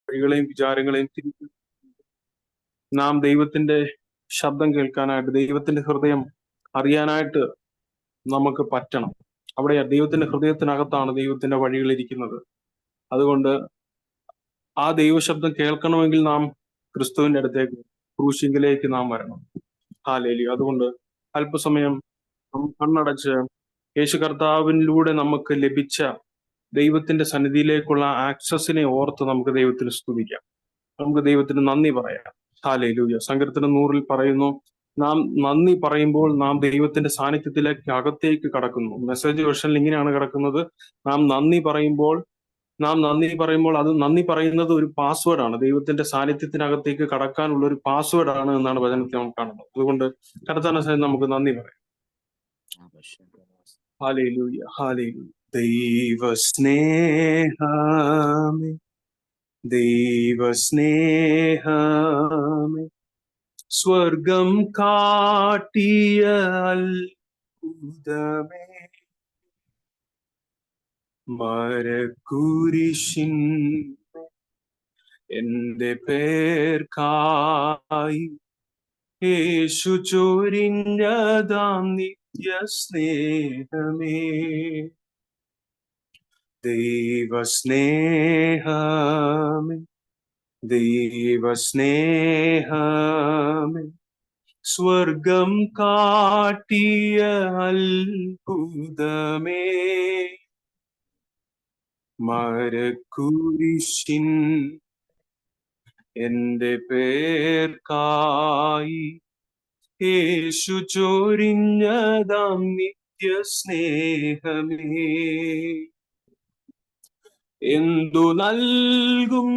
വഴികളെയും വിചാരങ്ങളെയും തിരിച്ചു നാം ദൈവത്തിന്റെ ശബ്ദം കേൾക്കാനായിട്ട്, ദൈവത്തിന്റെ ഹൃദയം അറിയാനായിട്ട് നമുക്ക് പറ്റണം. അവിടെ ദൈവത്തിന്റെ ഹൃദയത്തിനകത്താണ് ദൈവത്തിന്റെ വഴികൾ ഇരിക്കുന്നത്. അതുകൊണ്ട് ആ ദൈവശബ്ദം കേൾക്കണമെങ്കിൽ നാം ക്രിസ്തുവിന്റെ അടുത്തേക്ക്, ക്രൂശിങ്കിലേക്ക് നാം വരണം. ഹാലേലൂയ. അതുകൊണ്ട് അല്പസമയം കണ്ണടച്ച് യേശു കർത്താവിനിലൂടെ നമുക്ക് ലഭിച്ച ദൈവത്തിന്റെ സന്നിധിയിലേക്കുള്ള ആക്സസിനെ ഓർത്ത് നമുക്ക് ദൈവത്തിന് സ്തുതിക്കാം. നമുക്ക് ദൈവത്തിന് നന്ദി പറയാം. ഹാലേലൂയ. സങ്കീർത്തനം 100 പറയുന്നു, നാം നന്ദി പറയുമ്പോൾ നാം ദൈവത്തിന്റെ സാന്നിധ്യത്തിലേക്ക് അകത്തേക്ക് കടക്കുന്നു. മെസ്സേജ് വെർഷനിൽ ഇങ്ങനെയാണ് കിടക്കുന്നത്, നാം നന്ദി പറയുമ്പോൾ അത് നന്ദി പറയുന്നത് ഒരു പാസ്വേഡ് ആണ്. ദൈവത്തിന്റെ സാന്നിധ്യത്തിനകത്തേക്ക് കടക്കാനുള്ള ഒരു പാസ്വേഡ് ആണ് എന്നാണ് വചനത്തിൽ നമുക്ക് കാണുന്നത്. അതുകൊണ്ട് കർത്താവിനെ നമുക്ക് നന്ദി പറയാം. Hallelujah, hallelujah. ദൈവസ്നേഹമേ, ദൈവസ്നേഹമേ, സ്വർഗം കാട്ടിയ അത്ഭുതമേ, മരക്കുരിശിൻ എന്റെ പേർക്കായി യേശു ചൊരിഞ്ഞതാം നിത്യസ്നേഹമേ, ദൈവസ്നേഹമേ, ദൈവസ്നേഹമേ, സ്വർഗം കാട്ടിയ അത്ഭുതമേ, മരക്കുരിശിൻ എന്റെ പേർക്കായി യേശു ചൊരിഞ്ഞതാം നിത്യസ്നേഹമേ, എന്തു നൽകും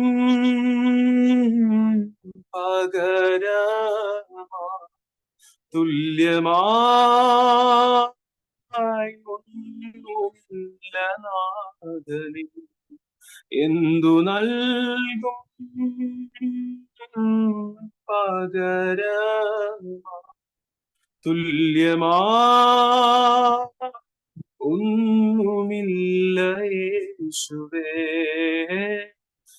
പകരമാ തുല്യമായി ഒന്നുമില്ല നാഥനേ, എന്തു നൽകും പകരമാ തുല്യമാ ഒന്നുമില്ല യേശുവേ,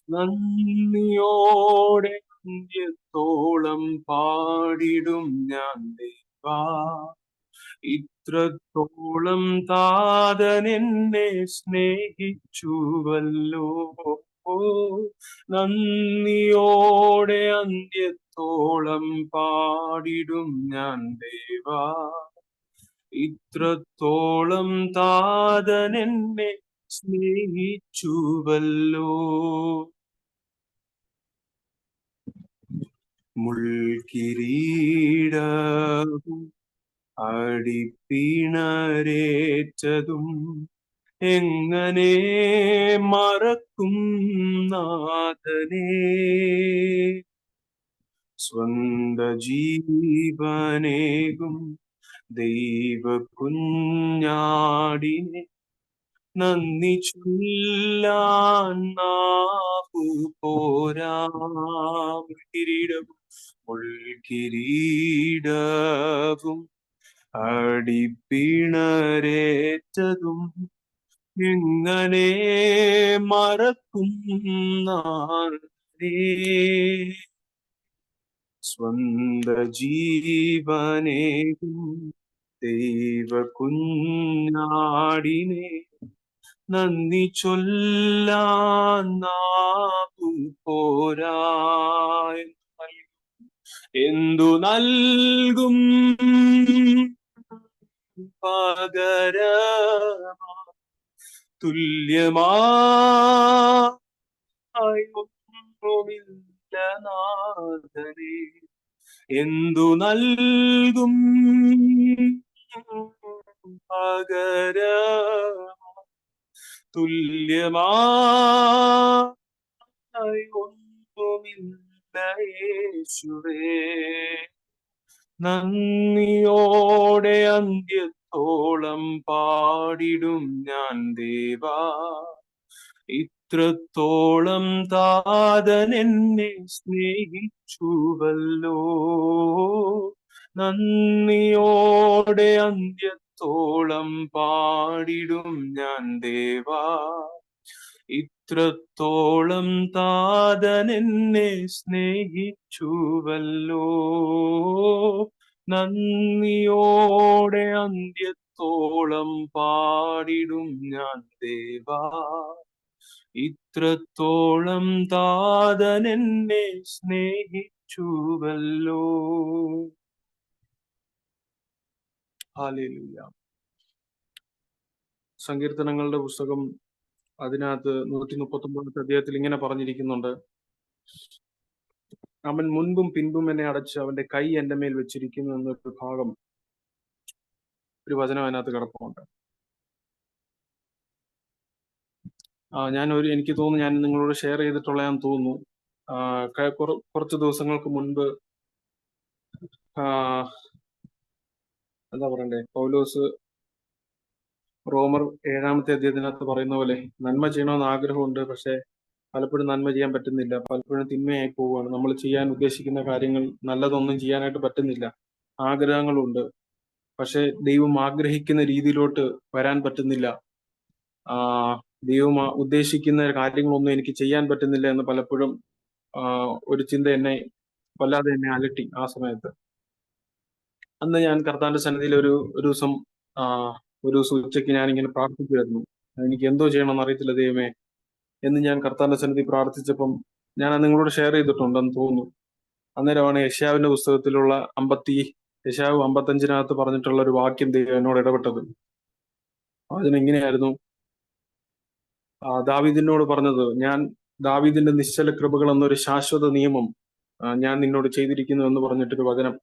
നന്ദിയോടെ അന്ത്യത്തോളം പാടിടും ഞാൻ ദേവാ, ഇത്രത്തോളം താതൻ എന്നെ സ്നേഹിച്ചുവല്ലോ. നന്ദിയോടെ അന്ത്യത്തോളം പാടിടും ഞാൻ ദേവാ, ഇത്രത്തോളം താതൻ എന്നെ സ്നേഹിച്ചുവല്ലോ. മുൾക്കിരീടവും അടിപ്പിണരേറ്റതും എങ്ങനെ മറക്കും നാഥനേ, സ്വന്ത ജീവനേകും ദൈവ കുഞ്ഞാടിനെ നന്ദി ചൊല്ലാൻ നാവു പോരാ. മുൾക്കിരീടവും അടിപ്പിണരേറ്റതും എങ്ങനെ മറക്കും നാഥനേ, സ്വന്ത ജീവനേകും ദൈവ കുഞ്ഞാടിനെ നന്ദി ചൊല്ലാൻ നാവു പോരാ. എന്തു നൽകും പകരമാ തുല്യമായി ഒന്നുമില്ല നാഥനേ, എന്തു നൽകും പകരമാ തുല്യമായി ഒന്നുമില്ല യേശുവേ, നന്ദിയോടെ അന്ത്യത്തോളം പാടിടും ഞാൻ ദേവാ, ഇത്രത്തോളം താതൻ എന്നെ സ്നേഹിച്ചുവല്ലോ. നന്ദിയോടെ അന്ത്യത്തോളം പാടിടും ഞാൻ ദേവാ, ഇത്രത്തോളം താതൻ എന്നെ സ്നേഹിച്ചുവല്ലോ, നന്ദിയോടെ അന്ത്യത്തോളം പാടിടും ഞാൻ ദേവാ. ഇത്രത്തോളം താതൻ എന്നെ സ്നേഹിച്ചുവല്ലോ. ഹല്ലേലൂയ. സങ്കീർത്തനങ്ങളുടെ പുസ്തകം അതിനകത്ത് 139 അധ്യായത്തിൽ ഇങ്ങനെ പറഞ്ഞിരിക്കുന്നുണ്ട്, അവൻ മുൻപും പിൻപും എന്നെ അടച്ച് അവന്റെ കൈ എന്റെ മേൽ വെച്ചിരിക്കുന്നു എന്നൊരു ഭാഗം, ഒരു വചനം അതിനകത്ത് കിടപ്പുണ്ട്. എനിക്ക് തോന്നുന്നു ഞാൻ നിങ്ങളോട് ഷെയർ ചെയ്തിട്ടുള്ളതാന്ന് തോന്നുന്നു. കുറച്ച് ദിവസങ്ങൾക്ക് മുൻപ് എന്താ പറയണ്ടേ, പൗലോസ് റോമർ 7-ാമത്തെ അധ്യായത്തിനകത്ത് പറയുന്ന പോലെ നന്മ ചെയ്യണമെന്ന് ആഗ്രഹമുണ്ട്, പക്ഷെ പലപ്പോഴും നന്മ ചെയ്യാൻ പറ്റുന്നില്ല, പലപ്പോഴും തിന്മയായി പോവുകയാണ്. നമ്മൾ ചെയ്യാൻ ഉദ്ദേശിക്കുന്ന കാര്യങ്ങൾ നല്ലതൊന്നും ചെയ്യാനായിട്ട് പറ്റുന്നില്ല. ആഗ്രഹങ്ങളുണ്ട്, പക്ഷെ ദൈവം ആഗ്രഹിക്കുന്ന രീതിയിലോട്ട് വരാൻ പറ്റുന്നില്ല. ദൈവം ഉദ്ദേശിക്കുന്ന കാര്യങ്ങളൊന്നും എനിക്ക് ചെയ്യാൻ പറ്റുന്നില്ല എന്ന് പലപ്പോഴും ഒരു ചിന്ത വല്ലാതെ എന്നെ അലട്ടി. ആ സമയത്ത് അന്ന് ഞാൻ കർത്താവിന്റെ സന്നിധിയിൽ ഒരു ദിവസം ഉച്ചയ്ക്ക് ഞാൻ ഇങ്ങനെ പ്രാർത്ഥിക്കുമായിരുന്നു. എനിക്ക് എന്തോ ചെയ്യണമെന്ന് അറിയത്തില്ല ദൈവമേ എന്ന് ഞാൻ കർത്താവിന്റെ സന്നിധി പ്രാർത്ഥിച്ചപ്പം ഞാൻ നിങ്ങളോട് ഷെയർ ചെയ്തിട്ടുണ്ടെന്ന് തോന്നുന്നു. അന്നേരമാണ് യെശയ്യാവിന്റെ പുസ്തകത്തിലുള്ള 55 പറഞ്ഞിട്ടുള്ള ഒരു വാക്യം ദൈവം എന്നോട് ഇടപെട്ടത്. അതിനെങ്ങനെയായിരുന്നു ദാവീദിനോട് പറഞ്ഞത്, ഞാൻ ദാവീദിന്റെ നിശ്ചല കൃപകൾ എന്നൊരു ശാശ്വത നിയമം ഞാൻ നിന്നോട് ചെയ്തിരിക്കുന്നു എന്ന് പറഞ്ഞിട്ടൊരു വചനം.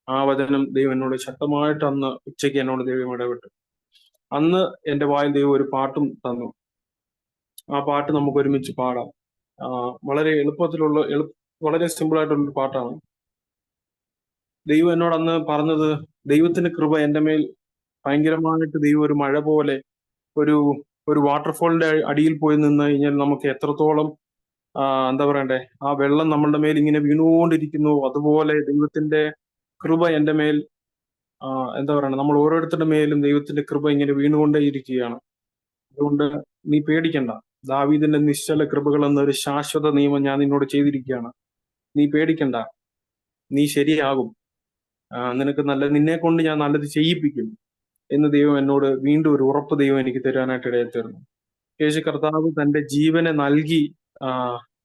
ആ വചനം ദൈവം എന്നോട് ശക്തമായിട്ട് അന്ന് ഉച്ചയ്ക്ക് എന്നോട് ദൈവം ഇടപെട്ടു. അന്ന് എന്റെ വായിൽ ദൈവം ഒരു പാട്ടും തന്നു. ആ പാട്ട് നമുക്ക് ഒരുമിച്ച് പാടാം. വളരെ വളരെ സിമ്പിൾ ആയിട്ടുള്ളൊരു പാട്ടാണ്. ദൈവം എന്നോട് അന്ന് പറഞ്ഞത്, ദൈവത്തിന്റെ കൃപ എന്റെ മേൽ ഭയങ്കരമായിട്ട് ദൈവം ഒരു മഴ പോലെ, ഒരു വാട്ടർഫോളിന്റെ അടിയിൽ പോയി നിന്ന് കഴിഞ്ഞാൽ നമുക്ക് എത്രത്തോളം എന്താ പറയണ്ടേ, ആ വെള്ളം നമ്മളുടെ മേൽ ഇങ്ങനെ വീണുകൊണ്ടിരിക്കുന്നു, അതുപോലെ ദൈവത്തിന്റെ കൃപ എന്റെ മേൽ എന്താ പറയണേ, നമ്മൾ ഓരോരുത്തരുടെ മേലും ദൈവത്തിന്റെ കൃപ ഇങ്ങനെ വീണുകൊണ്ടേയിരിക്കുകയാണ്. അതുകൊണ്ട് നീ പേടിക്കണ്ട, ദാവീദിന്റെ നിശ്ചല കൃപകൾ എന്നൊരു ശാശ്വത നിയമം ഞാൻ നിന്നോട് ചെയ്തിരിക്കുകയാണ്. നീ പേടിക്കണ്ട, നീ ശരിയാകും, നിന്നെ കൊണ്ട് ഞാൻ നല്ലത് ചെയ്യിപ്പിക്കും എന്ന് ദൈവം എന്നോട് വീണ്ടും ഒരു ഉറപ്പ് ദൈവം എനിക്ക് തരാനായിട്ട് ഇടയായിത്തീർന്നു. യേശു കർത്താവ് തന്റെ ജീവനെ നൽകി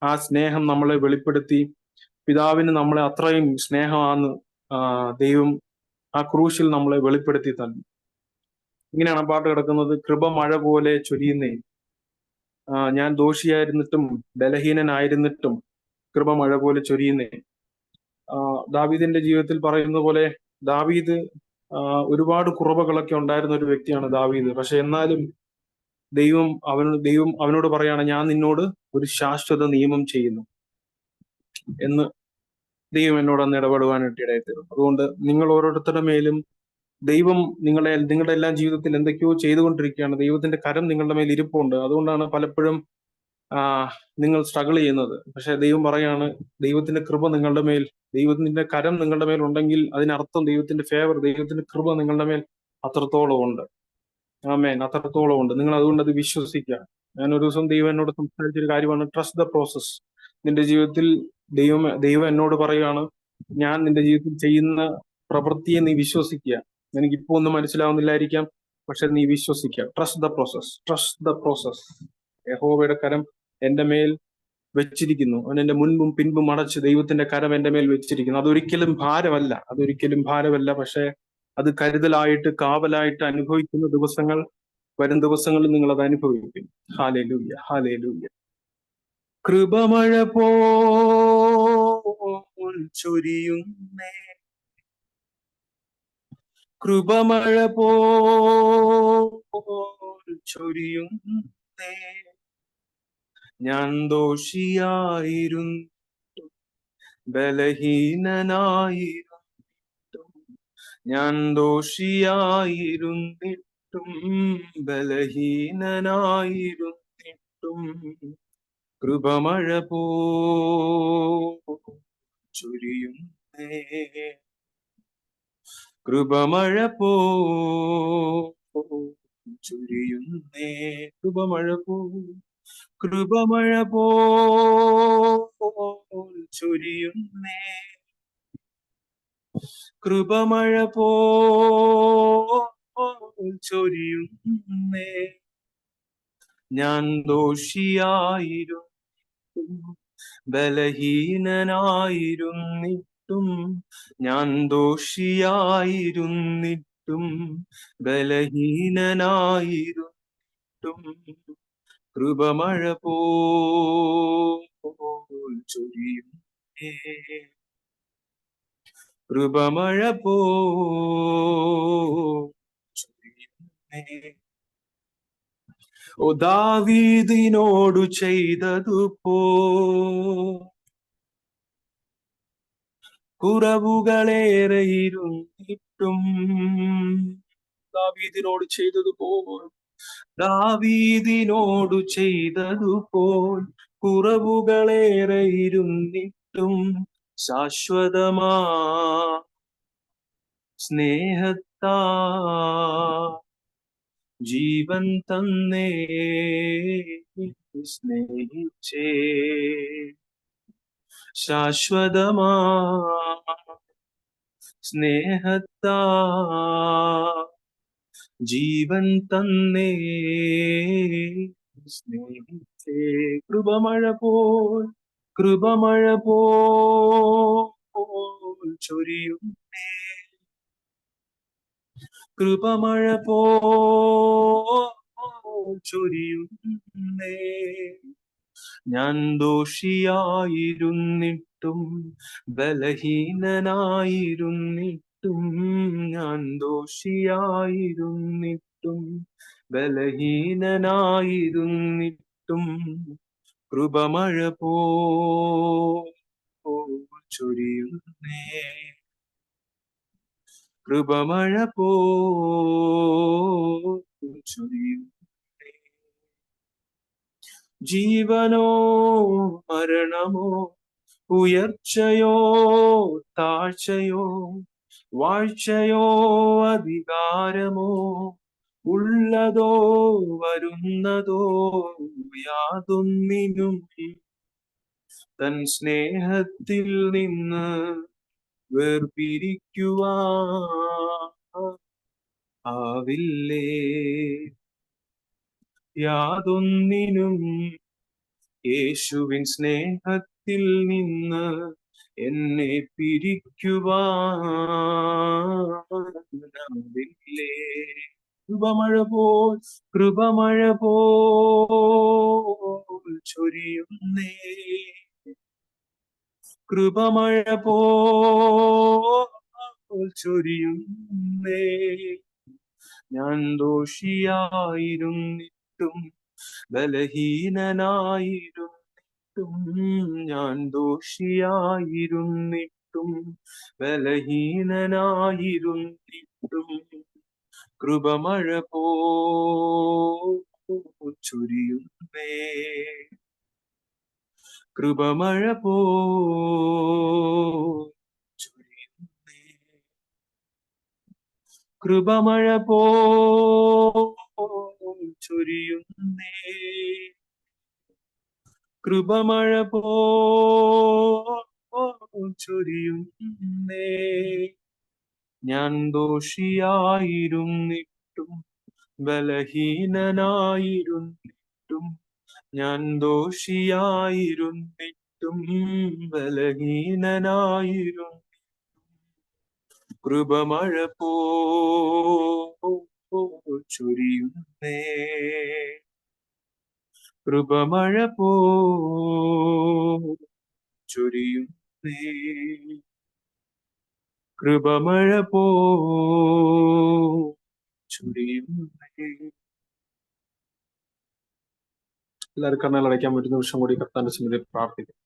ആ സ്നേഹം നമ്മളെ വെളിപ്പെടുത്തി. പിതാവിന് നമ്മളെ അത്രയും സ്നേഹമാണ് ദൈവം ആ ക്രൂശിൽ നമ്മളെ വെളിപ്പെടുത്തി തന്നു. ഇങ്ങനെയാണ് പാട്ട് കിടക്കുന്നത്. കൃപ മഴ പോലെ ചൊരിയുന്നേ, ഞാൻ ദോഷിയായിരുന്നിട്ടും ബലഹീനനായിരുന്നിട്ടും കൃപ മഴ പോലെ ചൊരിയുന്നേ. ദാവീദിന്റെ ജീവിതത്തിൽ പറയുന്ന പോലെ, ദാവീദ് ഒരുപാട് കുറവുകളൊക്കെ ഉണ്ടായിരുന്ന ഒരു വ്യക്തിയാണ് ദാവീദ്. പക്ഷെ എന്നാലും ദൈവം അവനോട് പറയാണ്, ഞാൻ നിന്നോട് ഒരു ശാശ്വത നിയമം ചെയ്യുന്നു എന്ന് ദൈവം എന്നോട് അന്ന് ഇടപെടുവാനായിട്ട് ഇടയായിത്തീരും. അതുകൊണ്ട് നിങ്ങൾ ഓരോരുത്തരുടെ മേലും ദൈവം നിങ്ങളുടെ എല്ലാം ജീവിതത്തിൽ എന്തൊക്കെയോ ചെയ്തുകൊണ്ടിരിക്കുകയാണ്. ദൈവത്തിന്റെ കരം നിങ്ങളുടെ മേൽ ഇരിപ്പുണ്ട്. അതുകൊണ്ടാണ് പലപ്പോഴും നിങ്ങൾ സ്ട്രഗിൾ ചെയ്യുന്നത്. പക്ഷെ ദൈവം പറയാണ്, ദൈവത്തിന്റെ കൃപ നിങ്ങളുടെ മേൽ, ദൈവത്തിന്റെ കരം നിങ്ങളുടെ മേൽ ഉണ്ടെങ്കിൽ അതിനർത്ഥം ദൈവത്തിന്റെ ഫേവർ, ദൈവത്തിന്റെ കൃപ നിങ്ങളുടെ മേൽ അത്രത്തോളം ഉണ്ട്. ആമേൻ, അത്രത്തോളം ഉണ്ട്. നിങ്ങൾ അതുകൊണ്ട് അത് വിശ്വസിക്കുക. ഞാൻ ഒരു ദിവസം ദൈവം എന്നോട് സംസാരിച്ചൊരു കാര്യമാണ് ട്രസ്റ്റ് ദ പ്രോസസ്. നിന്റെ ജീവിതത്തിൽ ദൈവം എന്നോട് പറയുകയാണ്, ഞാൻ നിന്റെ ജീവിതത്തിൽ ചെയ്യുന്ന പ്രവൃത്തിയെ നീ വിശ്വസിക്കുക. എനിക്കിപ്പോ ഒന്നും മനസ്സിലാവുന്നില്ലായിരിക്കാം, പക്ഷെ നീ വിശ്വസിക്കുക. Trust the process, trust the process. യഹോവയുടെ കരം എന്റെ മേൽ വെച്ചിരിക്കുന്നു. അവൻ എന്റെ മുൻപും പിൻപും അടച്ച് ദൈവത്തിന്റെ കരം എന്റെ മേൽ വെച്ചിരിക്കുന്നു. അതൊരിക്കലും ഭാരമല്ല. പക്ഷെ അത് കരുതലായിട്ട്, കാവലായിട്ട് അനുഭവിക്കുന്ന ദിവസങ്ങൾ, വരും ദിവസങ്ങളിൽ നിങ്ങൾ അത് അനുഭവിക്കും. Hallelujah, hallelujah. കൃപമഴ പോൽ ചൊരിയുന്നേ, കൃപമഴ പോൽ ചൊരിയുന്നേ, ഞാൻ ദോഷിയായിരുന്നിട്ടും ബലഹീനനായിരുന്നിട്ടും, ഞാൻ ദോഷിയായിരുന്നിട്ടും ബലഹീനനായിരുന്നിട്ടും, കൃപമഴ പോൽ ചൊരിയുന്നേ, കൃപമഴ പോൽ ചൊരിയുന്നേ, കൃപമഴ പോൽ കൃപമഴ പോൽ ചൊരിയുന്നേ, കൃപമഴ പോൽ ചൊരിയുന്നേ. ഞാൻ ദോഷിയായിരുന്നു, ബലഹീനനായിരുന്നിട്ടും, ഞാൻ ദോഷിയായിരുന്നിട്ടും ബലഹീനനായിരുന്നിട്ടും കൃപമഴ പോൽ ചൊരിയുന്നേ, കൃപമഴ പോൽ ചൊരിയുന്നേ. ഓ ദാവീദിനോടു ചെയ്തതുപോ കുറവുകളേറെയിരുന്നിട്ടും, ദാവീദിനോട് ചെയ്തതുപോൽ, ദാവീദിനോടു ചെയ്തതുപോൽ കുറവുകളേറെയിരുന്നിട്ടും ശാശ്വതമാ സ്നേഹത്താ ജീവൻ തന്നേ സ്നേഹിച്ചേ, ശാശ്വതമാ സ്നേഹത്താ ജീവൻ തന്നേ സ്നേഹിച്ചേ. കൃപമഴ പോൽ, കൃപമഴ പോൽ ചൊരിയുന്നേ, കൃപമഴ പോൽ ചൊരിയുന്നേ. ഞാൻ ദോഷിയായിരുന്നിട്ടും ബലഹീനനായിരുന്നിട്ടും, ഞാൻ ദോഷിയായിരുന്നിട്ടും ബലഹീനനായിരുന്നിട്ടും കൃപമഴ പോൽ ചൊരിയുന്നേ, കൃപമഴ പോൽ ചൊരിയുന്നേ. ജീവനോ മരണമോ, ഉയർച്ചയോ താഴ്ചയോ, വാഴ്ചയോ അധികാരമോ, ഉള്ളതോ വരുന്നതോ, യാതൊന്നിനും തൻ സ്നേഹത്തിൽ നിന്ന് വേർപിരിക്കുവാനാവില്ലേ. യാതൊന്നിനും യേശുവിൻ സ്നേഹത്തിൽ നിന്ന് എന്നെ പിരിക്കുവാനാവില്ലേ. കൃപമഴ പോൽ, കൃപമഴ പോൽ ചൊരിയുന്നേ, കൃപമഴ പോൽ ചൊരിയുന്നേ. ഞാൻ ദോഷിയായിരുന്നിട്ടും ബലഹീനനായിരുന്നിട്ടും, ഞാൻ ദോഷിയായിരുന്നിട്ടും ബലഹീനനായിരുന്നിട്ടും കൃപമഴ പോൽ ചൊരിയുന്നേ, കൃപമഴ പോൽ ചൊരിയുന്നേ, കൃപമഴ പോൽ ചൊരിയുന്നേ, കൃപമഴ പോൽ ചൊരിയുന്നേ. ഞാൻ ദോഷിയായിരുന്നിട്ടും ബലഹീനനായിരുന്നിട്ടും, ഞാൻ ദോഷിയായിരുന്നിട്ടും ബലഹീനനായിരുന്നിട്ടും കൃപമഴ പോൽ ചൊരിയുന്നേ, കൃപമഴ പോൽ ചൊരിയുന്നേ, കൃപമഴ പോൽ ചൊരിയുന്നേ. എല്ലാവരും കണ്ണുകളടയ്ക്കാൻ പറ്റുന്ന നിമിഷം കൂടി കർത്താവിന്റെ സന്നിധിയിൽ പ്രാർത്ഥിക്കും.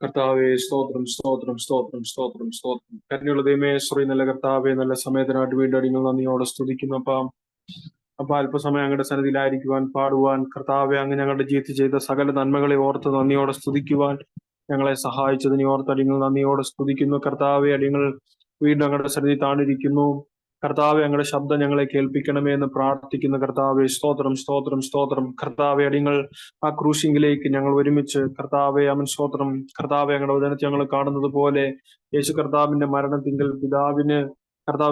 കർത്താവേ, സ്തോത്രം സ്തോത്രം സ്തോത്രം സ്തോത്രം സ്തോത്രം. കരുണയുള്ള ദൈവമേ, ശ്രീ നല്ല കർത്താവേ, നല്ല സമയത്തിനായിട്ട് വീണ്ടും അടിങ്ങൾ നന്ദിയോടെ സ്തുതിക്കുന്നു. അപ്പൊ അല്പസമയം അങ്ങയുടെ സന്നിധിയിലായിരിക്കുവാൻ, പാടുവാൻ, കർത്താവെ അങ്ങ് ഞങ്ങളുടെ ജീവിതത്തിൽ ചെയ്ത സകല നന്മകളെ ഓർത്ത് നന്ദിയോടെ സ്തുതിക്കുവാൻ ഞങ്ങളെ സഹായിച്ചതിനെ ഓർത്ത് അടിങ്ങൾ നന്ദിയോടെ സ്തുതിക്കുന്നു. കർത്താവെ, അടിങ്ങൾ വീണ്ടും അങ്ങയുടെ സന്നിധി താണിരിക്കുന്നു. കർത്താവെ ഞങ്ങളുടെ ശബ്ദം ഞങ്ങളെ കേൾപ്പിക്കണമേ എന്ന് പ്രാർത്ഥിക്കുന്ന കർത്താവെ, സ്തോത്രം സ്തോത്രം സ്തോത്രം. കർത്താവെ അടിങ്ങൾ ആ ക്രൂശിങ്കിലേക്ക് ഞങ്ങൾ ഒരുമിച്ച് കർത്താവെ അവൻ സ്തോത്രം. കർത്താവെ ഞങ്ങളുടെ വചനത്തെ ഞങ്ങൾ കാണുന്നത് പോലെ യേശു കർത്താവിന്റെ മരണത്തിങ്കൽ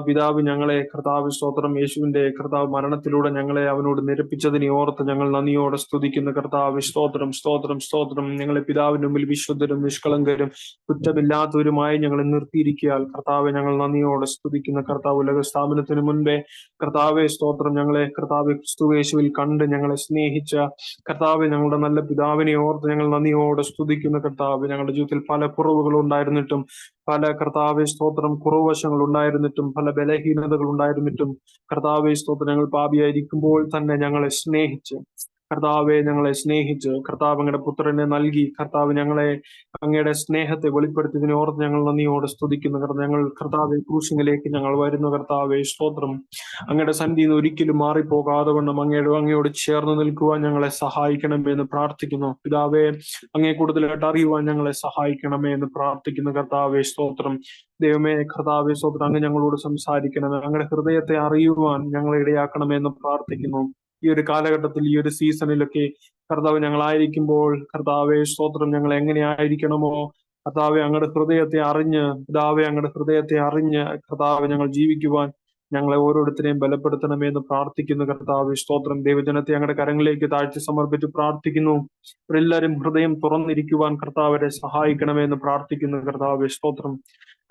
പിതാവ് ഞങ്ങളെ കർത്താവ് സ്തോത്രം യേശുവിന്റെ കർത്താവ് മരണത്തിലൂടെ ഞങ്ങളെ അവനോട് നിരപ്പിച്ചതിനെ ഓർത്ത് ഞങ്ങൾ നന്ദിയോടെ സ്തുതിക്കുന്ന കർത്താവ്, സ്തോത്രം സ്തോത്രം സ്തോത്രം. ഞങ്ങളെ പിതാവിന്റെ മുമ്പിൽ വിശുദ്ധരും നിഷ്കളങ്കരും കുറ്റമില്ലാത്തവരുമായി ഞങ്ങളെ നിർത്തിയിരിക്കിയാൽ കർത്താവെ ഞങ്ങൾ നന്ദിയോടെ സ്തുതിക്കുന്ന കർത്താവ്. ഉലക സ്ഥാപനത്തിന് മുൻപേ കർത്താവെ സ്തോത്രം ഞങ്ങളെ കർത്താവ് ക്രിസ്തു യേശുവിൽ കണ്ട് ഞങ്ങളെ സ്നേഹിച്ച കർത്താവ്, ഞങ്ങളുടെ നല്ല പിതാവിനെ ഓർത്ത് ഞങ്ങൾ നന്ദിയോടെ സ്തുതിക്കുന്ന കർത്താവ്. ഞങ്ങളുടെ ജീവിതത്തിൽ പല കുറവുകൾ ഉണ്ടായിരുന്നിട്ടും, പല കർത്താവെ സ്തോത്രം കുറവശങ്ങൾ ഉണ്ടായിരുന്നിട്ടും, പല ബലഹീനതകൾ ഉണ്ടായിരുന്നിട്ടും കർത്താവെ സ്തോത്രം ഞങ്ങൾ പാപിയായിരിക്കുമ്പോൾ തന്നെ ഞങ്ങളെ സ്നേഹിച്ച് കർത്താവ് അങ്ങയുടെ പുത്രനെ നൽകി കർത്താവ് ഞങ്ങളെ അങ്ങയുടെ സ്നേഹത്തെ വെളിപ്പെടുത്തിയതിനെ ഓർത്ത് ഞങ്ങൾ നന്ദിയോടെ സ്തുതിക്കുന്നു. ഞങ്ങൾ കർത്താവെ ക്രൂശിലേക്ക് ഞങ്ങൾ വരുന്നു കർത്താവെ സ്തോത്രം. അങ്ങയുടെ സന്നിധിയിൽ നിന്ന് ഒരിക്കലും മാറിപ്പോകാതെ വണ്ണം അങ്ങയോട് ചേർന്ന് നിൽക്കുവാൻ ഞങ്ങളെ സഹായിക്കണമേ എന്ന് പ്രാർത്ഥിക്കുന്നു പിതാവെ. അങ്ങയെ കൂടുതലായിട്ട് അറിയുവാൻ ഞങ്ങളെ സഹായിക്കണമേ എന്ന് പ്രാർത്ഥിക്കുന്നു കർത്താവെ സ്തോത്രം. ദൈവമേ കർത്താവെ സ്തോത്രം, അങ്ങ് ഞങ്ങളോട് സംസാരിക്കണമേ, അങ്ങയുടെ ഹൃദയത്തെ അറിയുവാൻ ഞങ്ങളെ ഇടയാക്കണമേ എന്ന് പ്രാർത്ഥിക്കുന്നു. ഈ ഒരു കാലഘട്ടത്തിൽ, ഈ ഒരു സീസണിലൊക്കെ കർത്താവ് ഞങ്ങളായിരിക്കുമ്പോൾ കർത്താവെ സ്തോത്രം, ഞങ്ങൾ എങ്ങനെയായിരിക്കണമോ കർത്താവെ അങ്ങയുടെ ഹൃദയത്തെ അറിഞ്ഞ് കർത്താവ് ഞങ്ങൾ ജീവിക്കുവാൻ ഞങ്ങളെ ഓരോരുത്തരെയും ബലപ്പെടുത്തണമേ എന്ന് പ്രാർത്ഥിക്കുന്നു കർത്താവ് സ്തോത്രം. ദൈവജനത്തെ ഞങ്ങളുടെ കരങ്ങളിലേക്ക് താഴ്ത്തി സമർപ്പിച്ച് പ്രാർത്ഥിക്കുന്നു. അവരെല്ലാവരും ഹൃദയം തുറന്നിരിക്കുവാൻ കർത്താവരെ സഹായിക്കണമേ എന്ന് പ്രാർത്ഥിക്കുന്നു കർത്താവ് സ്തോത്രം.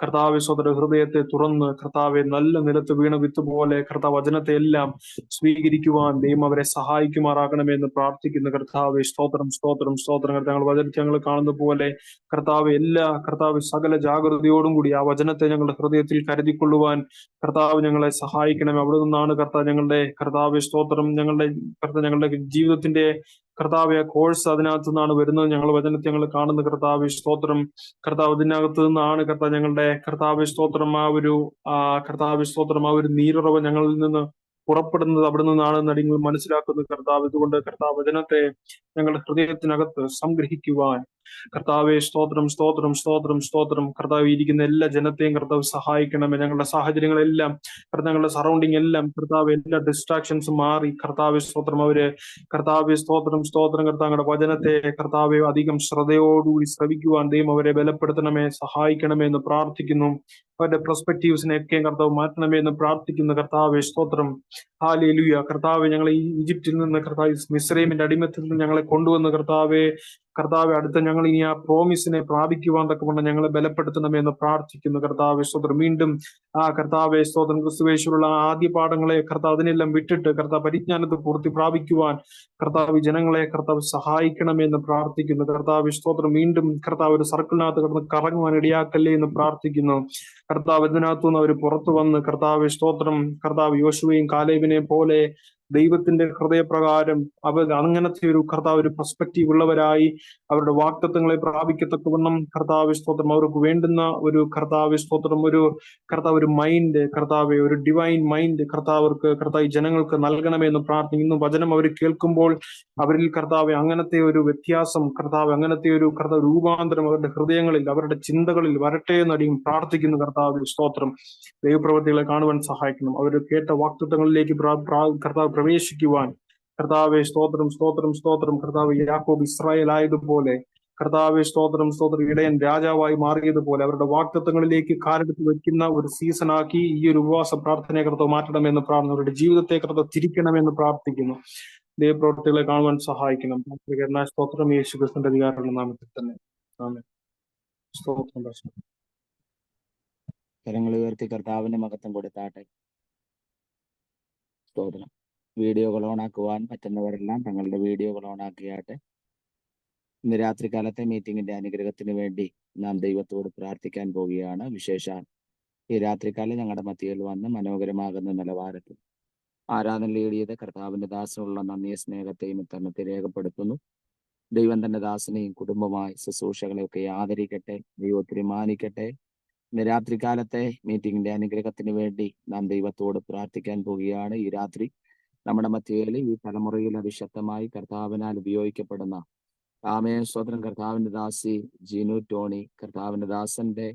കർത്താവ് സ്വതന്ത്ര ഹൃദയത്തെ തുറന്ന് കർത്താവെ നല്ല നിലത്ത് വീണ വിത്ത് പോലെ കർത്താവ് വചനത്തെ എല്ലാം സ്വീകരിക്കുവാൻ ദൈവം അവരെ സഹായിക്കുമാറാകണമേ എന്ന് പ്രാർത്ഥിക്കുന്ന കർത്താവ് സ്തോത്രം സ്തോത്രം സ്തോത്രം. ഞങ്ങൾ വചനത്തെ ഞങ്ങൾ കാണുന്ന പോലെ കർത്താവ് സകല ജാഗ്രതയോടും കൂടി ആ വചനത്തെ ഞങ്ങളുടെ ഹൃദയത്തിൽ കരുതിക്കൊള്ളുവാൻ കർത്താവ് ഞങ്ങളെ സഹായിക്കണമേ. അവിടെ നിന്നാണ് കർത്താവ് സ്തോത്രം ഞങ്ങളുടെ ജീവിതത്തിന്റെ കർത്താവ് കോഴ്സ് അതിനകത്തു നിന്നാണ് വരുന്നത്. ഞങ്ങൾ വചനത്തെ ഞങ്ങൾ കാണുന്ന കർത്താവ് സ്തോത്രം. കർത്താവ് ഇതിനകത്ത് നിന്നാണ് ഞങ്ങളുടെ കർത്താവ് സ്തോത്രം ആ ഒരു നീരുറവ് ഞങ്ങളിൽ നിന്ന് പുറപ്പെടുന്നത് അവിടെ നിന്നാണ് നിങ്ങൾ മനസ്സിലാക്കുന്നത് കർത്താവ്. ഇതുകൊണ്ട് കർത്താവ് വചനത്തെ ഞങ്ങളുടെ ഹൃദയത്തിനകത്ത് സംഗ്രഹിക്കുവാൻ കർത്താവെ സ്തോത്രം സ്തോത്രം സ്തോത്രം സ്തോത്രം. കർത്താവ് ഇരിക്കുന്ന എല്ലാ ജനത്തെയും കർത്താവ് സഹായിക്കണമേ. ഞങ്ങളുടെ സാഹചര്യങ്ങളെല്ലാം, ഞങ്ങളുടെ സറൗണ്ടിങ് എല്ലാം കർത്താവ് എല്ലാ ഡിസ്ട്രാക്ഷൻസും മാറി കർത്താവ് സ്തോത്രം കർത്താവ് സ്തോത്രം സ്തോത്രം കർത്താവ് വചനത്തെ കർത്താവെ അധികം ശ്രദ്ധയോടുകൂടി ശ്രവിക്കുവാൻ ദൈവം അവരെ ബലപ്പെടുത്തണമേ, സഹായിക്കണമേ എന്ന് പ്രാർത്ഥിക്കുന്നു. അവരുടെ പെർസ്പെക്റ്റീവ്സിനെയൊക്കെ കർത്താവ് മാറ്റണമേ എന്ന് പ്രാർത്ഥിക്കുന്ന കർത്താവെ സ്തോത്രം. ഹല്ലേലൂയ. കർത്താവ് ഞങ്ങളെ ഈ ഈജിപ്തിൽ നിന്ന് കർത്താവ് മിസ്രൈമിന്റെ അടിമത്തിൽ നിന്ന് ഞങ്ങളെ കൊണ്ടുവന്ന് കർത്താവെ അടുത്ത ഞങ്ങൾ ഇനി ആ പ്രോമിസിനെ പ്രാപിക്കുവാൻ തക്കവണ്ണം ഞങ്ങളെ ബലപ്പെടുത്തണമേ എന്ന് പ്രാർത്ഥിക്കുന്നു കർത്താവെ സ്തോത്രം. വീണ്ടും ആ കർത്താവെ സ്തോത്രം ക്രിസ്തുവേശുള്ള ആദ്യ പാഠങ്ങളെ കർത്താവ് അതിനെല്ലാം വിട്ടിട്ട് കർത്താവ് പരിജ്ഞാനത്തെ പൂർത്തി പ്രാപിക്കുവാൻ കർത്താവ് ജനങ്ങളെ കർത്താവ് സഹായിക്കണമേ എന്ന് പ്രാർത്ഥിക്കുന്നു കർത്താവ് സ്തോത്രം. വീണ്ടും കർത്താവ് ഒരു സർക്കിളിനകത്ത് കിടന്ന് കറങ്ങുവാൻ ഇടയാക്കല്ലേ എന്ന് പ്രാർത്ഥിക്കുന്നു കർത്താവ്. ഇതിനകത്തുനിന്ന് അവർ പുറത്തു വന്ന് കർത്താവ് സ്തോത്രം യോശുവയും കാലേബിനെ പോലെ ദൈവത്തിന്റെ ഹൃദയപ്രകാരം അവർ അങ്ങനത്തെ ഒരു കർത്താവ് ഒരു പെർസ്പെക്റ്റീവ് ഉള്ളവരായി അവരുടെ വാഗ്ദത്തങ്ങളെ പ്രാപിക്കത്തക്കവണ്ണം കർത്താവ് സ്തോത്രം അവർക്ക് വേണ്ടുന്ന ഒരു കർത്താവ് സ്തോത്രം ഒരു മൈൻഡ് ഒരു ഡിവൈൻ മൈൻഡ് കർത്താവ് ജനങ്ങൾക്ക് നൽകണമേ എന്ന് പ്രാർത്ഥിക്കുന്നു. വചനം അവർ കേൾക്കുമ്പോൾ അവരിൽ കർത്താവ് അങ്ങനത്തെ ഒരു വ്യത്യാസം അങ്ങനത്തെ ഒരു രൂപാന്തരം അവരുടെ ഹൃദയങ്ങളിൽ അവരുടെ ചിന്തകളിൽ വരട്ടെ എന്നടിയും പ്രാർത്ഥിക്കുന്നു കർത്താവ് സ്തോത്രം. ദൈവപ്രവൃത്തികളെ കാണുവാൻ സഹായിക്കണം. അവർ കേട്ട വാഗ്ദത്തങ്ങളിലേക്ക് കർത്താവ് പ്രവേശിക്കുവാൻ കർത്താവെ സ്തോത്രം സ്തോത്രം സ്തോത്രം. കർത്താവ് യാക്കോബ് ഇസ്രായേൽ ആയതുപോലെ കർത്താവെ സ്തോത്രം സ്തോത്രം ഇടയൻ രാജാവായി മാറിയതുപോലെ അവരുടെ വാഗ്ദത്തങ്ങളിലേക്ക് കാലെടുത്ത് വെക്കുന്ന ഒരു സീസണാക്കി ഈ ഒരു ഉപവാസ പ്രാർത്ഥനയെ കർത്താവ് മാറ്റണമെന്ന് പ്രാർത്ഥന. അവരുടെ ജീവിതത്തെ കർത്താവ് തിരിക്കണമെന്ന് പ്രാർത്ഥിക്കുന്നു. ദൈവപ്രവൃത്തികളെ കാണുവാൻ സഹായിക്കണം. സ്തോത്രം യേശു ക്രിസ്തുവിന്റെ അധികാരമുള്ള നാമത്തിൽ തന്നെ ആമേൻ. സ്തോത്രം. കരങ്ങൾ ഉയർത്തി കർത്താവിന്റെ മഹത്വം കൊടുത്താട്ടെ. സ്തോത്രം. വീഡിയോകൾ ഓണാക്കുവാൻ പറ്റുന്നവരെല്ലാം തങ്ങളുടെ വീഡിയോകൾ ഓണാക്കിയാട്ടെ. ഇന്ന് രാത്രികാലത്തെ മീറ്റിംഗിന്റെ അനുഗ്രഹത്തിന് വേണ്ടി നാം ദൈവത്തോട് പ്രാർത്ഥിക്കാൻ പോവുകയാണ്. വിശേഷാൽ ഈ രാത്രികാലം ഞങ്ങളുടെ മധ്യയിൽ വന്ന് മനോഹരമാകുന്ന നിലവാരത്തിൽ ആരാധന ലീഡിയത് കർത്താവിന്റെ ദാസനുള്ള നന്ദിയ സ്നേഹത്തെയും ഇത്തരണത്തെ രേഖപ്പെടുത്തുന്നു. ദൈവം തന്റെ ദാസനെയും കുടുംബമായി ശുശ്രൂഷകളെയൊക്കെ ആദരിക്കട്ടെ. ദൈവത്തിനെ മാനിക്കട്ടെ. ഇന്ന് രാത്രികാലത്തെ മീറ്റിംഗിന്റെ അനുഗ്രഹത്തിന് വേണ്ടി നാം ദൈവത്തോട് പ്രാർത്ഥിക്കാൻ പോവുകയാണ്. ഈ രാത്രി നമ്മുടെ മധ്യയിൽ ഈ തലമുറയിൽ അതിശക്തമായി കർത്താവിനാൽ ഉപയോഗിക്കപ്പെടുന്ന സ്വതന്ത്രം കർത്താവിന്റെ ദാസി ജീനു ടോണി, കർത്താവിന്റെ ദാസന്റെ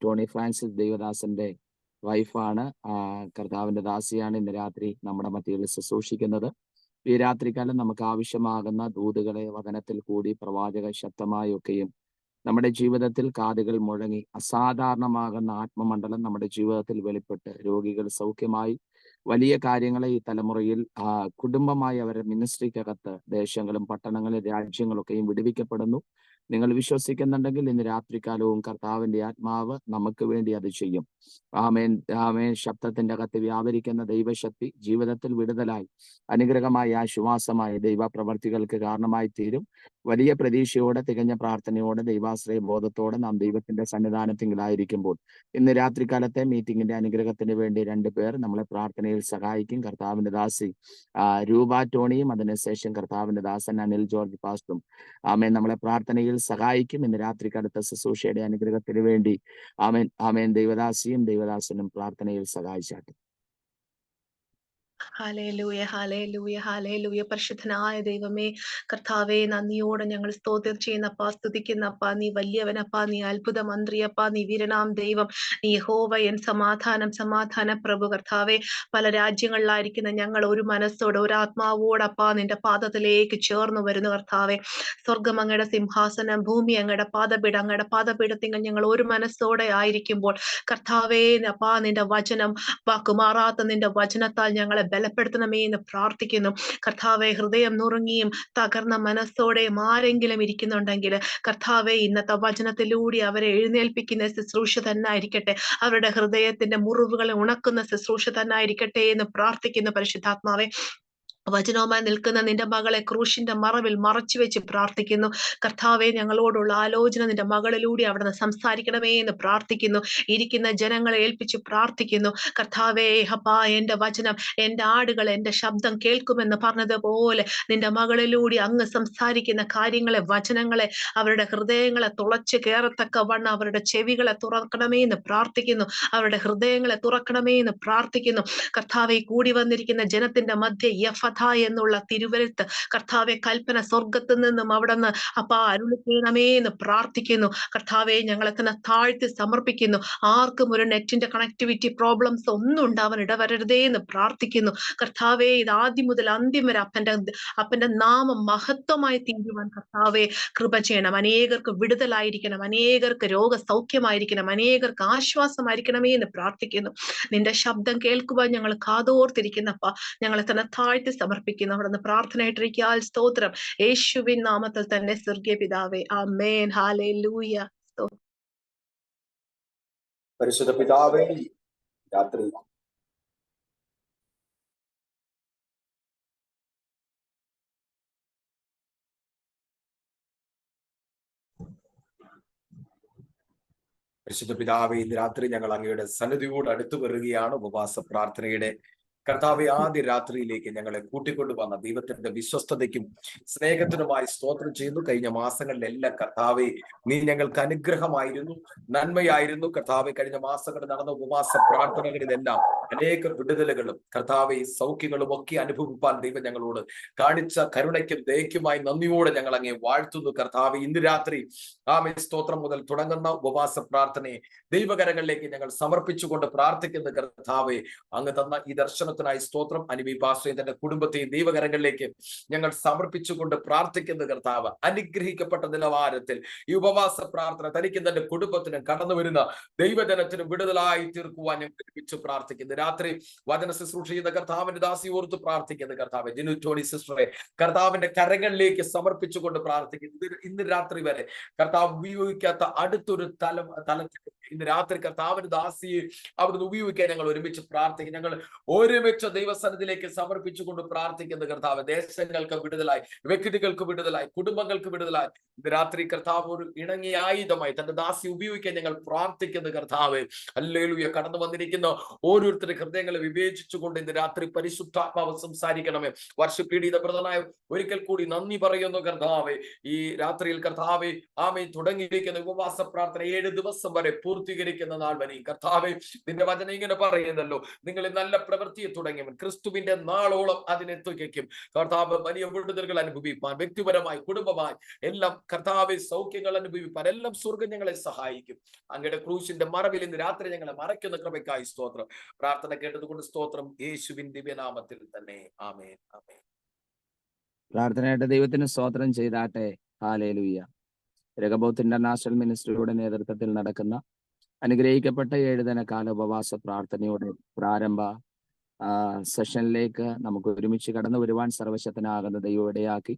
ടോണി ഫ്രാൻസിസ് ദൈവദാസന്റെ വൈഫാണ്. കർത്താവിന്റെ ദാസിയാണ് ഇന്ന് രാത്രി നമ്മുടെ മധ്യയിൽ ശുശ്രൂഷിക്കുന്നത്. ഈ രാത്രികാലം നമുക്ക് ആവശ്യമാകുന്ന ദൂതുകളെ വചനത്തിൽ കൂടി പ്രവാചക ശബ്ദമായൊക്കെയും നമ്മുടെ ജീവിതത്തിൽ കാതുകൾ മുഴങ്ങി അസാധാരണമാകുന്ന ആത്മമണ്ഡലം നമ്മുടെ ജീവിതത്തിൽ വെളിപ്പെട്ട് രോഗികൾ സൗഖ്യമായി വലിയ കാര്യങ്ങളെ ഈ തലമുറയിൽ കുടുംബമായി അവരുടെ മിനിസ്ട്രിക്കകത്ത് ദേശങ്ങളും പട്ടണങ്ങളും രാജ്യങ്ങളൊക്കെയും വിടുവിക്കപ്പെടുന്നു. നിങ്ങൾ വിശ്വസിക്കുന്നുണ്ടെങ്കിൽ ഇന്ന് രാത്രികാലവും കർത്താവിന്റെ ആത്മാവ് നമുക്ക് വേണ്ടി അത് ചെയ്യും. ആമേൻ ആമേൻ. ശബ്ദത്തിന്റെ അകത്ത് വ്യാപരിക്കുന്ന ദൈവശക്തി ജീവിതത്തിൽ വിടുതലായി അനുഗ്രഹമായി ആശ്വാസമായി ദൈവപ്രവർത്തികൾക്ക് കാരണമായി തീരും. വലിയ പ്രതീക്ഷയോടെ തികഞ്ഞ പ്രാർത്ഥനയോടെ ദൈവാശ്രയ ബോധത്തോടെ നാം ദൈവത്തിന്റെ സന്നിധാനത്തിലായിരിക്കുമ്പോൾ ഇന്ന് രാത്രികാലത്തെ മീറ്റിംഗിന്റെ അനുഗ്രഹത്തിന് വേണ്ടി 2 പേർ നമ്മളെ പ്രാർത്ഥനയിൽ സഹായിക്കും. കർത്താവിന്റെ ദാസി രൂപ ടോണിയും അതിനുശേഷം കർത്താവിന്റെ ദാസൻ അനിൽ ജോർജ് പാസ്റ്ററും ആമേൻ നമ്മളെ പ്രാർത്ഥനയിൽ സഹായിക്കും. ഇന്ന് രാത്രികാലത്തെ ശുശ്രൂഷയുടെ അനുഗ്രഹത്തിന് വേണ്ടി ആമേൻ ആമേൻ ദൈവദാസിയും ദൈവദാസനും പ്രാർത്ഥനയിൽ സഹായിച്ചാട്ടെ. Hallelujah hallelujah hallelujah. പരിശുദ്ധനായ ദൈവമേ, കർത്താവേ, നന്ദിയോടെ ഞങ്ങൾ സ്തോത്രം ചെയ്യുന്നപ്പാ, സ്തുതിക്കുന്നപ്പാ. നീ വലിയവനപ്പാ, നീ അത്ഭുത മന്ത്രിയപ്പാ, നീ വീരനാം ദൈവം, നീ യഹോവ എൻ സമാധാന പ്രഭു. കർത്താവേ, പല രാജ്യങ്ങളിലായിരിക്കുന്ന ഞങ്ങൾ ഒരു മനസ്സോടെ ഒരു ആത്മാവോടപ്പാ നിന്റെ പാദത്തിലേക്ക് ചേർന്ന് വരുന്നു. കർത്താവേ, സ്വർഗം അങ്ങയുടെ സിംഹാസനം, ഭൂമി അങ്ങയുടെ പാദപീഠം, അങ്ങയുടെ പാദപീഠത്തിങ്ങൾ ഞങ്ങൾ ഒരു മനസ്സോടെ ആയിരിക്കുമ്പോൾ കർത്താവേ അപ്പാ, നിന്റെ വചനം വാക്കുമാറാത്ത നിന്റെ വചനത്താൽ ഞങ്ങളെ ബലപ്പെടുത്തണമേ എന്ന് പ്രാർത്ഥിക്കുന്നു. കർത്താവെ, ഹൃദയം നുറുങ്ങിയും തകർന്ന മനസ്സോടെയും ആരെങ്കിലും ഇരിക്കുന്നുണ്ടെങ്കിൽ കർത്താവെ, ഇന്നത്തെ വചനത്തിലൂടെ അവരെ എഴുന്നേൽപ്പിക്കുന്ന ശുശ്രൂഷ തന്നെ ആയിരിക്കട്ടെ, അവരുടെ ഹൃദയത്തിന്റെ മുറിവുകളെ ഉണക്കുന്ന ശുശ്രൂഷ തന്നെ ആയിരിക്കട്ടെ എന്ന് പ്രാർത്ഥിക്കുന്നു. പരിശുദ്ധാത്മാവെ, വചനവുമായി നിൽക്കുന്ന നിന്റെ മകളെ ക്രൂശിന്റെ മറവിൽ മറച്ചു വെച്ച് പ്രാർത്ഥിക്കുന്നു. കർത്താവെ, ഞങ്ങളോടുള്ള ആലോചന നിന്റെ മകളിലൂടെ അവിടുന്ന് സംസാരിക്കണമേ എന്ന് പ്രാർത്ഥിക്കുന്നു. ഇരിക്കുന്ന ജനങ്ങളെ ഏൽപ്പിച്ച് പ്രാർത്ഥിക്കുന്നു. കർത്താവേ ഹപ്പാ, എന്റെ വചനം എന്റെ ആടുകൾ എന്റെ ശബ്ദം കേൾക്കുമെന്ന് പറഞ്ഞതുപോലെ നിന്റെ മകളിലൂടെ അങ്ങ് സംസാരിക്കുന്ന കാര്യങ്ങളെ, വചനങ്ങളെ അവരുടെ ഹൃദയങ്ങളെ തുളച്ച് കയറത്തക്കവണ്ണം അവരുടെ ചെവികളെ തുറക്കണമേ എന്ന് പ്രാർത്ഥിക്കുന്നു. അവരുടെ ഹൃദയങ്ങളെ തുറക്കണമേ എന്ന് പ്രാർത്ഥിക്കുന്നു. കർത്താവെ, കൂടി വന്നിരിക്കുന്ന ജനത്തിന്റെ മധ്യ യഫഥ എന്നുള്ള തിരുവരുത്ത് കർത്താവെ, കൽപ്പന സ്വർഗത്തിൽ നിന്നും അവിടുന്ന് അപ്പാ അരുളി ചെയ്യണമേ എന്ന് പ്രാർത്ഥിക്കുന്നു. കർത്താവെ, ഞങ്ങളെ തന്നെ താഴ്ത്തി സമർപ്പിക്കുന്നു. ആർക്കും ഒരു നെറ്റിന്റെ കണക്ടിവിറ്റി പ്രോബ്ലംസ് ഒന്നും ഉണ്ടാവാൻ ഇടവരരുതേ എന്ന് പ്രാർത്ഥിക്കുന്നു. കർത്താവെ, ഇത് ആദ്യം മുതൽ അന്ത്യം വരെ അപ്പന്റെ നാമം മഹത്വമായി തീരുവാൻ കർത്താവെ കൃപ ചെയ്യണം. അനേകർക്ക് വിടുതലായിരിക്കണം, അനേകർക്ക് രോഗസൗഖ്യമായിരിക്കണം, അനേകർക്ക് ആശ്വാസമായിരിക്കണമേ എന്ന് പ്രാർത്ഥിക്കുന്നു. നിന്റെ ശബ്ദം കേൾക്കുവാൻ ഞങ്ങൾ കാതോർത്തിരിക്കുന്നപ്പ ഞങ്ങളെ തന്നെ താഴ്ത്തി സമർപ്പിക്കുന്നു. അവിടുന്ന് പ്രാർത്ഥനയായിട്ടിരിക്കാൻ സ്തോത്രം. യേശുവിൻ നാമത്തിൽ തന്നെ സ്വർഗീയ പിതാവേ, ആമേൻ. ഹല്ലേലൂയ. പരിശുദ്ധ പിതാവേ, രാത്രി പരിശുദ്ധ പിതാവേ, ഇന്ന് രാത്രി ഞങ്ങൾ അങ്ങയുടെ സന്നിധിയോട് അടുത്തു വരികയാണ്. ഉപവാസ പ്രാർത്ഥനയുടെ കർത്താവെ, ആദ്യ രാത്രിയിലേക്ക് ഞങ്ങളെ കൂട്ടിക്കൊണ്ടുവന്ന ദൈവത്തിന്റെ വിശ്വസ്തതയ്ക്കും സ്നേഹത്തിനുമായി സ്തോത്രം ചെയ്യുന്നു. കഴിഞ്ഞ മാസങ്ങളിലെല്ലാം കർത്താവെ, നീ ഞങ്ങൾക്ക് അനുഗ്രഹമായിരുന്നു, നന്മയായിരുന്നു. കർത്താവെ, കഴിഞ്ഞ മാസങ്ങളിൽ നടന്ന ഉപവാസ പ്രാർത്ഥനകളിലെല്ലാം അനേക വിടുതലുകളും കർത്താവെ സൗഖ്യങ്ങളും ഒക്കെ അനുഭവിപ്പാൻ ദൈവം ഞങ്ങളോട് കാണിച്ച കരുണയ്ക്കും ദയയ്ക്കുമായി നന്ദിയോടെ ഞങ്ങൾ അങ്ങേ വാഴ്ത്തുന്നു. കർത്താവെ, ഇന്ന് രാത്രി ആമേ സ്തോത്രം മുതൽ തുടങ്ങുന്ന ഉപവാസ പ്രാർത്ഥനയെ ദൈവകരങ്ങളിലേക്ക് ഞങ്ങൾ സമർപ്പിച്ചുകൊണ്ട് പ്രാർത്ഥിക്കുന്ന കർത്താവെ, അങ്ങ് തന്ന ഈ ദർശനത്തിനായി സ്തോത്രം. അനുബി പാസ്റ്ററേയും തന്റെ കുടുംബത്തെയും ദൈവകരങ്ങളിലേക്ക് ഞങ്ങൾ സമർപ്പിച്ചുകൊണ്ട് പ്രാർത്ഥിക്കുന്ന കർത്താവ്, അനുഗ്രഹിക്കപ്പെട്ട നിലവാരത്തിൽ ഈ ഉപവാസ പ്രാർത്ഥന തനിക്കും തന്റെ കുടുംബത്തിനും കടന്നു വരുന്ന ദൈവജനത്തിനും വിടുതലായി തീർക്കുവാൻ ഞങ്ങൾ ഒരുമിച്ച് പ്രാർത്ഥിക്കുന്നു. രാത്രി വചന ശുശ്രൂഷ ചെയ്യുന്ന കർത്താവിന്റെ ദാസി ഓർത്ത് പ്രാർത്ഥിക്കുന്ന കർത്താവ് ജിനു ടോണി സിസ്റ്ററെ കർത്താവിന്റെ കരങ്ങളിലേക്ക് സമർപ്പിച്ചുകൊണ്ട് പ്രാർത്ഥിക്കുന്നു. ഇന്ന് രാത്രി വരെ കർത്താവ് ഉപയോഗിക്കാത്ത അടുത്തൊരു തലത്തിൽ ഇന്ന് രാത്രി കർത്താവിന്റെ ദാസിയെ അവിടുന്ന് ഉപയോഗിക്കാൻ ഞങ്ങൾ ഒരുമിച്ച് പ്രാർത്ഥിക്കും. ഞങ്ങൾ ഒരുമിച്ച് ദൈവസന്നിധിയിലേക്ക് സമർപ്പിച്ചുകൊണ്ട് പ്രാർത്ഥിക്കുന്ന കർത്താവ്, ദേശങ്ങൾക്ക് വിടുതലായി, വ്യക്തികൾക്ക് വിടുതലായി, കുടുംബങ്ങൾക്ക് വിടുതലായി ഇന്ന് രാത്രി കർത്താവ് ഒരു ഇണങ്ങിയ ആയുധമായി തന്റെ ദാസി ഉപയോഗിക്കാൻ ഞങ്ങൾ പ്രാർത്ഥിക്കുന്ന കർത്താവ്. ഹല്ലേലൂയ. കടന്നു വന്നിരിക്കുന്ന ഓരോരുത്തരും ഓരോരുത്തരുടെ ഹൃദയങ്ങളെ വിവേചിച്ചുകൊണ്ട് ഇന്ന് രാത്രി പരിശുദ്ധാത്മാവ് സംസാരിക്കണമേ. വർഷപീഡിത ബ്രദറായ ഒരിക്കൽ കൂടി നന്ദി പറയുന്നു കർത്താവേ. ഈ രാത്രിയിൽ കർത്താവേ ആമേൻ തുടങ്ങിയിരിക്കുന്ന ഉപവാസ പ്രാർത്ഥന 7 ദിവസം വരെ പൂർത്തീകരിക്കുന്ന നാൾ വരെ കർത്താവേ നിന്റെ വചനം ഇങ്ങനെ പറയുന്നല്ലോ, നിങ്ങൾ നല്ല പ്രവൃത്തിയെ തുടങ്ങിയവൻ ക്രിസ്തുവിന്റെ നാളോളം അതിനെത്തുകയ്ക്കും. കർത്താവ് വലിയ വിടുതലുകൾ അനുഭവിപ്പാൻ, വ്യക്തിപരമായി കുടുംബമായി എല്ലാം കർത്താവെ സൗഖ്യങ്ങൾ അനുഭവിപ്പാൻ എല്ലാം സ്വർഗം ഞങ്ങളെ സഹായിക്കും. അങ്ങയുടെ ക്രൂശിന്റെ മറവിൽ ഇന്ന് രാത്രി ഞങ്ങളെ മറയ്ക്കുന്ന കൃപയ്ക്കായി സ്തോത്രം. പ്രാർത്ഥന കേട്ടതുകൊണ്ട് സ്തോത്രം. യേശുവിൻ ദിവ്യനാമത്തിൽ തന്നെ ആമേൻ ആമേൻ. പ്രാർത്ഥനയായിട്ട് ദൈവത്തിന് സ്തോത്രം ചെയ്താട്ടെ. ഹല്ലേലൂയ. രഹബോത്ത് ഇന്റർനാഷണൽ മിനിസ്ട്രിയുടെ നേതൃത്വത്തിൽ നടക്കുന്ന അനുഗ്രഹിക്കപ്പെട്ട 7 ദിനകാല ഉപവാസ പ്രാർത്ഥനയുടെ പ്രാരംഭ സെഷനിലേക്ക് നമുക്ക് ഒരുമിച്ച് കടന്നു വരുവാൻ സർവശക്തനാകുന്ന ദൈവം ഇടയാക്കി.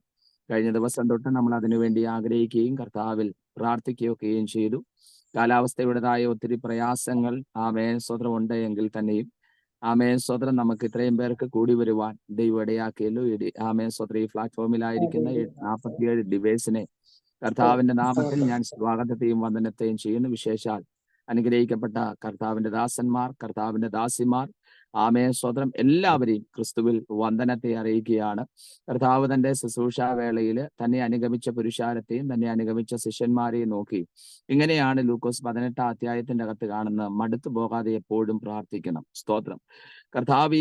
കഴിഞ്ഞ ദിവസം തൊട്ട് നമ്മൾ അതിനുവേണ്ടി ആഗ്രഹിക്കുകയും കർത്താവിൽ പ്രാർത്ഥിക്കുകയൊക്കെയും ചെയ്തു. കാലാവസ്ഥയുടേതായ ഒത്തിരി പ്രയാസങ്ങൾ ആമേൻ സ്തോത്രം ഉണ്ട് എങ്കിൽ തന്നെയും ആമേൻ സ്തോത്രം നമുക്ക് ഇത്രയും പേർക്ക് കൂടി വരുവാൻ ദൈവം ഇടയാക്കിയല്ലോ. ആമേൻ സ്തോത്രം ഈ പ്ലാറ്റ്ഫോമിലായിരിക്കുന്ന 47 ഡിവൈസിനെ കർത്താവിന്റെ നാമത്തിൽ ഞാൻ സ്വാഗതത്തെയും വന്ദനത്തെയും ചെയ്യുന്നു. വിശേഷാൽ അനുഗ്രഹിക്കപ്പെട്ട കർത്താവിന്റെ ദാസന്മാർ, കർത്താവിന്റെ ദാസിമാർ, ആമേൻ സ്തോത്രം എല്ലാവരെയും ക്രിസ്തുവിൽ വന്ദനത്തെ അറിയിക്കുകയാണ്. കർത്താവ് തന്റെ ശുശ്രൂഷാ വേളയിൽ തന്നെ അനുഗമിച്ച പുരുഷാരത്തെയും തന്നെ അനുഗമിച്ച ശിഷ്യന്മാരെയും നോക്കി ഇങ്ങനെയാണ് ലൂക്കോസ് 18 അധ്യായത്തിന്റെ അകത്ത് കാണുന്ന, മടുത്തു പോകാതെ എപ്പോഴും പ്രാർത്ഥിക്കണം. സ്തോത്രം. കർത്താവ്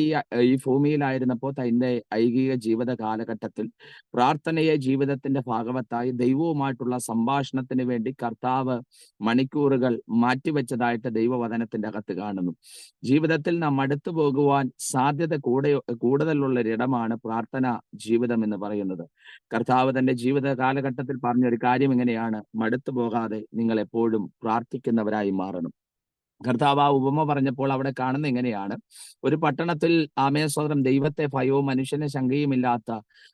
ഈ ഭൂമിയിലായിരുന്നപ്പോൾ തന്റെ ഐഹിക ജീവിത കാലഘട്ടത്തിൽ പ്രാർത്ഥനയെ ജീവിതത്തിന്റെ ഭാഗവത്തായി ദൈവവുമായിട്ടുള്ള സംഭാഷണത്തിന് വേണ്ടി കർത്താവ് മണിക്കൂറുകൾ മാറ്റിവെച്ചതായിട്ട് ദൈവവചനത്തിന്റെ അകത്ത് കാണുന്നു. ജീവിതത്തിൽ നാം മടുത്തു പോകുവാൻ സാധ്യത കൂടുതലുള്ളൊരിടമാണ് പ്രാർത്ഥന ജീവിതം എന്ന് പറയുന്നത്. കർത്താവ് തന്റെ ജീവിത കാലഘട്ടത്തിൽ പറഞ്ഞൊരു കാര്യം ഇങ്ങനെയാണ്, മടുത്തു പോകാതെ നിങ്ങൾ എപ്പോഴും പ്രാർത്ഥിക്കുന്നവരായി മാറണം. കർത്താവ് ആ ഉപമ പറഞ്ഞപ്പോൾ അവിടെ കാണുന്ന എങ്ങനെയാണ്, ഒരു പട്ടണത്തിൽ ആമേൻ സ്തോത്രം ദൈവത്തെ ഭയവും മനുഷ്യനെ ശങ്കയുമില്ലാത്ത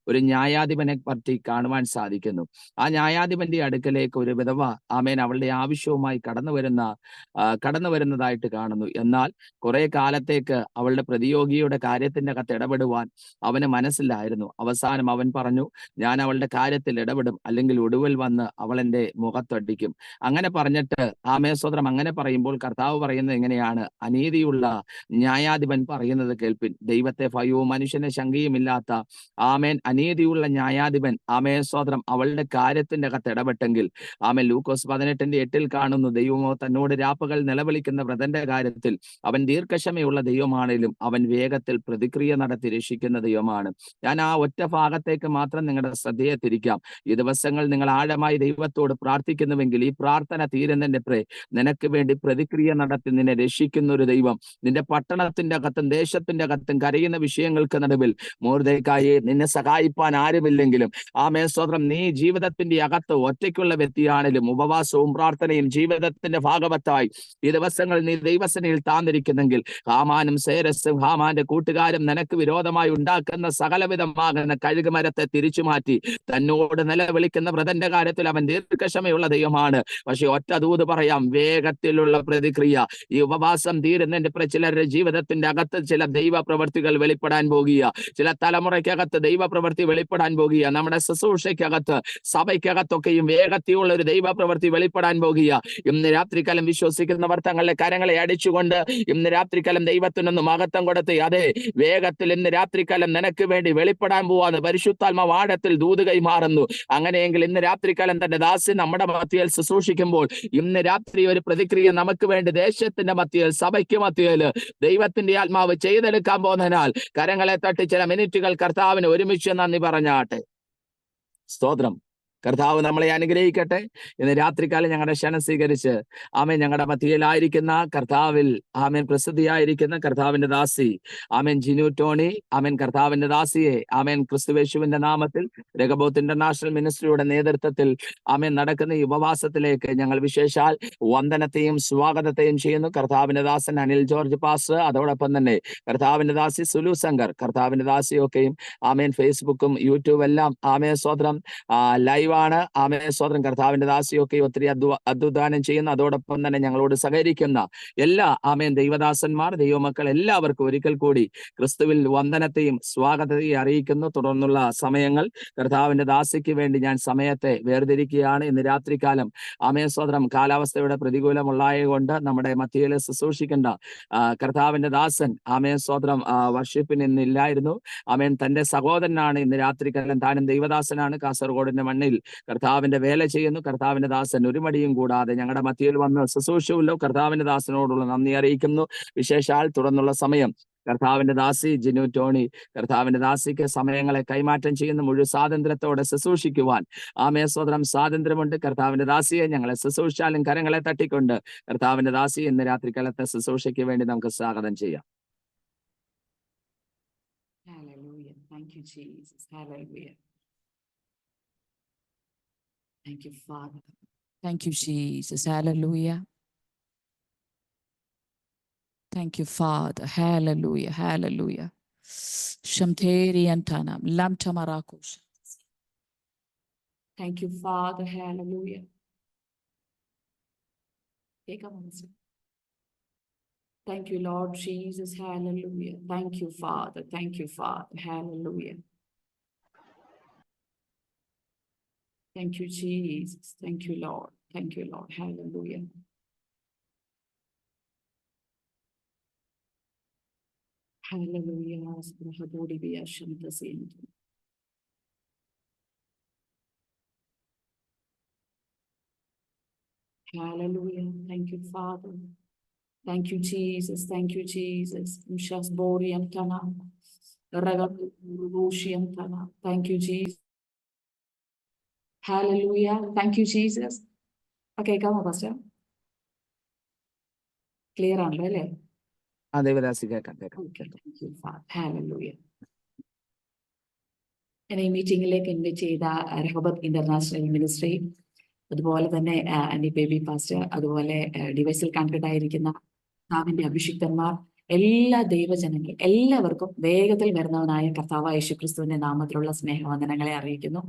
ഒരു ന്യായാധിപനെ പറ്റി കാണുവാൻ സാധിക്കുന്നു. ആ ന്യായാധിപന്റെ അടുക്കലേക്ക് ഒരു വിധവ ആമേൻ അവളുടെ ആവശ്യവുമായി കടന്നു വരുന്നതായിട്ട് കാണുന്നു. എന്നാൽ കുറെ കാലത്തേക്ക് അവളുടെ പ്രതിയോഗിയുടെ കാര്യത്തിന്റെ അകത്ത് ഇടപെടുവാൻ അവന് മനസ്സിലായിരുന്നു. അവസാനം അവൻ പറഞ്ഞു, ഞാൻ അവളുടെ കാര്യത്തിൽ ഇടപെടും, അല്ലെങ്കിൽ ഒടുവിൽ വന്ന് അവൾ എൻ്റെ മുഖത്തടിക്കും. അങ്ങനെ പറഞ്ഞിട്ട് ആമേൻ സ്തോത്രം അങ്ങനെ പറയുമ്പോൾ കർത്താവ് പറയുന്നത് എങ്ങനെയാണ്, അനീതിയുള്ള ന്യായാധിപൻ പറയുന്നത് കേൾപ്പിൻ. ദൈവത്തെ ഭയവും മനുഷ്യനെ ശങ്കയുമില്ലാത്ത ആമേൻ അനീതിയുള്ള ന്യായാധിപൻ ആമേൻ സ്തോത്രം അവളുടെ കാര്യത്തിന്റെ അകത്ത് ഇടപെട്ടെങ്കിൽ ആമേൻ ലൂക്കോസ് 18:8 കാണുന്നു, ദൈവമോ തന്നോട് രാപ്പകൽ നിലവിളിക്കുന്ന വ്രതന്റെ കാര്യത്തിൽ അവൻ ദീർഘക്ഷമയുള്ള ദൈവമാണെങ്കിലും അവൻ വേഗത്തിൽ പ്രതിക്രിയ നടത്തി രക്ഷിക്കുന്ന ദൈവമാണ്. ഞാൻ ആ ഒറ്റ ഭാഗത്തേക്ക് മാത്രം നിങ്ങളുടെ ശ്രദ്ധയെ തിരിക്കാം. ഈ ദിവസങ്ങൾ നിങ്ങൾ ആഴമായി ദൈവത്തോട് പ്രാർത്ഥിക്കുന്നുവെങ്കിൽ ഈ പ്രാർത്ഥന തീരുന്നതിന്റെ നിനക്ക് വേണ്ടി പ്രതിക്രിയ നടത്തി നിന്നെ രക്ഷിക്കുന്ന ഒരു ദൈവം നിന്റെ പട്ടണത്തിന്റെ അകത്തും ദേശത്തിന്റെ അകത്തും കരയുന്ന വിഷയങ്ങൾക്ക് നടുവിൽ മോർദെഖായെ നിന്നെ സഹായിപ്പാൻ ആരുമില്ലെങ്കിലും ആമേൻ സ്തോത്രം നീ ജീവിതത്തിന്റെ അകത്ത് ഒറ്റയ്ക്കുള്ള വ്യക്തിയാണെങ്കിലും ഉപവാസവും പ്രാർത്ഥനയും ജീവിതത്തിന്റെ ഭാഗവത്തായി ഈ ദിവസങ്ങൾ നീ ദൈവസനയിൽ താന്നിരിക്കുന്നെങ്കിൽ ഹാമാനും സേരസും ഹാമാന്റെ കൂട്ടുകാരും നിനക്ക് വിരോധമായി ഉണ്ടാക്കുന്ന സകലവിധമാകുന്ന കഴുകുമരത്തെ തിരിച്ചു മാറ്റി തന്നോട് നിലവിളിക്കുന്ന വ്രതന്റെ കാര്യത്തിൽ അവൻ ദീർഘക്ഷമയുള്ള ദൈവമാണ്. പക്ഷെ ഒറ്റ ദൂത് പറയാം, വേഗത്തിലുള്ള പ്രതിക്രിയ. ഈ ഉപവാസം തീരുന്നതിന്റെ ചിലരുടെ ജീവിതത്തിന്റെ അകത്ത് ചില ദൈവ പ്രവൃത്തികൾ വെളിപ്പെടാൻ പോകുക, ചില തലമുറയ്ക്കകത്ത് ദൈവ പ്രവൃത്തി വെളിപ്പെടാൻ പോകുക, നമ്മുടെ ശുശ്രൂഷയ്ക്കകത്ത് സഭയ്ക്കകത്തൊക്കെയും വേഗത്തിലുള്ള ഒരു ദൈവ പ്രവൃത്തി വെളിപ്പെടാൻ പോകുക. ഇന്ന് രാത്രികാലം വിശ്വസിക്കുന്നവർ തങ്ങളുടെ കരങ്ങളെ അടിച്ചുകൊണ്ട് ഇന്ന് രാത്രികാലം ദൈവത്തിനൊന്ന് മഹത്വം കൊടുത്ത്, അതെ വേഗത്തിൽ ഇന്ന് രാത്രികാലം നിനക്ക് വേണ്ടി വെളിപ്പെടാൻ പോവാന്ന് പരിശുദ്ധാത്മാവ് ആഴത്തിൽ ദൂത് കൈമാറുന്നു. അങ്ങനെയെങ്കിൽ ഇന്ന് രാത്രികാലം തന്റെ ദാസൻ നമ്മുടെ മധ്യയിൽ ശുശ്രൂഷിക്കുമ്പോൾ ഇന്ന് രാത്രി ഒരു പ്രതിക്രിയ നമുക്ക് വേണ്ടി ദേശത്തിന്റെ മധ്യയിൽ സഭയ്ക്ക് മധ്യയിൽ ദൈവത്തിന്റെ ആത്മാവ് ചെയ്തെടുക്കാൻ പോകുന്നതിനാൽ കരങ്ങളെ തട്ടി ചില മിനിറ്റുകൾ കർത്താവിന് ഒരുമിച്ച് നന്ദി പറഞ്ഞാട്ടെ. സ്തോത്രം. കർത്താവ് നമ്മളെ അനുഗ്രഹിക്കട്ടെ. ഇന്ന് രാത്രികാലം ഞങ്ങളുടെ ക്ഷണം സ്വീകരിച്ച് ആമേൻ ഞങ്ങളുടെ മധ്യയിലായിരിക്കുന്ന കർത്താവിൽ ആമേൻ പ്രസിദ്ധിയായിരിക്കുന്ന കർത്താവിന്റെ ദാസി ആമേൻ ജിനു ടോണി ആമേൻ കർത്താവിന്റെ ദാസിയെ ആമേൻ ക്രിസ്തുവേശുവിന്റെ നാമത്തിൽ രഹബോത്ത് ഇന്റർനാഷണൽ മിനിസ്ട്രിയുടെ നേതൃത്വത്തിൽ ആമേൻ നടക്കുന്ന ഈ ഉപവാസത്തിലേക്ക് ഞങ്ങൾ വിശേഷാൽ വന്ദനത്തെയും സ്വാഗതത്തെയും ചെയ്യുന്നു. കർത്താവിന്റെ ദാസൻ അനിൽ ജോർജ് പാസ്റ്റർ, അതോടൊപ്പം തന്നെ കർത്താവിന്റെ ദാസി സുലു ശങ്കർ, കർത്താവിന്റെ ദാസിയൊക്കെയും ആമേൻ ഫേസ്ബുക്കും യൂട്യൂബ് എല്ലാം ആമേൻ സ്തോത്രം ലൈവ് പറയുവാണ്. ആമേൻ സ്തോത്രം. കർത്താവിന്റെ ദാസിയൊക്കെ ഒത്തിരി അധ്വാനം ചെയ്യുന്ന, അതോടൊപ്പം തന്നെ ഞങ്ങളോട് സഹകരിക്കുന്ന എല്ലാ ആമേൻ ദൈവദാസന്മാർ, ദൈവമക്കൾ എല്ലാവർക്കും ഒരിക്കൽ കൂടി ക്രിസ്തുവിൽ വന്ദനത്തെയും സ്വാഗതത്തെയും അറിയിക്കുന്നു. തുടർന്നുള്ള സമയങ്ങൾ കർത്താവിന്റെ ദാസിക്ക് വേണ്ടി ഞാൻ സമയത്തെ വേർതിരിക്കുകയാണ്. ഇന്ന് രാത്രികാലം ആമേൻ സ്തോത്രം കാലാവസ്ഥയുടെ പ്രതികൂലമുള്ളായതുകൊണ്ട് നമ്മുടെ മധ്യയിൽ ശുശ്രൂഷിക്കേണ്ട കർത്താവിന്റെ ദാസൻ ആമേൻ സ്തോത്രം വർഷിപ്പിന് ഇന്നില്ലായിരുന്നു. ആമേൻ തന്റെ സഹോദരനാണ്. ഇന്ന് രാത്രികാലം താനും ദൈവദാസനാണ്. കാസർഗോഡിന്റെ മണ്ണിൽ കർത്താവിന്റെ വേല ചെയ്യുന്നു. കർത്താവിന്റെ ദാസൻ ഒരു മടിയും കൂടാതെ ഞങ്ങളുടെ മധ്യയിൽ വന്ന് ശുശ്രൂഷയുള്ളൂ. കർത്താവിന്റെ ദാസനോടുള്ള നന്ദി അറിയിക്കുന്നു. വിശേഷാൽ തുടർന്നുള്ള സമയം കർത്താവിന്റെ ദാസി ജിനു ടോണി കർത്താവിന്റെ ദാസിക്ക് സമയങ്ങളെ കൈമാറ്റം ചെയ്യുന്ന മുഴുവൻ സ്വാതന്ത്ര്യത്തോടെ ശുശ്രൂഷിക്കുവാൻ ആമേൻ സ്തോത്രം സ്വാതന്ത്ര്യമുണ്ട്. കർത്താവിന്റെ ദാസിയെ ഞങ്ങളെ ശുശ്രൂഷിച്ചാലും കരങ്ങളെ തട്ടിക്കൊണ്ട് കർത്താവിന്റെ ദാസി ഇന്ന് രാത്രികാലത്തെ ശുശ്രൂഷയ്ക്ക് വേണ്ടി നമുക്ക് സ്വാഗതം ചെയ്യാം. Hallelujah. Thank you, Jesus. Hallelujah. Thank you, Father. Thank you, Jesus. Hallelujah. Thank you, Father. Hallelujah. Hallelujah. Shamtheri antanam lam tamarakush. Thank you, Father. Hallelujah. Take a moment. Thank you, Lord Jesus. Hallelujah. Thank you, Father. Thank you, Father. Hallelujah. Thank you, Jesus. Thank you, Lord. Thank you, Lord. Hallelujah. Hallelujah. Hallelujah. Thank you, Father. Thank you, Jesus. Thank you, Jesus. Thank you, Jesus. Hallelujah. Thank you, Jesus. Okay, come on, Pastor. Clear on, really? ദൈവദാസി കേൾക്കാം. Okay, thank you, Father. Hallelujah. എന്നെ ഈ മീറ്റിംഗിലേക്ക് invite ചെയ്ത രഹോബത്ത് international ministry, അതുപോലെ തന്നെ Andy baby pastor, അതുപോലെ ഡിവൈസിൽ concrete ആയിരിക്കുന്ന കർത്താവിന്റെ അഭിഷിക്തന്മാർ, എല്ലാ ദൈവജനങ്ങൾ എല്ലാവർക്കും വേഗത്തിൽ വരുന്നവനായ കർത്താവായ യേശുക്രിസ്തുവിന്റെ നാമത്തിലുള്ള സ്നേഹവന്ദനങ്ങളെ അറിയിക്കുന്നു.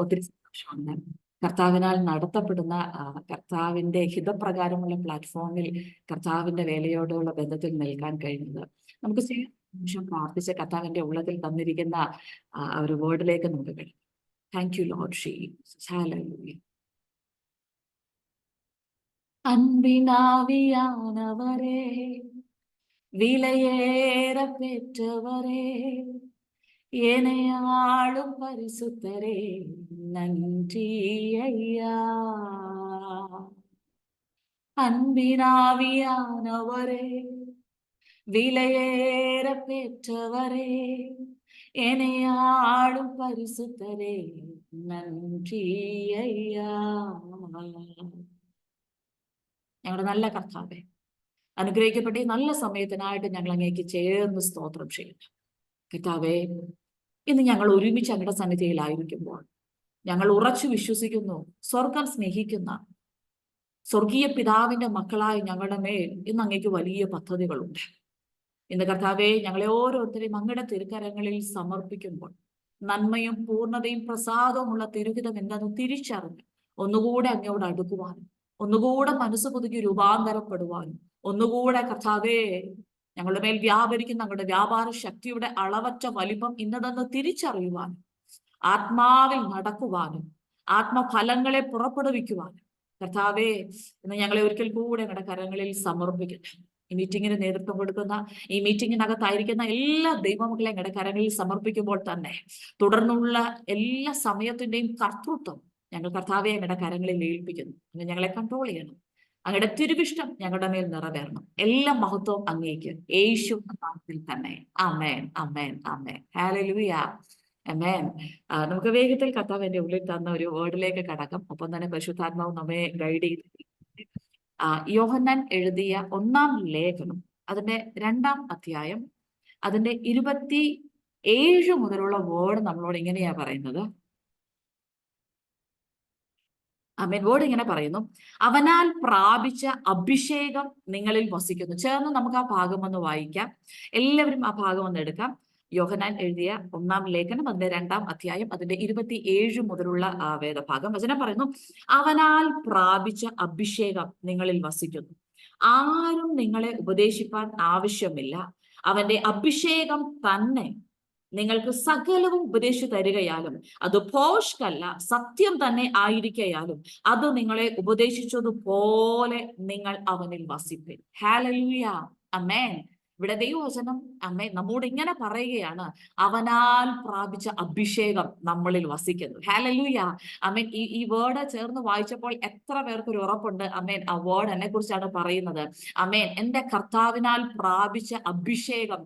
ഒത്തിരി സന്തോഷമുണ്ട്. കർത്താവിനാൽ നടത്തപ്പെടുന്ന കർത്താവിന്റെ ഹിതപ്രകാരമുള്ള പ്ലാറ്റ്ഫോമിൽ കർത്താവിന്റെ വേലയോടുള്ള ബന്ധത്തിൽ നിൽക്കാൻ കഴിഞ്ഞത്. നമുക്ക് നിമിഷം പ്രാർത്ഥിച്ച കർത്താവിന്റെ ഉള്ളത്തിൽ തന്നിരിക്കുന്ന ഒരു വേർഡിലേക്ക് നമുക്ക് കഴിയും. Thank you Lord Jesus. ഹല്ലേലൂയ. അൻപിനാവിയാനവരേ, വിലയേറെ പെറ്റവരേ, ஏனையாளும் பரிசுத்தரே நன்றி ஐயா. அன்பினாவியானவரே, விலையேற பெற்றவரே, ஏனையாளும் பரிசுத்தரே நன்றி ஐயா. ഞങ്ങളുടെ നല്ല കർത്താവേ, അനുഗ്രഹിക്കപ്പെട്ട ഈ നല്ല സമയത്തിനായിട്ട് ഞങ്ങൾ അങ്ങേക്ക് ചേർന്ന് സ്തോത്രം ചെയ്യുന്നു. കർത്താവേ, ഇന്ന് ഞങ്ങൾ ഒരുമിച്ച് അങ്ങയുടെ സന്നിധിയിലായിരിക്കുമ്പോൾ ഞങ്ങൾ ഉറച്ചു വിശ്വസിക്കുന്നു, സ്വർഗം സ്നേഹിക്കുന്ന സ്വർഗീയ പിതാവിന്റെ മക്കളായി ഞങ്ങളുടെ മേൽ ഇന്ന് അങ്ങേക്ക് വലിയ പദ്ധതികളുണ്ട്. ഇന്ന് കർത്താവേ, ഞങ്ങളെ ഓരോരുത്തരെയും അങ്ങയുടെ തിരുക്കരങ്ങളിൽ സമർപ്പിക്കുമ്പോൾ നന്മയും പൂർണ്ണതയും പ്രസാദവുമുള്ള തിരുഹിതം എന്തെന്ന് തിരിച്ചറിഞ്ഞ് ഒന്നുകൂടെ അങ്ങയോട് അടുക്കുവാനും, ഒന്നുകൂടെ മനസ്സ് പുതുക്കി രൂപാന്തരപ്പെടുവാനും, ഒന്നുകൂടെ കർത്താവേ ഞങ്ങളുടെ മേൽ വ്യാപരിക്കുന്ന ഞങ്ങളുടെ വ്യാപാര ശക്തിയുടെ അളവറ്റ വലിപ്പം ഇന്നതെന്ന് തിരിച്ചറിയുവാനും, ആത്മാവിൽ നടക്കുവാനും, ആത്മഫലങ്ങളെ പുറപ്പെടുവിക്കുവാനും കർത്താവേ ഇന്ന് ഞങ്ങളെ ഒരിക്കൽ കൂടെ ഞങ്ങളുടെ കരങ്ങളിൽ സമർപ്പിക്കട്ടെ. ഈ മീറ്റിങ്ങിന് നേതൃത്വം കൊടുക്കുന്ന, ഈ മീറ്റിങ്ങിനകത്തായിരിക്കുന്ന എല്ലാ ദൈവമക്കളെയും ഞങ്ങളുടെ കരങ്ങളിൽ സമർപ്പിക്കുമ്പോൾ തന്നെ തുടർന്നുള്ള എല്ലാ സമയത്തിന്റെയും കർത്തൃത്വം ഞങ്ങൾ കർത്താവെ ഞങ്ങളുടെ കരങ്ങളിൽ ഏൽപ്പിക്കുന്നു. അങ്ങ് ഞങ്ങളെ കൺട്രോൾ ചെയ്യണം. അങ്ങയുടെ തിരുവിഷ്ടം ഞങ്ങളുടെ മേൽ നിറവേറണം. എല്ലാ മഹത്വവും അങ്ങേക്ക് യേശുവിന്റെ നാമത്തിൽ തന്നെ. ആമേൻ, ആമേൻ, ആമേൻ. ഹല്ലേലൂയ, ആമേൻ. നമുക്ക് വേഗത്തിൽ കർത്താവ് എന്റെ ഉള്ളിൽ തന്ന ഒരു വേർഡിലേക്ക് കടക്കാം. ഒപ്പം തന്നെ പരിശുദ്ധാത്മാവ് നമ്മെ ഗൈഡ് ചെയ്ത് യോഹന്നാൻ എഴുതിയ 1-ാം ലേഖനം, അതിന്റെ 2-ാം അധ്യായം, അതിന്റെ 27 മുതലുള്ള വേർഡ് നമ്മളോട് ഇങ്ങനെയാ പറയുന്നത്. ആമേൻ. വേർഡ് ഇങ്ങനെ പറയുന്നു: അവനാൽ പ്രാപിച്ച അഭിഷേകം നിങ്ങളിൽ വസിക്കുന്നു. ചേർന്ന് നമുക്ക് ആ ഭാഗം ഒന്ന് വായിക്കാം. എല്ലാവരും ആ ഭാഗം ഒന്ന് എടുക്കാം. യോഹന്നാൻ എഴുതിയ 1-ാം ലേഖനം അതിന്റെ 2-ാം അധ്യായം അതിന്റെ 27 മുതലുള്ള വേദഭാഗം. വചനം പറയുന്നു, അവനാൽ പ്രാപിച്ച അഭിഷേകം നിങ്ങളിൽ വസിക്കുന്നു. ആരും നിങ്ങളെ ഉപദേശിപ്പാൻ ആവശ്യമില്ല. അവന്റെ അഭിഷേകം തന്നെ നിങ്ങൾക്ക് സകലവും ഉപദേശിച്ചു തരികയാലും അത് ഭോഷ്കല്ല, സത്യം തന്നെ ആയിരിക്കയാലും അത് നിങ്ങളെ ഉപദേശിച്ചതുപോലെ നിങ്ങൾ അവനിൽ വസിപ്പിൻ. ഹല്ലേലൂയ, ആമേൻ. ഇവിടെ ദൈവവചനം ആമേൻ നമ്മോട് ഇങ്ങനെ പറയുകയാണ്, അവനാൽ പ്രാപിച്ച അഭിഷേകം നമ്മളിൽ വസിക്കുന്നു. ഹല്ലേലൂയ, ആമേൻ. ഈ വേർഡ് ചേർന്ന് വായിച്ചപ്പോൾ എത്ര പേർക്ക് ഒരു ഉറപ്പുണ്ട്? ആമേൻ, ആ വേർഡ് എന്നെ കുറിച്ചാണ് പറയുന്നത്. ആമേൻ, എന്റെ കർത്താവിനാൽ പ്രാപിച്ച അഭിഷേകം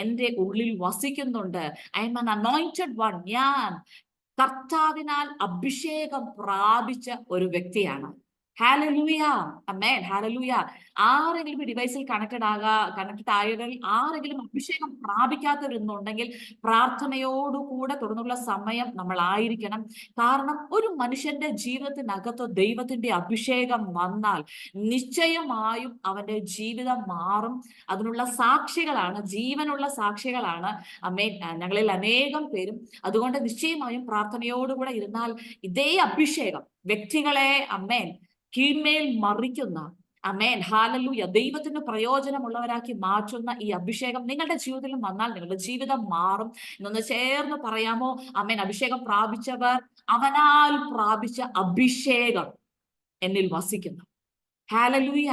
എന്റെ ഉള്ളിൽ വസിക്കുന്നുണ്ട്. I am an anointed one. ഞാൻ കർത്താവിനാൽ അഭിഷേകം പ്രാപിച്ച ഒരു വ്യക്തിയാണ്. ഹല്ലേലൂയ, ആമേൻ, ഹല്ലേലൂയ. ആരെങ്കിലും ഈ ഡിവൈസിൽ കണക്റ്റഡ് ആയവരിൽ ആരെങ്കിലും അഭിഷേകം പ്രാപിക്കാത്തവരുന്നുണ്ടെങ്കിൽ പ്രാർത്ഥനയോടുകൂടെ തുടർന്നുള്ള സമയം നമ്മൾ ആയിരിക്കണം. കാരണം ഒരു മനുഷ്യന്റെ ജീവിതത്തിനകത്ത് ദൈവത്തിന്റെ അഭിഷേകം വന്നാൽ നിശ്ചയമായും അവന്റെ ജീവിതം മാറും. അതിനുള്ള സാക്ഷികളാണ്, ജീവനുള്ള സാക്ഷികളാണ് ആമേൻ ഞങ്ങളിൽ അനേകം പേരും. അതുകൊണ്ട് നിശ്ചയമായും പ്രാർത്ഥനയോടുകൂടെ ഇരുന്നാൽ ഇതേ അഭിഷേകം വ്യക്തികളെ ആമേൻ കീഴ്മേൽ മറിക്കുന്ന, ആമേൻ, ഹല്ലേലൂയ, ദൈവത്തിന് പ്രയോജനമുള്ളവരാക്കി മാറ്റുന്ന ഈ അഭിഷേകം നിങ്ങളുടെ ജീവിതത്തിലും വന്നാൽ നിങ്ങളുടെ ജീവിതം മാറും. എന്നൊന്ന് ചേർന്ന് പറയാമോ? ആമേൻ. അഭിഷേകം പ്രാപിച്ചവർ, അവനാൽ പ്രാപിച്ച അഭിഷേകം എന്നിൽ വസിക്കുന്നു. ഹല്ലേലൂയ,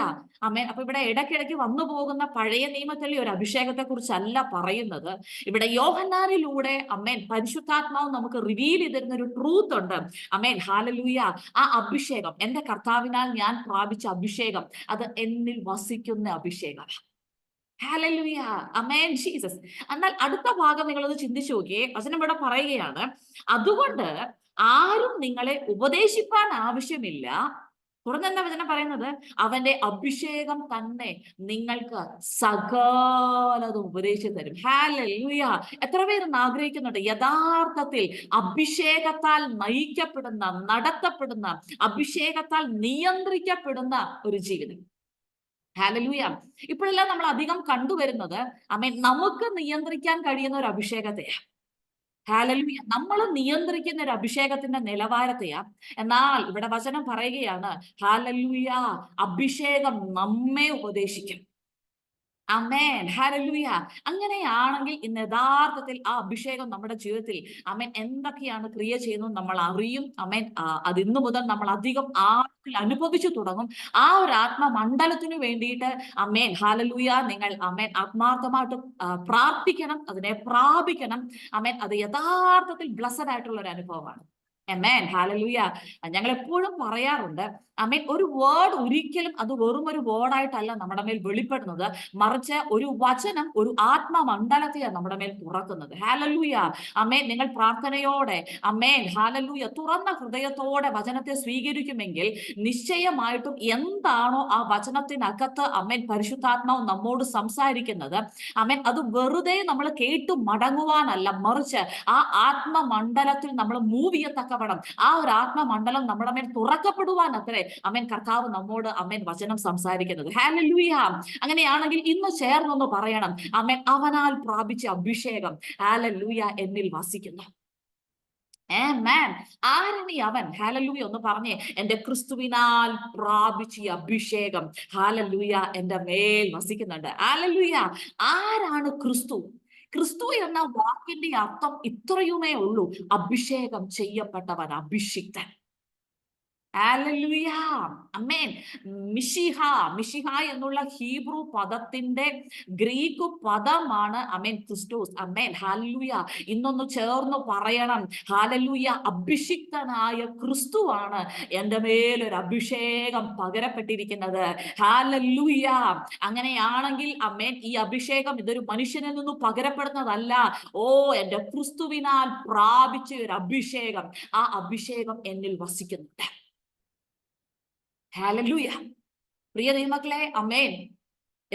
ആമേൻ. അപ്പൊ ഇവിടെ ഇടയ്ക്കിടയ്ക്ക് വന്നു പോകുന്ന പഴയ നിയമത്തിലെ ഒരു അഭിഷേകത്തെ കുറിച്ചല്ല പറയുന്നത്. ഇവിടെ യോഹന്നാനിലൂടെ ആമേൻ പരിശുദ്ധാത്മാവ് നമുക്ക് റിവീൽ ചെയ്തിരുന്ന ഒരു ട്രൂത്ത് ഉണ്ട്. ആമേൻ, ഹല്ലേലൂയ. ആ അഭിഷേകം, എന്റെ കർത്താവിനാൽ ഞാൻ പ്രാപിച്ച അഭിഷേകം, അത് എന്നിൽ വസിക്കുന്ന അഭിഷേകം. ഹല്ലേലൂയ, ആമേൻ, ജീസസ്. എന്നാൽ അടുത്ത ഭാഗം നിങ്ങളത് ചിന്തിച്ചു നോക്കിയേ. വചനം ഇവിടെ പറയുകയാണ്, അതുകൊണ്ട് ആരും നിങ്ങളെ ഉപദേശിപ്പാൻ ആവശ്യമില്ല. തുടർന്ന് വചനം പറയുന്നത്, അവന്റെ അഭിഷേകം തന്നെ നിങ്ങൾക്ക് സകലതും ഉപദേശിച്ചു തരും. ഹല്ലേലൂയ. എത്ര പേരൊന്ന് ആഗ്രഹിക്കുന്നുണ്ട് യഥാർത്ഥത്തിൽ അഭിഷേകത്താൽ നയിക്കപ്പെടുന്ന, നടത്തപ്പെടുന്ന, അഭിഷേകത്താൽ നിയന്ത്രിക്കപ്പെടുന്ന ഒരു ജീവിതം? ഹല്ലേലൂയ. ഇപ്പോഴെല്ലാം നമ്മൾ അധികം കണ്ടുവരുന്നത് ആമേൻ നമുക്ക് നിയന്ത്രിക്കാൻ കഴിയുന്ന ഒരു അഭിഷേകത്തെയാ. ഹല്ലേലൂയ. നമ്മൾ നിയന്ത്രിക്കുന്ന ഒരു അഭിഷേകത്തിന്റെ നിലവാരത്തെയാ. എന്നാൽ ഇവിടെ വചനം പറയുകയാണ്, ഹല്ലേലൂയ, അഭിഷേകം നമ്മെ ഉപദേശിക്കും. ആമേൻ, ഹല്ലേലൂയ. അങ്ങനെയാണെങ്കിൽ ഇന്ന് യഥാർത്ഥത്തിൽ ആ അഭിഷേകം നമ്മുടെ ജീവിതത്തിൽ ആമേൻ എന്തൊക്കെയാണ് ക്രിയ ചെയ്യുന്നത് നമ്മൾ അറിയും. ആമേൻ, അത് ഇന്നു മുതൽ നമ്മൾ അധികം ആഴത്തിൽ അനുഭവിച്ചു തുടങ്ങും. ആ ഒരു ആത്മമണ്ഡലത്തിനു വേണ്ടിയിട്ട് ആമേൻ, ഹല്ലേലൂയ, നിങ്ങൾ ആമേൻ ആത്മാർത്ഥമായിട്ട് പ്രാർത്ഥിക്കണം, അതിനെ പ്രാപിക്കണം. ആമേൻ, അത് യഥാർത്ഥത്തിൽ ബ്ലെസ്സഡ് ആയിട്ടുള്ള ഒരു അനുഭവമാണ്. ആമേൻ, ഹല്ലേലൂയ. ഞങ്ങൾ എപ്പോഴും പറയാറുണ്ട്, ആമേൻ, ഒരു വേർഡ് ഒരിക്കലും അത് വെറും ഒരു വേർഡായിട്ടല്ല നമ്മുടെ മേൽ വെളിപ്പെടുന്നത്, മറിച്ച് ഒരു വചനം ഒരു ആത്മമണ്ഡലത്തെയാണ് നമ്മുടെ മേൽ തുറക്കുന്നത്. ഹല്ലേലൂയ, ആമേൻ. നിങ്ങൾ പ്രാർത്ഥനയോടെ ആമേൻ, ഹല്ലേലൂയ, തുറന്ന ഹൃദയത്തോടെ വചനത്തെ സ്വീകരിക്കുമെങ്കിൽ നിശ്ചയമായിട്ടും എന്താണോ ആ വചനത്തിനകത്ത് ആമേൻ പരിശുദ്ധാത്മാവ് നമ്മോട് സംസാരിക്കുന്നത്, ആമേൻ, അത് വെറുതെ നമ്മൾ കേട്ടു മടങ്ങുവാനല്ല, മറിച്ച് ആ ആത്മമണ്ഡലത്തിൽ നമ്മൾ മൂവ് ചെയ്യത്തക്കവണ്ണം ആ ഒരു ആത്മമണ്ഡലം നമ്മുടെ മേൽ തുറക്കപ്പെടുവാൻ അത്രേ ആമേൻ കർത്താവ് നമ്മോട് ആമേൻ വചനം സംസാരിക്കുന്നത്. ഹല്ലേലൂയ. അങ്ങനെയാണെങ്കിൽ ഇന്ന് ചേർന്നൊന്ന് പറയണം, ആമേൻ, അവനാൽ പ്രാപിച്ച അഭിഷേകം ഹല്ലേലൂയ എന്നിൽ വസിക്കുന്നു. ആമേൻ. ആരാണ് അവൻ? ഹല്ലേലൂയ. ഒന്ന് പറഞ്ഞേ, എന്റെ ക്രിസ്തുവിനാൽ പ്രാപിച്ച അഭിഷേകം ഹല്ലേലൂയ എന്റെ മേൽ വസിക്കുന്നുണ്ട്. ഹല്ലേലൂയ. ആരാണ് ക്രിസ്തു? ക്രിസ്തു എന്ന വാക്കിന്റെ അർത്ഥം ഇത്രയുമേ ഉള്ളൂ, അഭിഷേകം ചെയ്യപ്പെട്ടവൻ, അഭിഷിക്തൻ. ഹല്ലേലൂയ, ആമേൻ. മിശിഹ എന്നുള്ള ഹീബ്രു പദത്തിന്റെ ഗ്രീക്ക് പദമാണ് ആമേൻ ക്രിസ്റ്റോസ്. ആമേൻ, ഹല്ലേലൂയ. ഇന്നൊന്ന് ചേർന്ന് പറയണം, ഹല്ലേലൂയ, അഭിഷിക്തനായ ക്രിസ്തുവാണ് എന്റെ മേലൊരു അഭിഷേകം പകരപ്പെട്ടിരിക്കുന്നത്. ഹല്ലേലൂയ. അങ്ങനെയാണെങ്കിൽ ആമേൻ ഈ അഭിഷേകം ഇതൊരു മനുഷ്യനിൽ നിന്നും പകരപ്പെടുന്നതല്ല. ഓ, എന്റെ ക്രിസ്തുവിനാൽ പ്രാപിച്ച ഒരു അഭിഷേകം, ആ അഭിഷേകം എന്നിൽ വസിക്കുന്നുണ്ട്. ഹല്ലേലൂയ. പ്രിയ ദൈവമക്കളെ, ആമേൻ,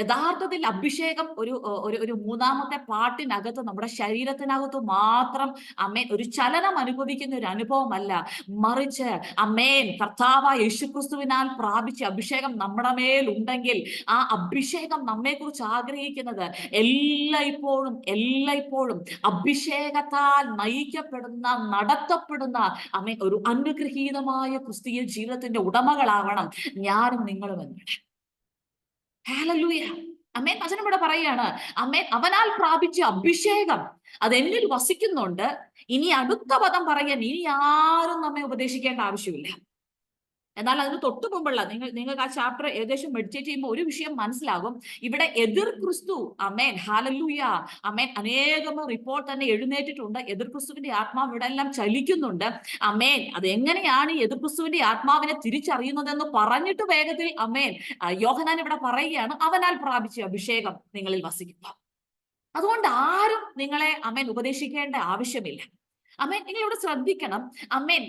യഥാർത്ഥത്തിൽ അഭിഷേകം ഒരു മൂന്നാമത്തെ പാട്ടിനകത്ത് നമ്മുടെ ശരീരത്തിനകത്ത് മാത്രം അമേൻ ഒരു ചലനം അനുഭവിക്കുന്ന ഒരു അനുഭവമല്ല, മറിച്ച് അമേൻ കർത്താവായ യേശുക്രിസ്തുവിനാൽ പ്രാപിച്ച അഭിഷേകം നമ്മുടെ മേൽ ഉണ്ടെങ്കിൽ ആ അഭിഷേകം നമ്മെക്കുറിച്ച് ആഗ്രഹിക്കുന്നത് എല്ലായ്പ്പോഴും അഭിഷേകത്താൽ നയിക്കപ്പെടുന്ന നടത്തപ്പെടുന്ന അമേൻ ഒരു അനുഗ്രഹീതമായ ക്രിസ്തീയ ജീവിതത്തിന്റെ ഉടമകളാവണം ഞാനും നിങ്ങളും എന്നാണ്. ഹല്ലേലൂയ. അമേൻ. വചനം ഇവിടെ പറയാണ് അമേൻ അവനാൽ പ്രാപിച്ച അഭിഷേകം അത് എന്നിൽ വസിക്കുന്നുണ്ട്. ഇനി അടുത്ത പദം പറയാൻ ഇനി ആരും നമ്മെ ഉപദേശിക്കേണ്ട ആവശ്യമില്ല. എന്നാൽ അതിന് തൊട്ടു മുമ്പുള്ള നിങ്ങൾക്ക് ആ ചാപ്റ്റർ ഏകദേശം മെഡിറ്റേറ്റ് ചെയ്യുമ്പോൾ ഒരു വിഷയം മനസ്സിലാകും. ഇവിടെ എതിർ ക്രിസ്തു അമേൻ ഹല്ലേലൂയ അമേൻ അനേകം റിപ്പോർട്ട് തന്നെ എഴുന്നേറ്റിട്ടുണ്ട്. എതിർ ക്രിസ്തുവിന്റെ ആത്മാവ് ഇവിടെ എല്ലാം ചലിക്കുന്നുണ്ട്. അമേൻ. അത് എങ്ങനെയാണ് ഈ എതിർ ക്രിസ്തുവിന്റെ ആത്മാവിനെ തിരിച്ചറിയുന്നതെന്ന് പറഞ്ഞിട്ട് വേഗത്തിൽ അമേൻ യോഹന്നാൻ ഇവിടെ പറയുകയാണ് അവനാൽ പ്രാപിച്ച അഭിഷേകം നിങ്ങളിൽ വസിക്കുന്നു. അതുകൊണ്ട് ആരും നിങ്ങളെ അമേൻ ഉപദേശിക്കേണ്ട ആവശ്യമില്ല. അമേൻ. നിങ്ങൾ ഇവിടെ ശ്രദ്ധിക്കണം. അമേൻ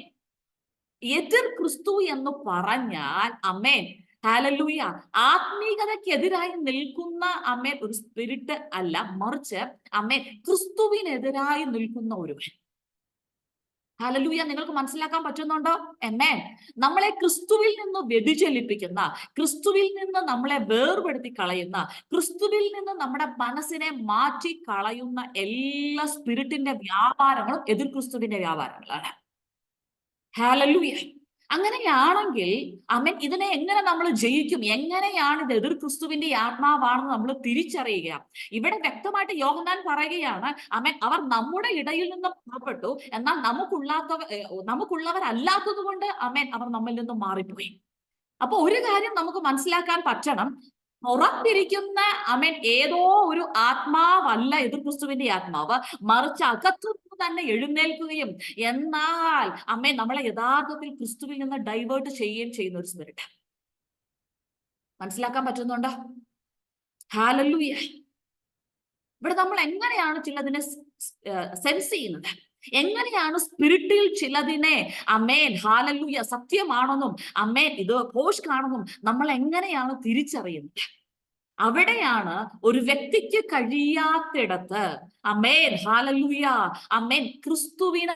എതിർ ക്രിസ്തു എന്ന് പറഞ്ഞാൽ അമേൻ ഹല്ലേലൂയ ആത്മീകതയ്ക്കെതിരായി നിൽക്കുന്ന അമേൻ ഒരു സ്പിരിറ്റ് അല്ല, മറിച്ച് അമേൻ ക്രിസ്തുവിനെതിരായി നിൽക്കുന്ന ഒരുവൻ. ഹല്ലേലൂയ. നിങ്ങൾക്ക് മനസ്സിലാക്കാൻ പറ്റുന്നുണ്ടോ? ആമേൻ. നമ്മളെ ക്രിസ്തുവിൽ നിന്ന് വ്യതിചലിപ്പിക്കുന്ന, ക്രിസ്തുവിൽ നിന്ന് നമ്മളെ വേർപെടുത്തി കളയുന്ന, ക്രിസ്തുവിൽ നിന്ന് നമ്മുടെ മനസ്സിനെ മാറ്റി കളയുന്ന എല്ലാ സ്പിരിറ്റിന്റെ വ്യാപാരങ്ങളും എതിർ ക്രിസ്തുവിന്റെ വ്യാപാരങ്ങളാണ്. ഹല്ലേലൂയ. അങ്ങനെയാണെങ്കിൽ അമേൻ ഇതിനെ എങ്ങനെ നമ്മൾ ജയിക്കും? എങ്ങനെയാണ് ഇത് എതിർ ക്രിസ്തുവിന്റെ ആത്മാവാണെന്ന് നമ്മൾ തിരിച്ചറിയുക? ഇവിടെ വ്യക്തമായിട്ട് യോഹന്നാൻ പറയുകയാണ് അമേൻ അവർ നമ്മുടെ ഇടയിൽ നിന്ന് പുറപ്പെട്ടു, എന്നാൽ നമുക്കുള്ളവരല്ലാത്തത് കൊണ്ട് അമേൻ അവർ നമ്മിൽ നിന്നും മാറിപ്പോയി. അപ്പൊ ഒരു കാര്യം നമുക്ക് മനസ്സിലാക്കാൻ പറ്റണം. പുറത്തിരിക്കുന്ന അമേൻ ഏതോ ഒരു ആത്മാവല്ല എതിർ ക്രിസ്തുവിന്റെ ആത്മാവ്, മറിച്ച് അകത്തു തന്നെ എഴുന്നേൽക്കുകയും എന്നാൽ അമ്മേ നമ്മളെ യഥാർത്ഥത്തിൽ ക്രിസ്തുവിൽ നിന്ന് ഡൈവേർട്ട് ചെയ്യുകയും ചെയ്യുന്ന ഒരു സ്പിരിറ്റ്. മനസ്സിലാക്കാൻ പറ്റുന്നുണ്ടോ? ഹല്ലേലൂയ. ഇവിടെ നമ്മൾ എങ്ങനെയാണ് ചിലതിനെ സെൻസ് ചെയ്യുന്നത്? എങ്ങനെയാണ് സ്പിരിറ്റിൽ ചിലതിനെ അമേൻ ഹല്ലേലൂയ സത്യമാണെന്നും അമേൻ ഇത് ഭോഷ്കാണെന്നും നമ്മൾ എങ്ങനെയാണ് തിരിച്ചറിയുന്നത്? അവിടെയാണ് ഒരു വ്യക്തിക്ക് കഴിയാത്തിടത്ത് അമേൻ ഹല്ലേലൂയ അമേൻ ക്രിസ്തുവിനെ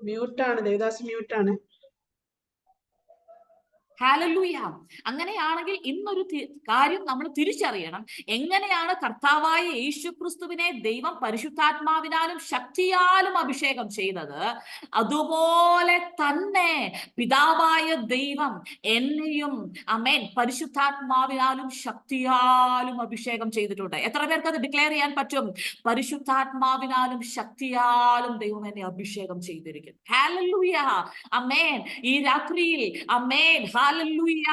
മ്യൂട്ടാണ്, ദേവദാസ് മ്യൂട്ടാണ്. ഹല്ലേലൂയ. അങ്ങനെയാണെങ്കിൽ ഇന്നൊരു കാര്യം നമ്മൾ തിരിച്ചറിയണം. എങ്ങനെയാണ് കർത്താവായ യേശുക്രിസ്തുവിനെ ദൈവം പരിശുദ്ധാത്മാവിനാലും ശക്തിയാലും അഭിഷേകം ചെയ്തത്, അതുപോലെ തന്നെ പിതാവായ ദൈവം എന്നെയും അമേൻ പരിശുദ്ധാത്മാവിനാലും ശക്തിയാലും അഭിഷേകം ചെയ്തിട്ടുണ്ട്. എത്ര പേർക്ക് അത് ഡിക്ലെയർ ചെയ്യാൻ പറ്റും? പരിശുദ്ധാത്മാവിനാലും ശക്തിയാലും ദൈവം എന്നെ അഭിഷേകം ചെയ്തിരിക്കുന്നു. ഹല്ലേലൂയ. അമേൻ. ഈ രാത്രിയിൽ അമേൻ ഹല്ലേലൂയ.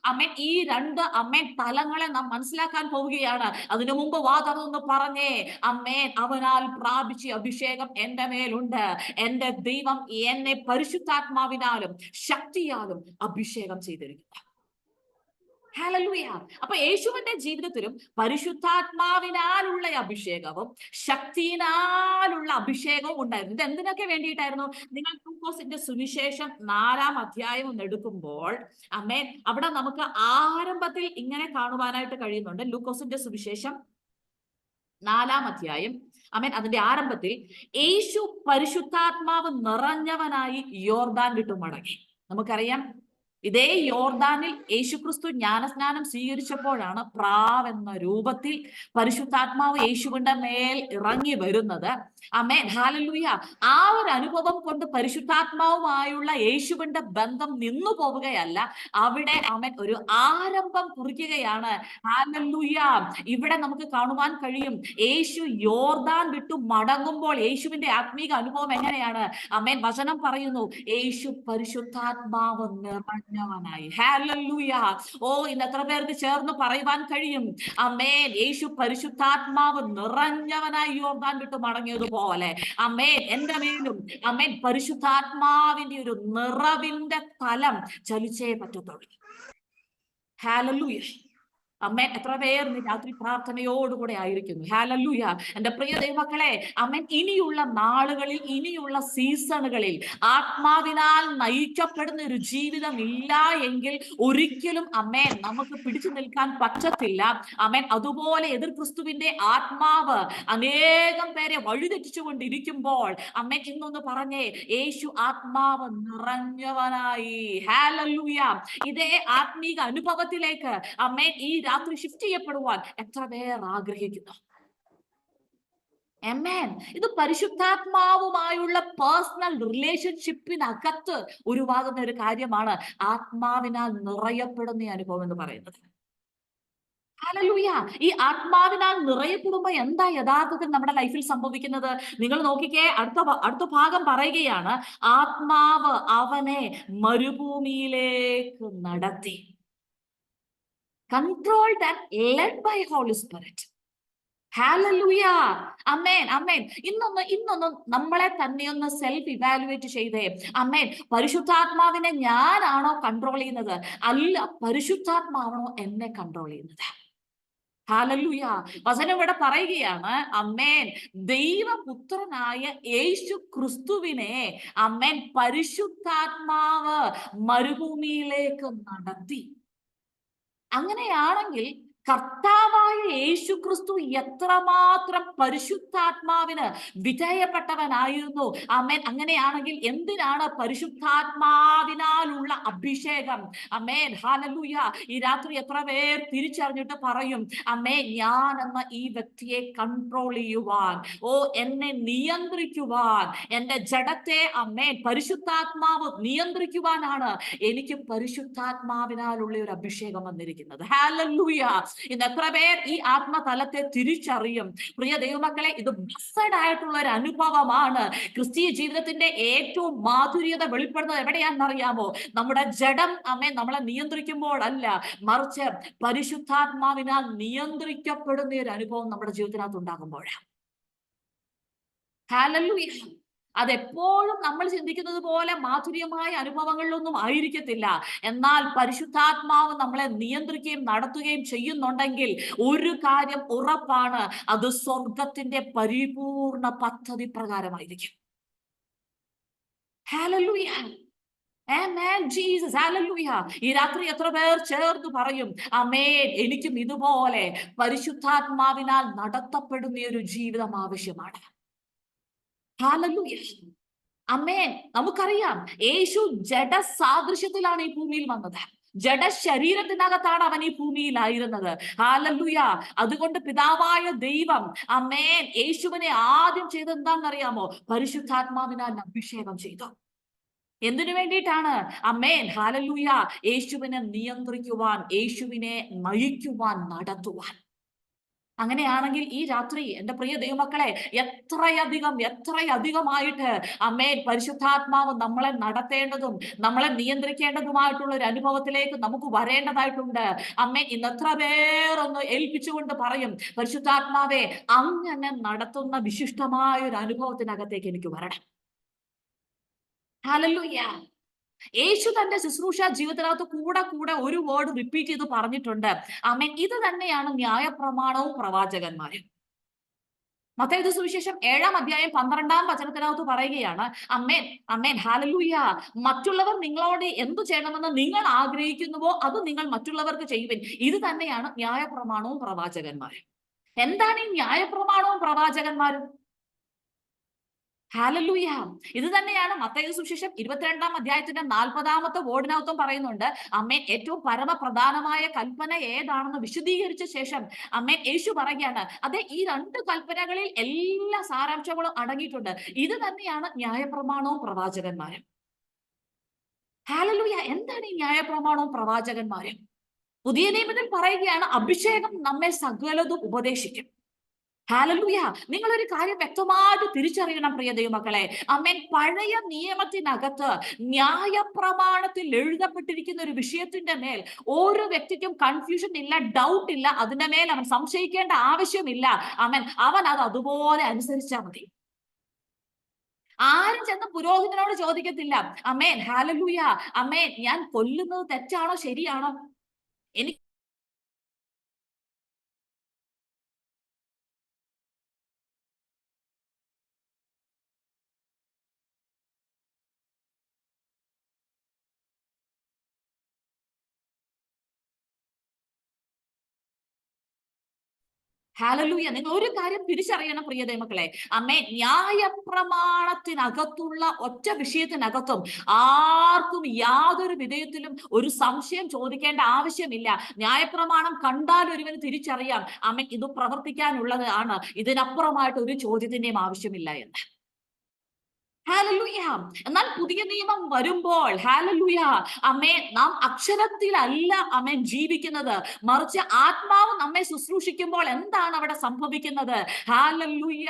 ആമേൻ. ഈ രണ്ട് ആമേൻ തലങ്ങളെ നാം മനസ്സിലാക്കാൻ പോവുകയാണ്. അതിനു മുമ്പ് വാദമൊന്ന് പറഞ്ഞേ, ആമേൻ, അവനാൽ പ്രാപിച്ച അഭിഷേകം എന്റെ മേലുണ്ട്. എന്റെ ദൈവം എന്നെ പരിശുദ്ധാത്മാവിനാലും ശക്തിയാലും അഭിഷേകം ചെയ്തിരിക്കുന്നു. ഹല്ലേലൂയ. അപ്പൊ യേശുവിന്റെ ജീവിതത്തിലും പരിശുദ്ധാത്മാവിനാലുള്ള അഭിഷേകവും ശക്തിയിനാലുള്ള അഭിഷേകവും ഉണ്ടായിരുന്നു. ഇത് എന്തിനൊക്കെ വേണ്ടിയിട്ടായിരുന്നു? നിങ്ങൾ ലൂക്കോസിന്റെ സുവിശേഷം 4-ാം അധ്യായം ഒന്ന് എടുക്കുമ്പോൾ ആമേൻ, അവിടെ നമുക്ക് ആരംഭത്തിൽ ഇങ്ങനെ കാണുവാനായിട്ട് കഴിയുന്നുണ്ട്. ലൂക്കോസിന്റെ സുവിശേഷം 4-ാം അധ്യായം ആമേൻ, അതിന്റെ ആരംഭത്തിൽ യേശു പരിശുദ്ധാത്മാവ് നിറഞ്ഞവനായി യോർദാൻ വിട്ടു മടങ്ങി. നമുക്കറിയാം, ഇതേ യോർദാനിൽ യേശുക്രിസ്തു ജ്ഞാനസ്നാനം സ്വീകരിച്ചപ്പോഴാണ് പ്രാവ് എന്ന രൂപത്തിൽ പരിശുദ്ധാത്മാവ് യേശുവിന്റെ മേൽ ഇറങ്ങി വരുന്നത്. ആമേൻ, ഹല്ലേലൂയ. ആ ഒരു അനുഭവം കൊണ്ട് പരിശുദ്ധാത്മാവുമായുള്ള യേശുവിന്റെ ബന്ധം നിന്നു പോവുകയല്ല, അവിടെ ആമേൻ ഒരു ആരംഭം കുറിക്കുകയാണ്. ഹല്ലേലൂയ. ഇവിടെ നമുക്ക് കാണുവാൻ കഴിയും, യേശു യോർദാൻ വിട്ടു മടങ്ങുമ്പോൾ യേശുവിന്റെ ആത്മീക അനുഭവം എങ്ങനെയാണ്? ആമേൻ, വചനം പറയുന്നു, യേശു പരിശുദ്ധാത്മാവ് നിറഞ്ഞവനായി. ഹല്ലേലൂയ. ഓ, ഇന്ന് എത്ര പേർക്ക് ചേർന്ന് പറയുവാൻ കഴിയും, ആമേൻ, യേശു പരിശുദ്ധാത്മാവ് നിറഞ്ഞവനായി യോർദാൻ വിട്ടു മടങ്ങിയതുപോലെ ആമേൻ എന്റെ മേലും ആമേൻ പരിശുദ്ധാത്മാവിന്റെ ഒരു നിറവിന്റെ തലം ചലിച്ചേ പറ്റത്തുള്ളൂ. ഹല്ലേലൂയ. അമ്മേൻ, എത്ര പേർ രാത്രി പ്രാർത്ഥനയോടുകൂടെ ആയിരിക്കുന്നു? ഹല്ലേലൂയ. എന്റെ പ്രിയ ദൈവമക്കളെ, അമ്മേൻ, ഇനിയുള്ള നാളുകളിൽ, ഇനിയുള്ള സീസണുകളിൽ ആത്മാവിനാൽ നയിക്കപ്പെടുന്ന ഒരു ജീവിതം ഇല്ല എങ്കിൽ ഒരിക്കലും അമ്മേൻ നമുക്ക് പിടിച്ചു നിൽക്കാൻ പറ്റത്തില്ല. അമ്മേൻ, അതുപോലെ എതിർ ക്രിസ്തുവിന്റെ ആത്മാവ് അനേകം പേരെ വഴിതെറ്റിച്ചു കൊണ്ടിരിക്കുമ്പോൾ അമ്മേൻ ഇന്നൊന്ന് പറഞ്ഞേ, യേശു ആത്മാവ് നിറഞ്ഞവനായി. ഹല്ലേലൂയ. ഇതേ ആത്മീക അനുഭവത്തിലേക്ക് അമ്മേൻ ഈ രാത്രി ഷിഫ്റ്റ് ചെയ്യപ്പെടുവാൻ എത്ര പേർ ആഗ്രഹിക്കുന്നു? ആമേൻ. ഇത് പരിശുദ്ധാത്മാവുമായുള്ള പേഴ്സണൽ റിലേഷൻഷിപ്പിനകത്ത് ഉരുവാകുന്ന ഒരു കാര്യമാണ് ആത്മാവിനാൽ നിറയപ്പെടുന്ന അനുഭവം എന്ന് പറയുന്നത്. ഹല്ലേലൂയ. ഈ ആത്മാവിനാൽ നിറയപ്പെടുമ്പോ എന്താ യഥാർത്ഥത്തിൽ നമ്മുടെ ലൈഫിൽ സംഭവിക്കുന്നത്? നിങ്ങൾ നോക്കിക്കേ, അടുത്ത ഭാഗം പറയുകയാണ്, ആത്മാവ് അവനെ മരുഭൂമിയിലേക്ക് നടത്തി. Controlled and led by Holy Spirit. ഹാലലൂയ. അമേൻ, അമേൻ. ഇന്നൊന്ന് നമ്മളെ തന്നെ ഒന്ന് സെൽഫ് ഇവാലുവേറ്റ് ചെയ്തേ. അമേൻ, പരിശുദ്ധാത്മാവിനെ ഞാനാണോ കൺട്രോൾ ചെയ്യുന്നത്? അല്ല, പരിശുദ്ധാത്മാവാണോ എന്നെ കൺട്രോൾ ചെയ്യുന്നത്? ഹാലലൂയ. വചനം ഇവിടെ പറയുകയാണ്, അമേൻ, ദൈവപുത്രനായ യേശു ക്രിസ്തുവിനെ അമേൻ പരിശുദ്ധാത്മാവ് മരുഭൂമിയിലേക്ക് നടത്തി. അങ്ങനെയാണെങ്കിൽ കർത്താവായ യേശു ക്രിസ്തു എത്രമാത്രം പരിശുദ്ധാത്മാവിന് വിധേയപ്പെട്ടവനായിരുന്നു. ആമേൻ. അങ്ങനെയാണെങ്കിൽ എന്തിനാണ് പരിശുദ്ധാത്മാവിനാലുള്ള അഭിഷേകം? ആമേൻ, ഹല്ലേലൂയ. ഈ രാത്രി എത്ര പേർ തിരിച്ചറിഞ്ഞിട്ട് പറയും, ആമേൻ, ഞാൻ എന്ന ഈ വ്യക്തിയെ കൺട്രോൾ ചെയ്യുവാൻ, എന്നെ നിയന്ത്രിക്കുവാൻ, എന്റെ ജഡത്തെ ആമേൻ പരിശുദ്ധാത്മാവ് നിയന്ത്രിക്കുവാനാണ് എനിക്ക് പരിശുദ്ധാത്മാവിനാലുള്ള ഒരു അഭിഷേകം വന്നിരിക്കുന്നത്. ഹല്ലേലൂയ. ഇന്ന് എത്ര പേർ ഈ ആത്മതലത്തെ തിരിച്ചറിയും? പ്രിയ ദൈവമക്കളെ, ഇത് ബ്ലെസ്സഡ് ആയിട്ടുള്ള ഒരു അനുഭവമാണ്. ക്രിസ്തീയ ജീവിതത്തിന്റെ ഏറ്റവും മാധുര്യത വെളിപ്പെടുന്നത് എവിടെയാണെന്നറിയാമോ? നമ്മുടെ ജഡം അമ്മേ നമ്മളെ നിയന്ത്രിക്കുമ്പോൾ അല്ല, മറിച്ച് പരിശുദ്ധാത്മാവിനാൽ നിയന്ത്രിക്കപ്പെടുന്ന ഒരു അനുഭവം നമ്മുടെ ജീവിതത്തിനകത്ത് ഉണ്ടാകുമ്പോഴാണ്. ഹല്ലേലൂയ. അതെപ്പോഴും നമ്മൾ ചിന്തിക്കുന്നത് പോലെ മാധുര്യമായ അനുഭവങ്ങളിലൊന്നും ആയിരിക്കത്തില്ല. എന്നാൽ പരിശുദ്ധാത്മാവ് നമ്മളെ നിയന്ത്രിക്കുകയും നടത്തുകയും ചെയ്യുന്നുണ്ടെങ്കിൽ ഒരു കാര്യം ഉറപ്പാണ്, അത് സ്വർഗത്തിന്റെ പരിപൂർണ പദ്ധതി പ്രകാരമായിരിക്കും. ഹല്ലേലൂയ. ആമേൻ, ജീസസ്. ഹല്ലേലൂയ. ഈ രാത്രി എത്ര പേർ ചേർന്ന് പറയും, ആമേൻ, എനിക്കും ഇതുപോലെ പരിശുദ്ധാത്മാവിനാൽ നടത്തപ്പെടുന്ന ഒരു ജീവിതം ആവശ്യമാണ്. ഹല്ലേലൂയ. ആമേൻ. നമുക്കറിയാം, യേശു ജഡസാദൃശ്യത്തിലാണ് ഈ ഭൂമിയിൽ വന്നത്. ജഡശരീരത്തിനകത്താണ് അവൻ ഈ ഭൂമിയിലായിരുന്നത്. ഹല്ലേലൂയ. അതുകൊണ്ട് പിതാവായ ദൈവം ആമേൻ യേശുവിനെ ആദ്യം ചെയ്തത് എന്താണെന്നറിയാമോ? പരിശുദ്ധാത്മാവിനാൽ അഭിഷേകം ചെയ്തു. എന്തിനു വേണ്ടിയിട്ടാണ്? ആമേൻ, ഹല്ലേലൂയ. യേശുവിനെ നിയന്ത്രിക്കുവാൻ, യേശുവിനെ നയിക്കുവാൻ, നടത്തുവാൻ. അങ്ങനെയാണെങ്കിൽ ഈ രാത്രി എന്റെ പ്രിയ ദൈവമക്കളെ എത്രയധികമായിട്ട് അമ്മേൻ പരിശുദ്ധാത്മാവ് നമ്മളെ നടത്തേണ്ടതും നമ്മളെ നിയന്ത്രിക്കേണ്ടതുമായിട്ടുള്ള ഒരു അനുഭവത്തിലേക്ക് നമുക്ക് വരേണ്ടതായിട്ടുണ്ട്. അമ്മേൻ ഇന്ന് എത്ര പേരൊന്ന് ഏൽപ്പിച്ചുകൊണ്ട് പറയും, പരിശുദ്ധാത്മാവെ അങ്ങനെ നടത്തുന്ന വിശിഷ്ടമായ ഒരു അനുഭവത്തിനകത്തേക്ക് എനിക്ക് വരണം. ഹല്ലേലൂയ. യേശു തന്റെ ശുശ്രൂഷ ജീവിതത്തിനകത്ത് കൂടെ ഒരു വേർഡ് റിപ്പീറ്റ് ചെയ്ത് പറഞ്ഞിട്ടുണ്ട്. ആമേൻ. ഇത് തന്നെയാണ് ന്യായപ്രമാണവും പ്രവാചകന്മാരും. മത്തായിയുടെ സുവിശേഷം 7-ാം അധ്യായം 12-ാം വചനത്തിനകത്ത് പറയുകയാണ്, അമ്മേൻ അമ്മേൻ ഹല്ലേലൂയ, മറ്റുള്ളവർ നിങ്ങളോട് എന്തു ചെയ്യണമെന്ന് നിങ്ങൾ ആഗ്രഹിക്കുന്നുവോ അത് നിങ്ങൾ മറ്റുള്ളവർക്ക് ചെയ്യുവിൻ. ഇത് തന്നെയാണ് ന്യായപ്രമാണവും പ്രവാചകന്മാരും. എന്താണ് ഈ ന്യായപ്രമാണവും പ്രവാചകന്മാരും? ഹല്ലേലൂയ. ഇത് തന്നെയാണ് മത്തായിയുടെ സുവിശേഷം 22-ാം അധ്യായത്തിന്റെ 40-ാമത്തെ വേർഡിനകത്തും പറയുന്നുണ്ട്. അമ്മേൻ ഏറ്റവും പരമപ്രധാനമായ കൽപ്പന ഏതാണെന്ന് വിശദീകരിച്ച ശേഷം അമ്മേൻ യേശു പറയുകയാണ്, അതെ ഈ 2 കൽപ്പനകളിൽ എല്ലാ സാരാംശങ്ങളും അടങ്ങിയിട്ടുണ്ട്. ഇത് തന്നെയാണ് ന്യായപ്രമാണവും പ്രവാചകന്മാരും. ഹല്ലേലൂയ. എന്താണ് ഈ ന്യായപ്രമാണവും പ്രവാചകന്മാരും? പുതിയ നിയമത്തിൽ പറയുകയാണ്, അഭിഷേകം നമ്മെ സകലതും ഉപദേശിക്കും. ഹല്ലേലൂയ. നിങ്ങൾ ഒരു കാര്യം വ്യക്തമായിട്ട് തിരിച്ചറിയണം പ്രിയ ദൈവമക്കളെ. ആമേൻ. പഴയ നിയമത്തിനകത്ത് ന്യായപ്രമാണത്തിൽ എഴുതപ്പെട്ടിരിക്കുന്ന ഒരു വിഷയത്തിന്റെ മേൽ ഓരോ വ്യക്തിക്കും കൺഫ്യൂഷൻ ഇല്ല, ഡൗട്ട് ഇല്ല, അതിന്റെ മേൽ അവൻ സംശയിക്കേണ്ട ആവശ്യമില്ല. ആമേൻ. അവൻ അത് അതുപോലെ അനുസരിച്ചാൽ മതി. ആരും ചെന്ന് പുരോഹിതനോട് ചോദിക്കത്തില്ല, അമേൻ ഹല്ലേലൂയ, അമേൻ ഞാൻ കൊല്ലുന്നത് തെറ്റാണോ ശരിയാണോ, എനിക്ക് ഹല്ലേലൂയ. നിങ്ങൾ ഒരു കാര്യം തിരിച്ചറിയണം പ്രിയ ദൈവമക്കളെ. അമ്മേ, ന്യായപ്രമാണത്തിനകത്തുള്ള ഒറ്റ വിഷയത്തിനകത്തും ആർക്കും യാതൊരു വിധത്തിലും ഒരു സംശയം ചോദിക്കേണ്ട ആവശ്യമില്ല. ന്യായപ്രമാണം കണ്ടാൽ ഒരുവന് തിരിച്ചറിയാം, അമ്മ ഇത് പ്രവർത്തിക്കാനുള്ളതാണ്, ഇതിനപ്പുറമായിട്ട് ഒരു ചോദ്യത്തിന്റെയും ആവശ്യമില്ല എന്ന്. ഹല്ലേലൂയ. എന്നാൽ പുതിയ നിയമം വരുമ്പോൾ ഹല്ലേലൂയ, അമേൻ, നാം അക്ഷരത്തിലല്ല അമേൻ ജീവിക്കുന്നത്, മറിച്ച് ആത്മാവ് നമ്മെ ശുശ്രൂഷിക്കുമ്പോൾ എന്താണ് അവിടെ സംഭവിക്കുന്നത്? ഹല്ലേലൂയ,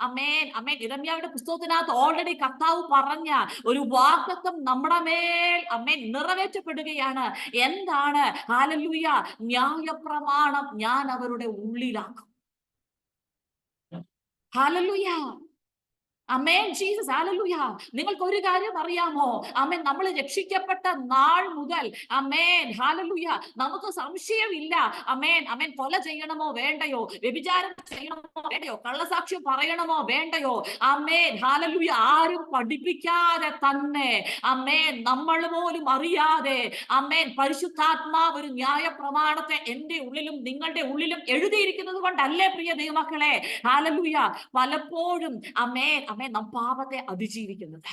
അമേൻ അമേൻ. യിരെമ്യാവിന്റെ പുസ്തകത്തിനകത്ത് ഓൾറെഡി കർത്താവ് പറഞ്ഞ ഒരു വാഗ്ദത്തം നമ്മുടെ മേൽ അമേൻ നിറവേറ്റപ്പെടുകയാണ്. എന്താണ്? ഹല്ലേലൂയ, ന്യായപ്രമാണം ഞാൻ അവരുടെ ഉള്ളിലാക്കും. ഹല്ലേലൂയ, അമേൻ ജീസസ്, ഹല്ലേലൂയ. നിങ്ങൾക്ക് ഒരു കാര്യം അറിയാമോ? അമേൻ, നമ്മൾ രക്ഷിക്കപ്പെട്ട നാൾ മുതൽ അമേൻ ഹല്ലേലൂയ നമുക്ക് സംശയമില്ല. അമേൻ അമേൻ. കൊല ചെയ്യണമോ വേണ്ടയോ, വ്യഭിചാരം ചെയ്യണമോ വേണ്ടയോ, കള്ളസാക്ഷ്യം പറയണമോ വേണ്ടയോ, അമേൻ ഹല്ലേലൂയ ആരും പഠിപ്പിക്കാതെ തന്നെ അമേൻ നമ്മൾ പോലും അറിയാതെ അമേൻ പരിശുദ്ധാത്മാവ് ഒരു ന്യായപ്രമാണത്തെ എന്റെ ഉള്ളിലും നിങ്ങളുടെ ഉള്ളിലും എഴുതിയിരിക്കുന്നത് കൊണ്ടല്ലേ പ്രിയ ദൈവമക്കളെ ഹല്ലേലൂയ പലപ്പോഴും അമേൻ അമേൻ നാം പാപത്തെ അതിജീവിക്കുന്നത്.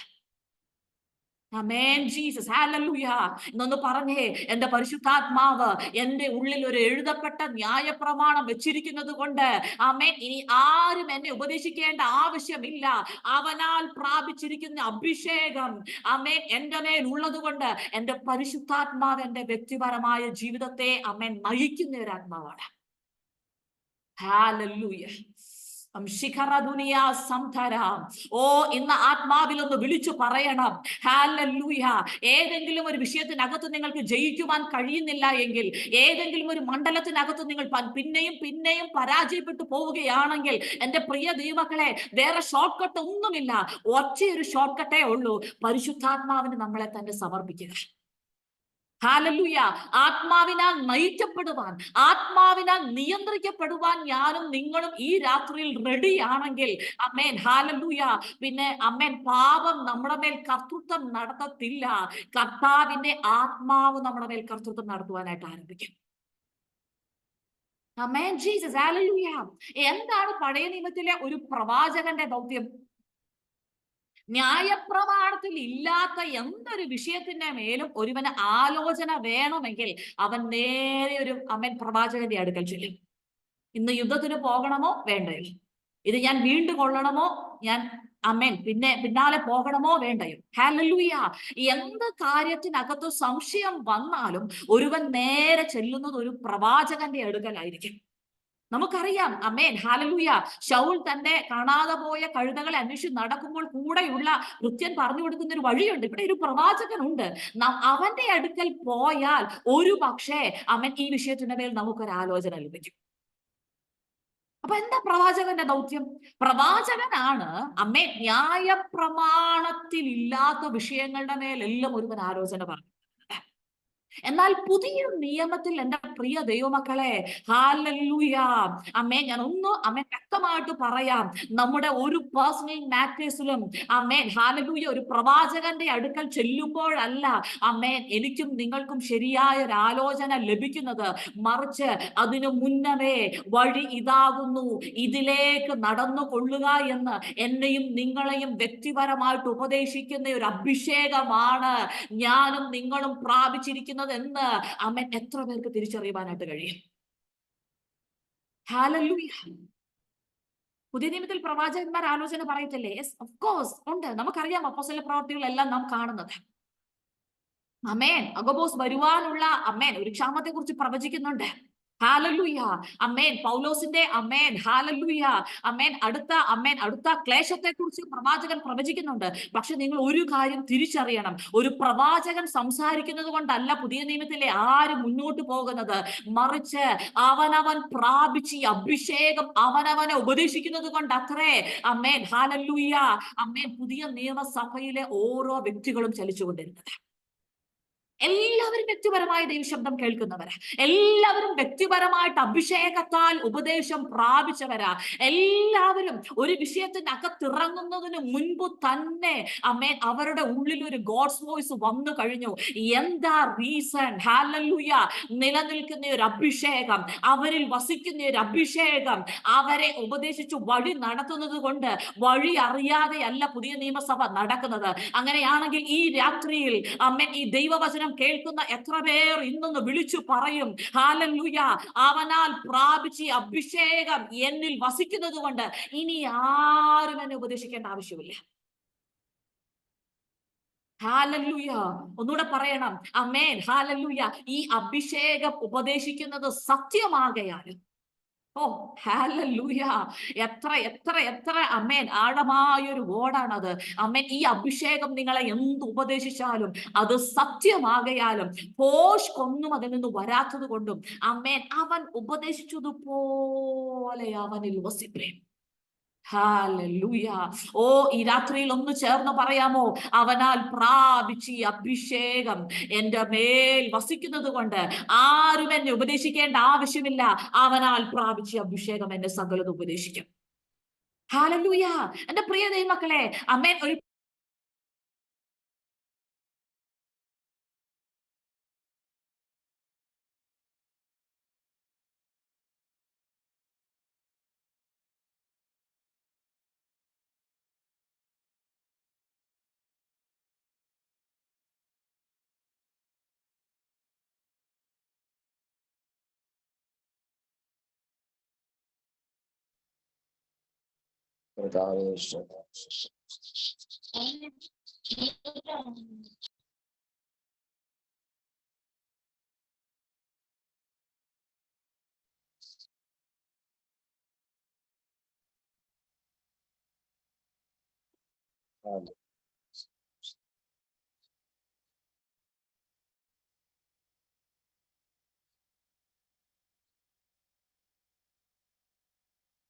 ആമേൻ ജീസസ്, ഹല്ലേലൂയ. എന്നൊന്ന് പറഞ്ഞേ, എന്റെ പരിശുദ്ധാത്മാവ് എന്റെ ഉള്ളിൽ ഒരു എഴുതപ്പെട്ട ന്യായപ്രമാണം വെച്ചിരിക്കുന്നത് കൊണ്ട് ആമേൻ ഇനി ആരും എന്നെ ഉപദേശിക്കേണ്ട ആവശ്യമില്ല. അവനാൽ പ്രാപിച്ചിരിക്കുന്ന അഭിഷേകം ആമേൻ എന്റെ മേൽ ഉള്ളത് കൊണ്ട് എന്റെ പരിശുദ്ധാത്മാവ് എന്റെ വ്യക്തിപരമായ ജീവിതത്തെ ആമേൻ നയിക്കുന്ന ഒരു ആത്മാവാണ്. ഹല്ലേലൂയ. ഓ, ഇന്ന് ആത്മാവിൽ ഒന്ന് വിളിച്ചു പറയണം ഹല്ലേലൂയ. ഏതെങ്കിലും ഒരു വിഷയത്തിനകത്ത് നിങ്ങൾക്ക് ജയിക്കുവാൻ കഴിയുന്നില്ല എങ്കിൽ, ഏതെങ്കിലും ഒരു മണ്ഡലത്തിനകത്ത് നിങ്ങൾ പിന്നെയും പരാജയപ്പെട്ടു പോവുകയാണെങ്കിൽ, എന്റെ പ്രിയ ദൈവമക്കളെ, വേറെ ഷോർട്ട് കട്ട് ഒന്നുമില്ല. ഒറ്റയൊരു ഷോർട്ട് കട്ടേ ഉള്ളൂ. പരിശുദ്ധാത്മാവിന് നമ്മളെ തന്നെ സമർപ്പിക്കുക. ഹല്ലേലൂയ. ആത്മാവിനാൽ നയിക്കപ്പെടുവാൻ, ആത്മാവിനാൽ നിയന്ത്രിക്കപ്പെടുവാൻ ഞാനും നിങ്ങളും ഈ രാത്രിയിൽ റെഡി ആണെങ്കിൽ അമേൻ ഹല്ലേലൂയ, പിന്നെ അമേൻ പാപം നമ്മുടെ മേൽ കർത്തൃത്വം നടത്തത്തില്ല. കർത്താവിന്റെ ആത്മാവ് നമ്മുടെ മേൽ കർത്തൃത്വം നടത്തുവാനായിട്ട് ആരംഭിക്കും. അമേൻ ജീസസ്, ഹല്ലേലൂയ. എന്താണ് പഴയ നിയമത്തിലെ ഒരു പ്രവാചകന്റെ ദൗത്യം? ന്യായപ്രമാണത്തിൽ ഇല്ലാത്ത എന്തൊരു വിഷയത്തിന്റെ മേലും ഒരുവന് ആലോചന വേണമെങ്കിൽ അവൻ നേരെ ഒരു അമേൻ പ്രവാചകന്റെ അടുക്കൽ ചെല്ലും. ഇന്ന് യുദ്ധത്തിന് പോകണമോ വേണ്ടയോ, ഇത് ഞാൻ വീണ്ടും കൊള്ളണമോ, ഞാൻ അമേൻ പിന്നാലെ പോകണമോ വേണ്ടയോ, ഹല്ലേലൂയ. എന്ത് കാര്യത്തിനകത്ത് സംശയം വന്നാലും ഒരുവൻ നേരെ ചെല്ലുന്നത് ഒരു പ്രവാചകന്റെ അടുക്കലായിരിക്കും. നമുക്കറിയാം, ആമേൻ, ഹല്ലേലൂയ, ശൗൽ തന്റെ കാണാതെ പോയ കഴുതകളെ അന്വേഷിച്ച് നടക്കുമ്പോൾ കൂടെയുള്ള ഭൃത്യൻ പറഞ്ഞു കൊടുക്കുന്ന ഒരു വഴിയുണ്ട്. ഇവിടെ ഒരു പ്രവാചകനുണ്ട്, അവന്റെ അടുക്കൽ പോയാൽ ഒരു പക്ഷേ അവൻ ഈ വിഷയത്തിന്റെ മേൽ നമുക്കൊരു ആലോചന ലഭിക്കും. അപ്പൊ എന്താ പ്രവാചകന്റെ ദൗത്യം? പ്രവാചകനാണ് അമ്മേ ന്യായപ്രമാണത്തിൽ ഇല്ലാത്ത വിഷയങ്ങളുടെ മേലെല്ലാം ഒരുവൻ ആലോചന പറഞ്ഞു. എന്നാൽ പുതിയ നിയമത്തിൽ എൻ്റെ പ്രിയ ദൈവമക്കളെ, ഹല്ലേലൂയ, അമ്മേ, ഞാൻ അമ്മേ വ്യക്തമായിട്ട് പറയാം, നമ്മുടെ ഒരു പേഴ്സണൽ മാറ്റേഴ്സിലും അമ്മേൻ, ഹല്ലേലൂയ, ഒരു പ്രവാചകന്റെ അടുക്കൽ ചെല്ലുമ്പോഴല്ല അമ്മേൻ എനിക്കും നിങ്ങൾക്കും ശരിയായ ഒരു ആലോചന ലഭിക്കുന്നത്. മറിച്ച് അതിനു മുന്നമേ വഴി ഇതാകുന്നു, ഇതിലേക്ക് നടന്നു കൊള്ളുക എന്ന് എന്നെയും നിങ്ങളെയും വ്യക്തിപരമായിട്ട് ഉപദേശിക്കുന്ന ഒരു അഭിഷേകമാണ് ഞാനും നിങ്ങളും പ്രാപിച്ചിരിക്കുന്നത് എന്ന് ആമേൻ എത്ര പേർക്ക് തിരിച്ചറിയുവാനായിട്ട് കഴിയും? ഹല്ലേലൂയ. പുതിയ നിയമത്തിൽ പ്രവാചകന്മാർ ആലോചന പറയത്തില്ലേ? യെസ്, ഓഫ് കോഴ്സ് ഉണ്ട്. നമുക്കറിയാം, അപ്പോസ്തല പ്രവർത്തികളെല്ലാം നാം കാണുന്നത്. ആമേൻ, അഗബോസ് വരുവാനുള്ള അമ്മേൻ ഒരു ക്ഷാമത്തെ കുറിച്ച് പ്രവചിക്കുന്നുണ്ട്. ഹല്ലേലൂയ, അമ്മേൻ, പൗലോസിന്റെ അമ്മേൻ, ഹല്ലേലൂയ, അമ്മേൻ അടുത്ത ക്ലേശത്തെ കുറിച്ച് പ്രവാചകൻ പ്രവചിക്കുന്നുണ്ട്. പക്ഷെ നിങ്ങൾ ഒരു കാര്യം തിരിച്ചറിയണം, ഒരു പ്രവാചകൻ സംസാരിക്കുന്നത് കൊണ്ടല്ല പുതിയ നിയമത്തിലെ ആരും മുന്നോട്ട് പോകുന്നത്. മറിച്ച് അവനവൻ പ്രാപിച്ച് ഈ അഭിഷേകം അവനവനെ ഉപദേശിക്കുന്നത് കൊണ്ട് അത്രേ അമ്മേൻ, ഹല്ലേലൂയ, അമ്മേൻ, പുതിയ നിയമസഭയിലെ ഓരോ വ്യക്തികളും ചലിച്ചുകൊണ്ടിരുന്നത്. എല്ലാവരും വ്യക്തിപരമായ ദൈവശബ്ദം കേൾക്കുന്നവരാ, എല്ലാവരും വ്യക്തിപരമായിട്ട് അഭിഷേകത്താൽ ഉപദേശം പ്രാപിച്ചവരാ, എല്ലാവരും ഒരു വിഷയത്തിന്റെ അകത്തിറങ്ങുന്നതിന് മുൻപ് തന്നെ അമ്മേൻ അവരുടെ ഉള്ളിൽ ഒരു ഗോഡ്സ് വോയിസ് വന്നു കഴിഞ്ഞു. എന്താ റീസൺ? ഹല്ലേലൂയ, നിലനിൽക്കുന്ന ഒരു അഭിഷേകം, അവരിൽ വസിക്കുന്ന ഒരു അഭിഷേകം അവരെ ഉപദേശിച്ചു വഴി നടത്തുന്നത് കൊണ്ട് വഴി അറിയാതെയല്ല പുതിയ നിയമസഭ നടക്കുന്നത്. അങ്ങനെയാണെങ്കിൽ ഈ രാത്രിയിൽ അമ്മേൻ ഈ ദൈവവചനം കേൾക്കുന്ന എത്ര പേർ ഇന്നൊന്ന് വിളിച്ചു പറയും, ഹല്ലേലൂയ, അവനാൽ പ്രാപിച്ച അഭിഷേകം എന്നിൽ വസിക്കുന്നത് കൊണ്ട് ഇനി ആരും എന്നെ ഉപദേശിക്കേണ്ട ആവശ്യമില്ല. ഹല്ലേലൂയ, ഒന്നുകൂടെ പറയണം, ആമേൻ, ഹല്ലേലൂയ, ഈ അഭിഷേകം ഉപദേശിക്കുന്നത് സത്യമാകയാലും, ഓ ഹല്ലേലൂയ, എത്ര എത്ര എത്ര അമ്മേൻ ആഴമായൊരു വേർഡാണത്. അമ്മേൻ, ഈ അഭിഷേകം നിങ്ങളെ എന്ത് ഉപദേശിച്ചാലും അത് സത്യമാകയാലും പോഷ്കൊന്നും അതിൽ നിന്ന് വരാത്തത് കൊണ്ടും അമ്മേൻ അവൻ ഉപദേശിച്ചതുപോലെ അവനിൽ വസിപ്പേ. ഹല്ലേലൂയ. ഓ, ഈ രാത്രിയിൽ ഒന്ന് ചേർന്ന് പറയാമോ, അവനാൽ പ്രാപിച്ച് അഭിഷേകം എന്റെ മേൽ വസിക്കുന്നത് കൊണ്ട് ആരും എന്നെ ഉപദേശിക്കേണ്ട ആവശ്യമില്ല. അവനാൽ പ്രാപിച്ച് അഭിഷേകം എന്നെ സകലത് ഉപദേശിക്കും. ഹല്ലേലൂയ. എന്റെ പ്രിയ ദൈവമക്കളെ, അമ്മേൻ ഒരു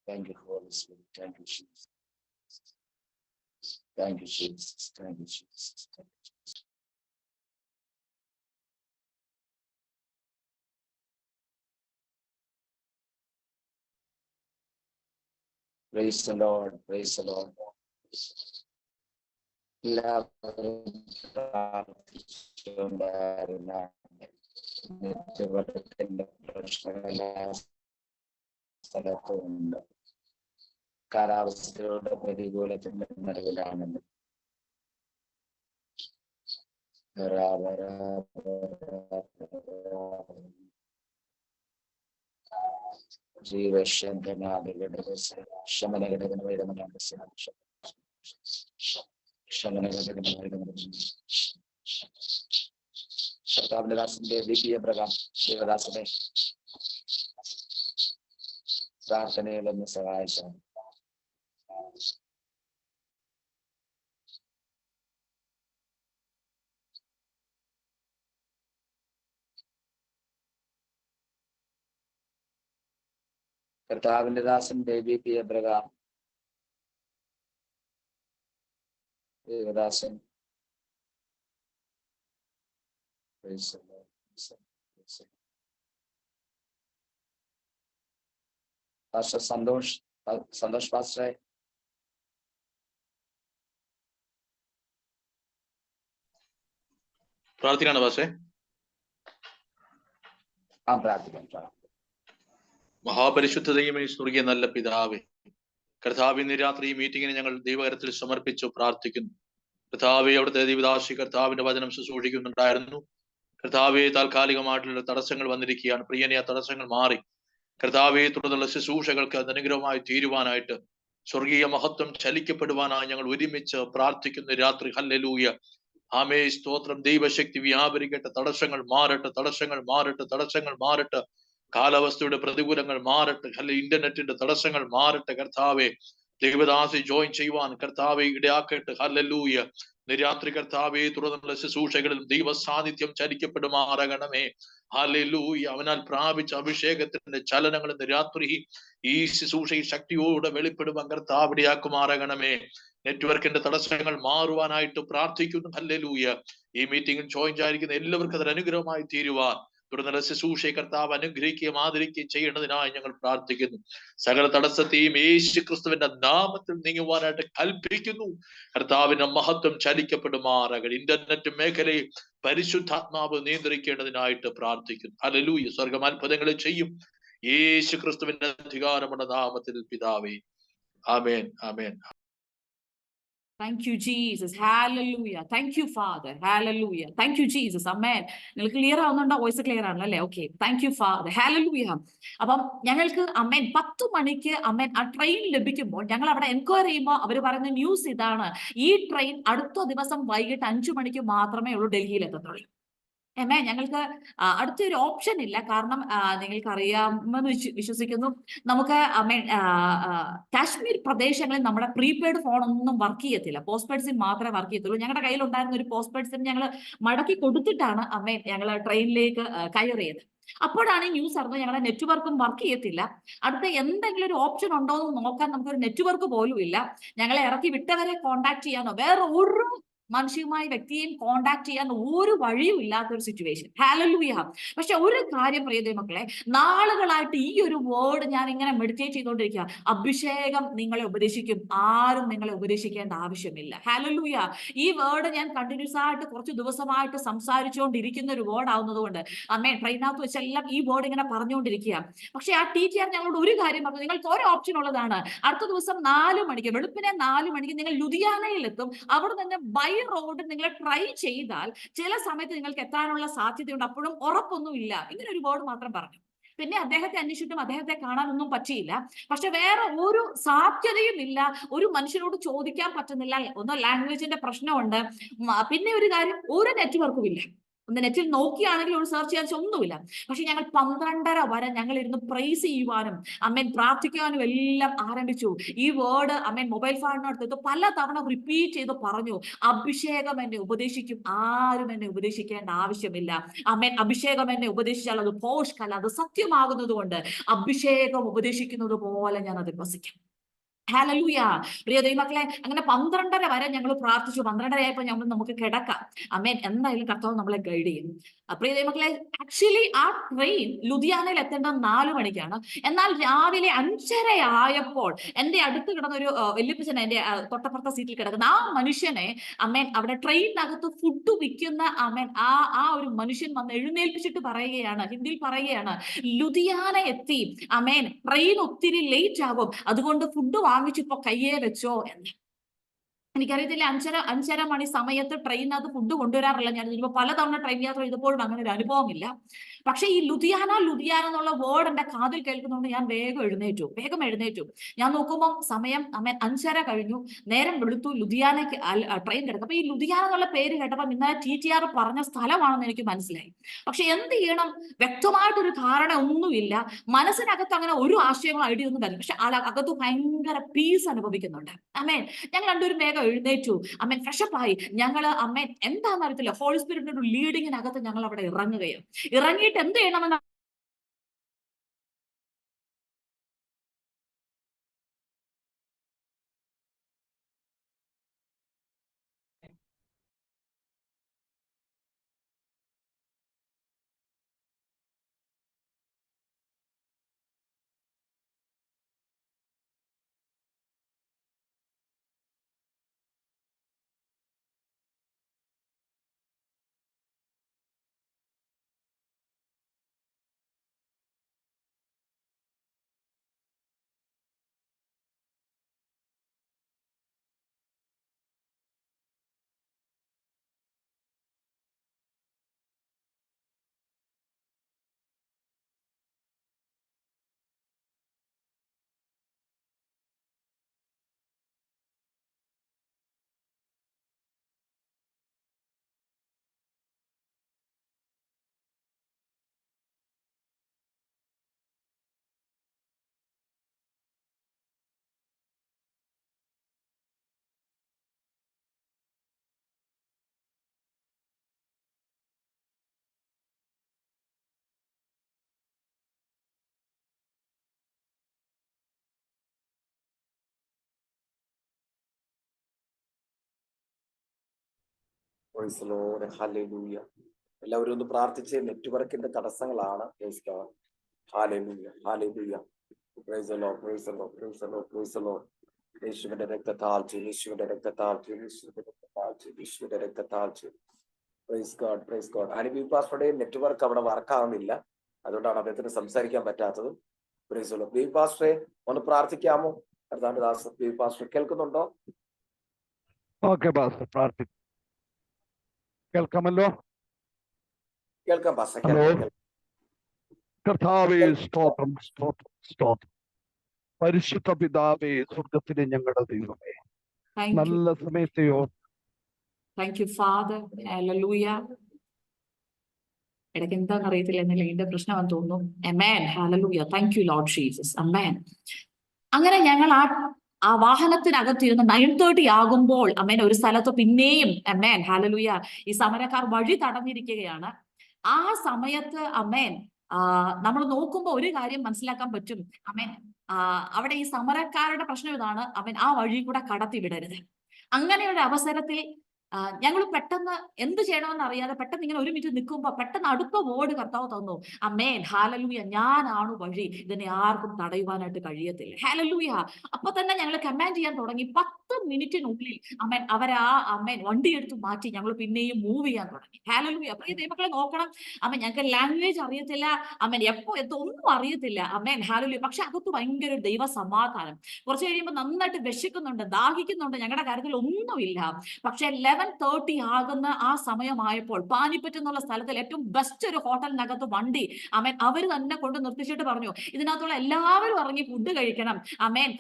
Thank you, Holy Spirit. Thank you, Jesus. Thank you, Jesus. Thank you, Jesus. Thank you, Jesus. Praise the Lord. Praise the Lord. സ്ഥലത്തുണ്ട് കാലാവസ്ഥയുടെ പ്രതികൂലത്തിന്റെ നിലവിലാണെന്ന് ജീവശബ്ദനാദികളുടെ ശമനഘടകനയുടെ കർത്താവിന്റെ ദാസന്റെ ദിവ്യ പ്രകാശം ദേവദാസനെ പ്രാർത്ഥനയിലൊന്ന് സഹായിക്കണം. കർത്താവിന്റെ ദാസൻ ബേബി പി എബ്രഹാം, ദേവദാസൻ, പാസ്റ്റർ സന്തോഷ് പാസ്റ്ററെ. പ്രാർത്ഥിക്കാണ് പാസ്റ്റേ. പ്രാർത്ഥിക്കാം. മഹാപരിശുദ്ധതയും സ്വർഗീയ നല്ല പിതാവേ, കർത്താവ് ഇന്ന് രാത്രി ഈ മീറ്റിങ്ങിനെ ഞങ്ങൾ ദൈവകരത്തിൽ സമർപ്പിച്ചു പ്രാർത്ഥിക്കുന്നു. കർത്താവെ, അവിടുത്തെ ദൈവദാസി കർത്താവിന്റെ വചനം ശുശ്രൂഷിക്കുന്നുണ്ടായിരുന്നു. കർത്താവെ, താൽക്കാലികമായിട്ടുള്ള തടസ്സങ്ങൾ വന്നിരിക്കുകയാണ്. പ്രിയനെ, ആ തടസ്സങ്ങൾ മാറി കർത്താവെ തുടർന്നുള്ള ശുശ്രൂഷകൾക്ക് അനുഗ്രഹമായി തീരുവാനായിട്ട്, സ്വർഗീയ മഹത്വം ചലിക്കപ്പെടുവാനായി ഞങ്ങൾ ഒരുമിച്ച് പ്രാർത്ഥിക്കുന്ന രാത്രി. ഹല്ലേലൂയ, ആമേ, സ്തോത്രം. ദൈവശക്തി വ്യാപരിക്കട്ടെ. തടസ്സങ്ങൾ മാറട്ടെ, തടസ്സങ്ങൾ മാറട്ടെ, തടസ്സങ്ങൾ മാറട്ടെ. കാലാവസ്ഥയുടെ പ്രതികൂലങ്ങൾ മാറട്ടെ. ഇന്റർനെറ്റിന്റെ തടസ്സങ്ങൾ മാറട്ടെ. കർത്താവെ, ദൈവദാസി ജോയിൻ ചെയ്യുവാൻ കർത്താവെ ഇടയാക്കട്ടെ. ഹല്ലേലൂയ. രാത്രി കർത്താവെ തുടർന്നുള്ള ശുശ്രൂഷകളിൽ ദൈവ സാന്നിധ്യം ചലിക്കപ്പെടുമാറാകണമേ. ഹല്ലേലൂയ. അവനാൽ പ്രാപിച്ച അഭിഷേകത്തിന്റെ ചലനങ്ങൾ ഇന്ന് രാത്രി ഈ ശുശ്രൂഷയിൽ ശക്തിയോടെ വെളിപ്പെടുവാൻ കർത്താവ് ഇടയാക്കുമാറാകണമേ. നെറ്റ്വർക്കിന്റെ തടസ്സങ്ങൾ മാറുവാനായിട്ട് പ്രാർത്ഥിക്കുന്നു. ഹല്ലേലൂയ. ഈ മീറ്റിംഗിൽ ജോയിൻ ആയിരിക്കുന്ന എല്ലാവർക്കും അതൊരു അനുഗ്രഹമായി തീരുവാൻ, തുടർന്നുള്ള ശുശ്രൂഷയെ കർത്താവ് അനുഗ്രഹിക്കുകയും ആദരിക്കുകയും ചെയ്യേണ്ടതിനായി ഞങ്ങൾ പ്രാർത്ഥിക്കുന്നു. സകല തടസ്സത്തെയും യേശു ക്രിസ്തുവിന്റെ നാമത്തിൽ നീങ്ങുവാനായിട്ട് കൽപ്പിക്കുന്നു. കർത്താവിന്റെ മഹത്വം ചലിക്കപ്പെടുമാറാകട്ടെ. ഇന്റർനെറ്റ് മേഖലയെ പരിശുദ്ധാത്മാവ് നിയന്ത്രിക്കേണ്ടതിനായിട്ട് പ്രാർത്ഥിക്കുന്നു. ഹല്ലേലൂയ. സ്വർഗ്ഗം അത്ഭുതങ്ങളെ ചെയ്യും. യേശു ക്രിസ്തുവിന്റെ അധികാരമുള്ള നാമത്തിൽ പിതാവേ, ആമേൻ, ആമേൻ. Thank you, Jesus. Hallelujah. Thank you, Father. Hallelujah. Thank you, Jesus. Amen. നിങ്ങൾക്ക് ക്ലിയർ ആവുന്നുണ്ടോ? വോയിസ് ക്ലിയർ ആണല്ലോ അല്ലേ? Okay. Thank you, father. Hallelujah. അപ്പം ഞങ്ങൾക്ക് അമ്മേൻ 10 മണിക്ക് അമ്മേൻ ആ ട്രെയിൻ ലഭിക്കുമ്പോൾ ഞങ്ങൾ അവിടെ എൻക്വയറി ചെയ്യുമ്പോൾ അവർ പറയുന്ന ന്യൂസ് ഇതാണ്: ഈ ട്രെയിൻ അടുത്ത ദിവസം വൈകിട്ട് 5 മണിക്ക് മാത്രമേ ഉള്ളൂ ഡൽഹിയിൽ എത്തത്തുള്ളൂ. ഞങ്ങൾക്ക് അടുത്തൊരു ഓപ്ഷൻ ഇല്ല. കാരണം നിങ്ങൾക്ക് അറിയാമെന്ന് വിശ്വസിക്കുന്നു, നമുക്ക് കാശ്മീർ പ്രദേശങ്ങളിൽ നമ്മുടെ പ്രീപെയ്ഡ് ഫോൺ ഒന്നും വർക്ക് ചെയ്യത്തില്ല. പോസ്റ്റ് പെയ്ഡ് സിം മാത്രമേ വർക്ക് ചെയ്യത്തുള്ളൂ. ഞങ്ങളുടെ കയ്യിൽ ഉണ്ടായിരുന്ന ഒരു പോസ്റ്റ് പെയ്ഡ് സിം ഞങ്ങൾ മടക്കി കൊടുത്തിട്ടാണ് ഞങ്ങൾ ട്രെയിനിലേക്ക് കയറിയത്. അപ്പോഴാണ് ഈ ന്യൂസ് അറിഞ്ഞത് ഞങ്ങളുടെ നെറ്റ്വർക്കും വർക്ക് ചെയ്യത്തില്ല. അടുത്ത എന്തെങ്കിലും ഒരു ഓപ്ഷൻ ഉണ്ടോ എന്ന് നോക്കാൻ നമുക്കൊരു നെറ്റ്വർക്ക് പോലും ഇല്ല. ഞങ്ങളെ ഇറക്കി വിട്ടവരെ കോണ്ടാക്ട് ചെയ്യാനോ വേറെ ഒരു മനുഷ്യമായ വ്യക്തിയെയും കോണ്ടാക്ട് ചെയ്യാൻ ഒരു വഴിയും ഇല്ലാത്തൊരു സിറ്റുവേഷൻ. ഹല്ലേലൂയ. പക്ഷെ ഒരു കാര്യം പ്രിയ മക്കളെ, നാളുകളായിട്ട് ഈ ഒരു വേർഡ് ഞാൻ ഇങ്ങനെ മെഡിറ്റേറ്റ് ചെയ്തുകൊണ്ടിരിക്കുക. അഭിഷേകം നിങ്ങളെ ഉപദേശിക്കും. ആരും നിങ്ങളെ ഉപദേശിക്കേണ്ട ആവശ്യമില്ല. ഹല്ലേലൂയ. ഈ വേർഡ് ഞാൻ കണ്ടിന്യൂസ് ആയിട്ട് കുറച്ച് ദിവസമായിട്ട് സംസാരിച്ചുകൊണ്ടിരിക്കുന്ന ഒരു വേർഡ് ആവുന്നത് കൊണ്ട് ട്രെയിനകത്ത് വെച്ചെല്ലാം ഈ വേർഡ് ഇങ്ങനെ പറഞ്ഞുകൊണ്ടിരിക്കുക. പക്ഷെ ആ ടീച്ചർ ഞങ്ങളോട് ഒരു കാര്യം പറഞ്ഞു: നിങ്ങൾക്ക് ഒരു ഓപ്ഷൻ ഉള്ളതാണ്. അടുത്ത ദിവസം 4 മണിക്ക്, വെളുപ്പിനെ 4 മണിക്ക് നിങ്ങൾ ലുധിയാനയിൽ എത്തും. അവിടെ നിന്ന് ബൈ റോഡ് നിങ്ങൾ ട്രൈ ചെയ്താൽ ചില സമയത്ത് നിങ്ങൾക്ക് എത്താനുള്ള സാധ്യതയുണ്ട്. അപ്പോഴും ഉറപ്പൊന്നുമില്ല. ഇങ്ങനെ ഒരു വേർഡ് മാത്രം പറഞ്ഞു. പിന്നെ അദ്ദേഹത്തെ അന്വേഷിച്ചിട്ടും അദ്ദേഹത്തെ കാണാനൊന്നും പറ്റിയില്ല. പക്ഷെ വേറെ ഒരു സാധ്യതയും ഇല്ല. ഒരു മനുഷ്യനോട് ചോദിക്കാൻ പറ്റുന്നില്ല. ഒന്ന് ലാംഗ്വേജിന്റെ പ്രശ്നമുണ്ട്. പിന്നെ ഒരു കാര്യം, ഒരു നെറ്റ്വർക്കും ഇല്ല. ഒന്ന് നെറ്റിൽ നോക്കിയാണെങ്കിൽ ഒരു സെർച്ച് ചെയ്യാൻ ഒന്നുമില്ല. പക്ഷെ ഞങ്ങൾ 12:30 വരെ ഞങ്ങൾ ഇരുന്ന് പ്രൈസ് ചെയ്യുവാനും പ്രാർത്ഥിക്കുവാനും എല്ലാം ആരംഭിച്ചു. ഈ വേർഡ് മൊബൈൽ ഫോണിനടുത്ത് പല തവണ റിപ്പീറ്റ് ചെയ്ത് പറഞ്ഞു: അഭിഷേകം എന്നെ ഉപദേശിക്കും. ആരും എന്നെ ഉപദേശിക്കേണ്ട ആവശ്യമില്ല. അഭിഷേകം എന്നെ ഉപദേശിച്ചാൽ അത് പോഷ്കല, അത് സത്യമാകുന്നത് കൊണ്ട് അഭിഷേകം ഉപദേശിക്കുന്നത് പോലെ ഞാൻ അത് വിശ്വസിക്കാം. ഹല്ലേലൂയ. പ്രിയ ദൈവമക്കളെ, അങ്ങനെ 12:30 വരെ ഞങ്ങൾ പ്രാർത്ഥിച്ചു. 12:30 ആയപ്പോൾ നമുക്ക് കിടക്കാം. എന്തായാലും കർത്താവ് നമ്മളെ ഗൈഡ് ചെയ്യും. പ്രിയ ദൈവമക്കളെ, ആക്ച്വലി ആ ട്രെയിൻ ലുധിയാനയിൽ എത്തേണ്ടത് 4 മണിക്കാണ്. എന്നാൽ രാവിലെ 5:30 ആയപ്പോൾ എന്റെ അടുത്ത് കിടന്ന ഒരു വല്യപ്പച്ചൻ, എന്റെ തൊട്ടപ്പുറത്തെ സീറ്റിൽ കിടക്കുന്ന ആ മനുഷ്യനെ അവിടെ ട്രെയിനകത്ത് ഫുഡ് വിൽക്കുന്ന ആ ഒരു മനുഷ്യൻ വന്ന് എഴുന്നേൽപ്പിച്ചിട്ട് പറയുകയാണ്, ഹിന്ദിയിൽ പറയുകയാണ്: ലുധിയാന എത്തി, ട്രെയിൻ ഒത്തിരി ലേറ്റ് ആകും, അതുകൊണ്ട് ഫുഡ് വാങ്ങിച്ചിപ്പോ കയ്യേ വെച്ചോ എന്ന്. എനിക്കറിയത്തില്ല, 5:30 മണി സമയത്ത് ട്രെയിനകത്ത് ഫുഡ് കൊണ്ടുവരാറില്ല. ഞാൻ ഇതിപ്പോ പലതവണ ട്രെയിൻ യാത്ര ചെയ്തപ്പോഴും അങ്ങനെ ഒരു അനുഭവമില്ല. പക്ഷെ ഈ ലുധിയാന ലുധിയാന എന്നുള്ള വേർഡ് എന്റെ കാതിൽ കേൾക്കുന്നതുകൊണ്ട് ഞാൻ വേഗം എഴുന്നേറ്റു. ഞാൻ നോക്കുമ്പോൾ സമയം 5:30 കഴിഞ്ഞു, നേരം വെളുത്തു, ലുധിയാനയ്ക്ക് ട്രെയിൻ കിടക്കും. അപ്പൊ ഈ ലുധിയാന എന്നുള്ള പേര് കേട്ടപ്പോൾ ഇന്നലെ TTR പറഞ്ഞ സ്ഥലമാണെന്ന് എനിക്ക് മനസ്സിലായി. പക്ഷെ എന്ത് ചെയ്യണം, വ്യക്തമായിട്ടൊരു ധാരണ ഒന്നുമില്ല. മനസ്സിനകത്ത് അങ്ങനെ ഒരു ആശയങ്ങളോ ഐഡിയ ഒന്നും വരും. പക്ഷെ അകത്ത് ഭയങ്കര പീസ് അനുഭവിക്കുന്നുണ്ട്. അമ്മേൻ ഞങ്ങൾ രണ്ടുപേരും വേഗം എഴുന്നേറ്റു. ഫ്രഷപ്പായി. ഞങ്ങൾ എന്താണെന്ന് അറിയത്തില്ല, ഹോളി സ്പിരിറ്റിന്റെ ഒരു ലീഡിങ്ങിനകത്ത് ഞങ്ങൾ അവിടെ ഇറങ്ങിയിട്ട് എന്ത് ചെയ്യണമെന്ന് Praise the Lord. Hallelujah. എല്ലാവരും ഒന്ന് പ്രാർത്ഥിച്ച്. നെറ്റ്വർക്കിന്റെ തടസ്സങ്ങളാണ്. Praise God. Hallelujah. Hallelujah. Praise the Lord. Praise the Lord. Praise the Lord. Praise the Lord. യേശുവിന്റെ രക്തത്താൽ Praise God. Praise God. അനുബി പാസ്റ്ററുടെ നെറ്റ്വർക്ക് അവിടെ വർക്ക് ആവുന്നില്ല, അതുകൊണ്ടാണ് അദ്ദേഹത്തിന് സംസാരിക്കാൻ പറ്റാത്തത്. Praise the Lord. ബി പാസ്റ്ററെ ഒന്ന് പ്രാർത്ഥിക്കാമോ? കർത്താവിന്റെ ദാസൻ ബി പാസ്റ്റർ കേൾക്കുന്നുണ്ടോ? ഓക്കെ പാസ്റ്റർ, പ്രാർത്ഥിക്കും. കേൾക്കാമല്ലോ? കേൾക്കാം പാസ്റ്റർ. ഹലോ. കർത്താവേ, സ്തോത്രം സ്തോത്രം സ്തോത്രം. പരിശുദ്ധ പിതാവേ, സ്വർഗത്തിലെ ഞങ്ങളുടെ ദൈവമേ, നല്ല സമയത്തെയോ താങ്ക് യു ഫാദർ. ഹല്ലേലൂയ. ഇടയ്ക്ക് എന്താണെന്ന് അറിയത്തില്ല, എന്നല്ല ഇതിന്റെ പ്രശ്നമാണെന്ന് തോന്നുന്നു. അമേൻ. ഹല്ലേലൂയ. Thank you Lord Jesus. അമേൻ. അങ്ങനെ ഞങ്ങൾ ആ വാഹനത്തിനകത്തിരുന്ന് 9:30 ആകുമ്പോൾ ഒരു സ്ഥലത്ത് പിന്നെയും ഹല്ലേലൂയ ഈ സമരക്കാർ വഴി തടഞ്ഞിരിക്കുകയാണ്. ആ സമയത്ത് നമ്മൾ നോക്കുമ്പോൾ ഒരു കാര്യം മനസ്സിലാക്കാൻ പറ്റും. അവിടെ ഈ സമരക്കാരുടെ പ്രശ്നം ഇതാണ്, ആ വഴി കൂടെ കടത്തി വിടരുത്. അങ്ങനെ ഒരു അവസരത്തിൽ ഞങ്ങൾ പെട്ടെന്ന് എന്ത് ചെയ്യണമെന്ന് അറിയാതെ പെട്ടെന്ന് ഇങ്ങനെ ഒരു മിനിറ്റ് നിൽക്കുമ്പോൾ പെട്ടെന്ന് അടുത്ത വേർഡ് കർത്താവ് തന്നു. അമേൻ. ഹല്ലേലൂയ. ഞാനാണ് വഴി, ഇതിനെ ആർക്കും തടയുവാനായിട്ട് കഴിയത്തില്ല. ഹല്ലേലൂയ. അപ്പൊ തന്നെ ഞങ്ങൾ കമാൻഡ് ചെയ്യാൻ തുടങ്ങി. 10 മിനിറ്റിനുള്ളിൽ അവരാ വണ്ടി എടുത്ത് മാറ്റി ഞങ്ങൾ പിന്നെയും മൂവ് ചെയ്യാൻ തുടങ്ങി. ഹല്ലേലൂയ. അപ്പൊ ഈ ദൈവമക്കളെ നോക്കണം. ഞങ്ങൾക്ക് ലാംഗ്വേജ് അറിയത്തില്ല, എപ്പോ ഒന്നും അറിയത്തില്ല. ഹല്ലേലൂയ. പക്ഷെ അകത്ത് ഭയങ്കര ദൈവ സമാധാനം. കുറച്ച് കഴിയുമ്പോൾ നന്നായിട്ട് വിശക്കുന്നുണ്ട്, ദാഹിക്കുന്നുണ്ട്, ഞങ്ങളുടെ കാര്യത്തിൽ ഒന്നുമില്ല. പക്ഷെ 11:30 ആകുന്ന ആ സമയമായപ്പോൾ പാനിപ്പറ്റ് എന്നുള്ള സ്ഥലത്തിൽ ഏറ്റവും ബെസ്റ്റ് ഒരു ഹോട്ടലിനകത്ത് വണ്ടി അവർ തന്നെ കൊണ്ട് നിർത്തിച്ചിട്ട് പറഞ്ഞു, ഇതിനകത്തുള്ള എല്ലാവരും ഇറങ്ങി ഫുഡ് കഴിക്കണം.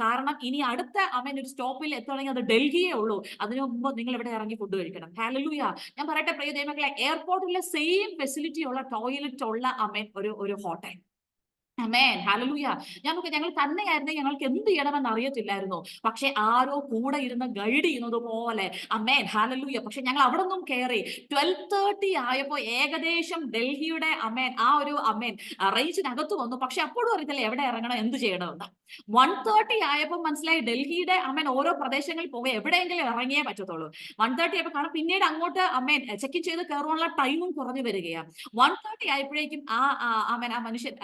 കാരണം ഇനി അടുത്ത ഒരു സ്റ്റോപ്പിൽ എത്തണമെങ്കിൽ അത് ഡൽഹിയേ ഉള്ളൂ, അതിനു മുമ്പ് നിങ്ങൾ ഇവിടെ ഇറങ്ങി ഫുഡ് കഴിക്കണം. ഹല്ലേലൂയ. ഞാൻ പറയട്ടെ പ്രിയ ദൈവമക്കളെ, എയർപോർട്ടിലെ സെയിം ഫെസിലിറ്റി ഉള്ള ടോയ്ലറ്റ് ഉള്ള ഒരു ഹോട്ടൽ. ആമേൻ. ഹല്ലേലൂയ. ഞങ്ങൾ തന്നെയായിരുന്നെങ്കിൽ ഞങ്ങൾക്ക് എന്ത് ചെയ്യണമെന്ന് അറിയത്തില്ലായിരുന്നു. പക്ഷെ ആരോ കൂടെ ഇരുന്ന് ഗൈഡ് ചെയ്യുന്നത് പോലെ. ആമേൻ. ഹല്ലേലൂയ. പക്ഷെ ഞങ്ങൾ അവിടെ നിന്നും കയറി 12:30 ആയപ്പോ ഏകദേശം ഡൽഹിയുടെ ആ ഒരു റേഞ്ചിനകത്ത് വന്നു. പക്ഷെ അപ്പോഴും അറിയത്തില്ല എവിടെ ഇറങ്ങണം, എന്ത് ചെയ്യണമെന്ന്. 1:30 ആയപ്പോൾ മനസ്സിലായി ഡൽഹിയുടെ ഓരോ പ്രദേശങ്ങളിൽ പോകെ എവിടെയെങ്കിലും ഇറങ്ങിയേ പറ്റത്തുള്ളൂ. 1:30 ആയപ്പോൾ കാരണം പിന്നീട് അങ്ങോട്ട് ചെക്ക് ഇൻ ചെയ്ത് കയറുവാനുള്ള ടൈമും കുറഞ്ഞു വരികയാണ്. 1:30 ആയപ്പോഴേക്കും ആ മനുഷ്യൻ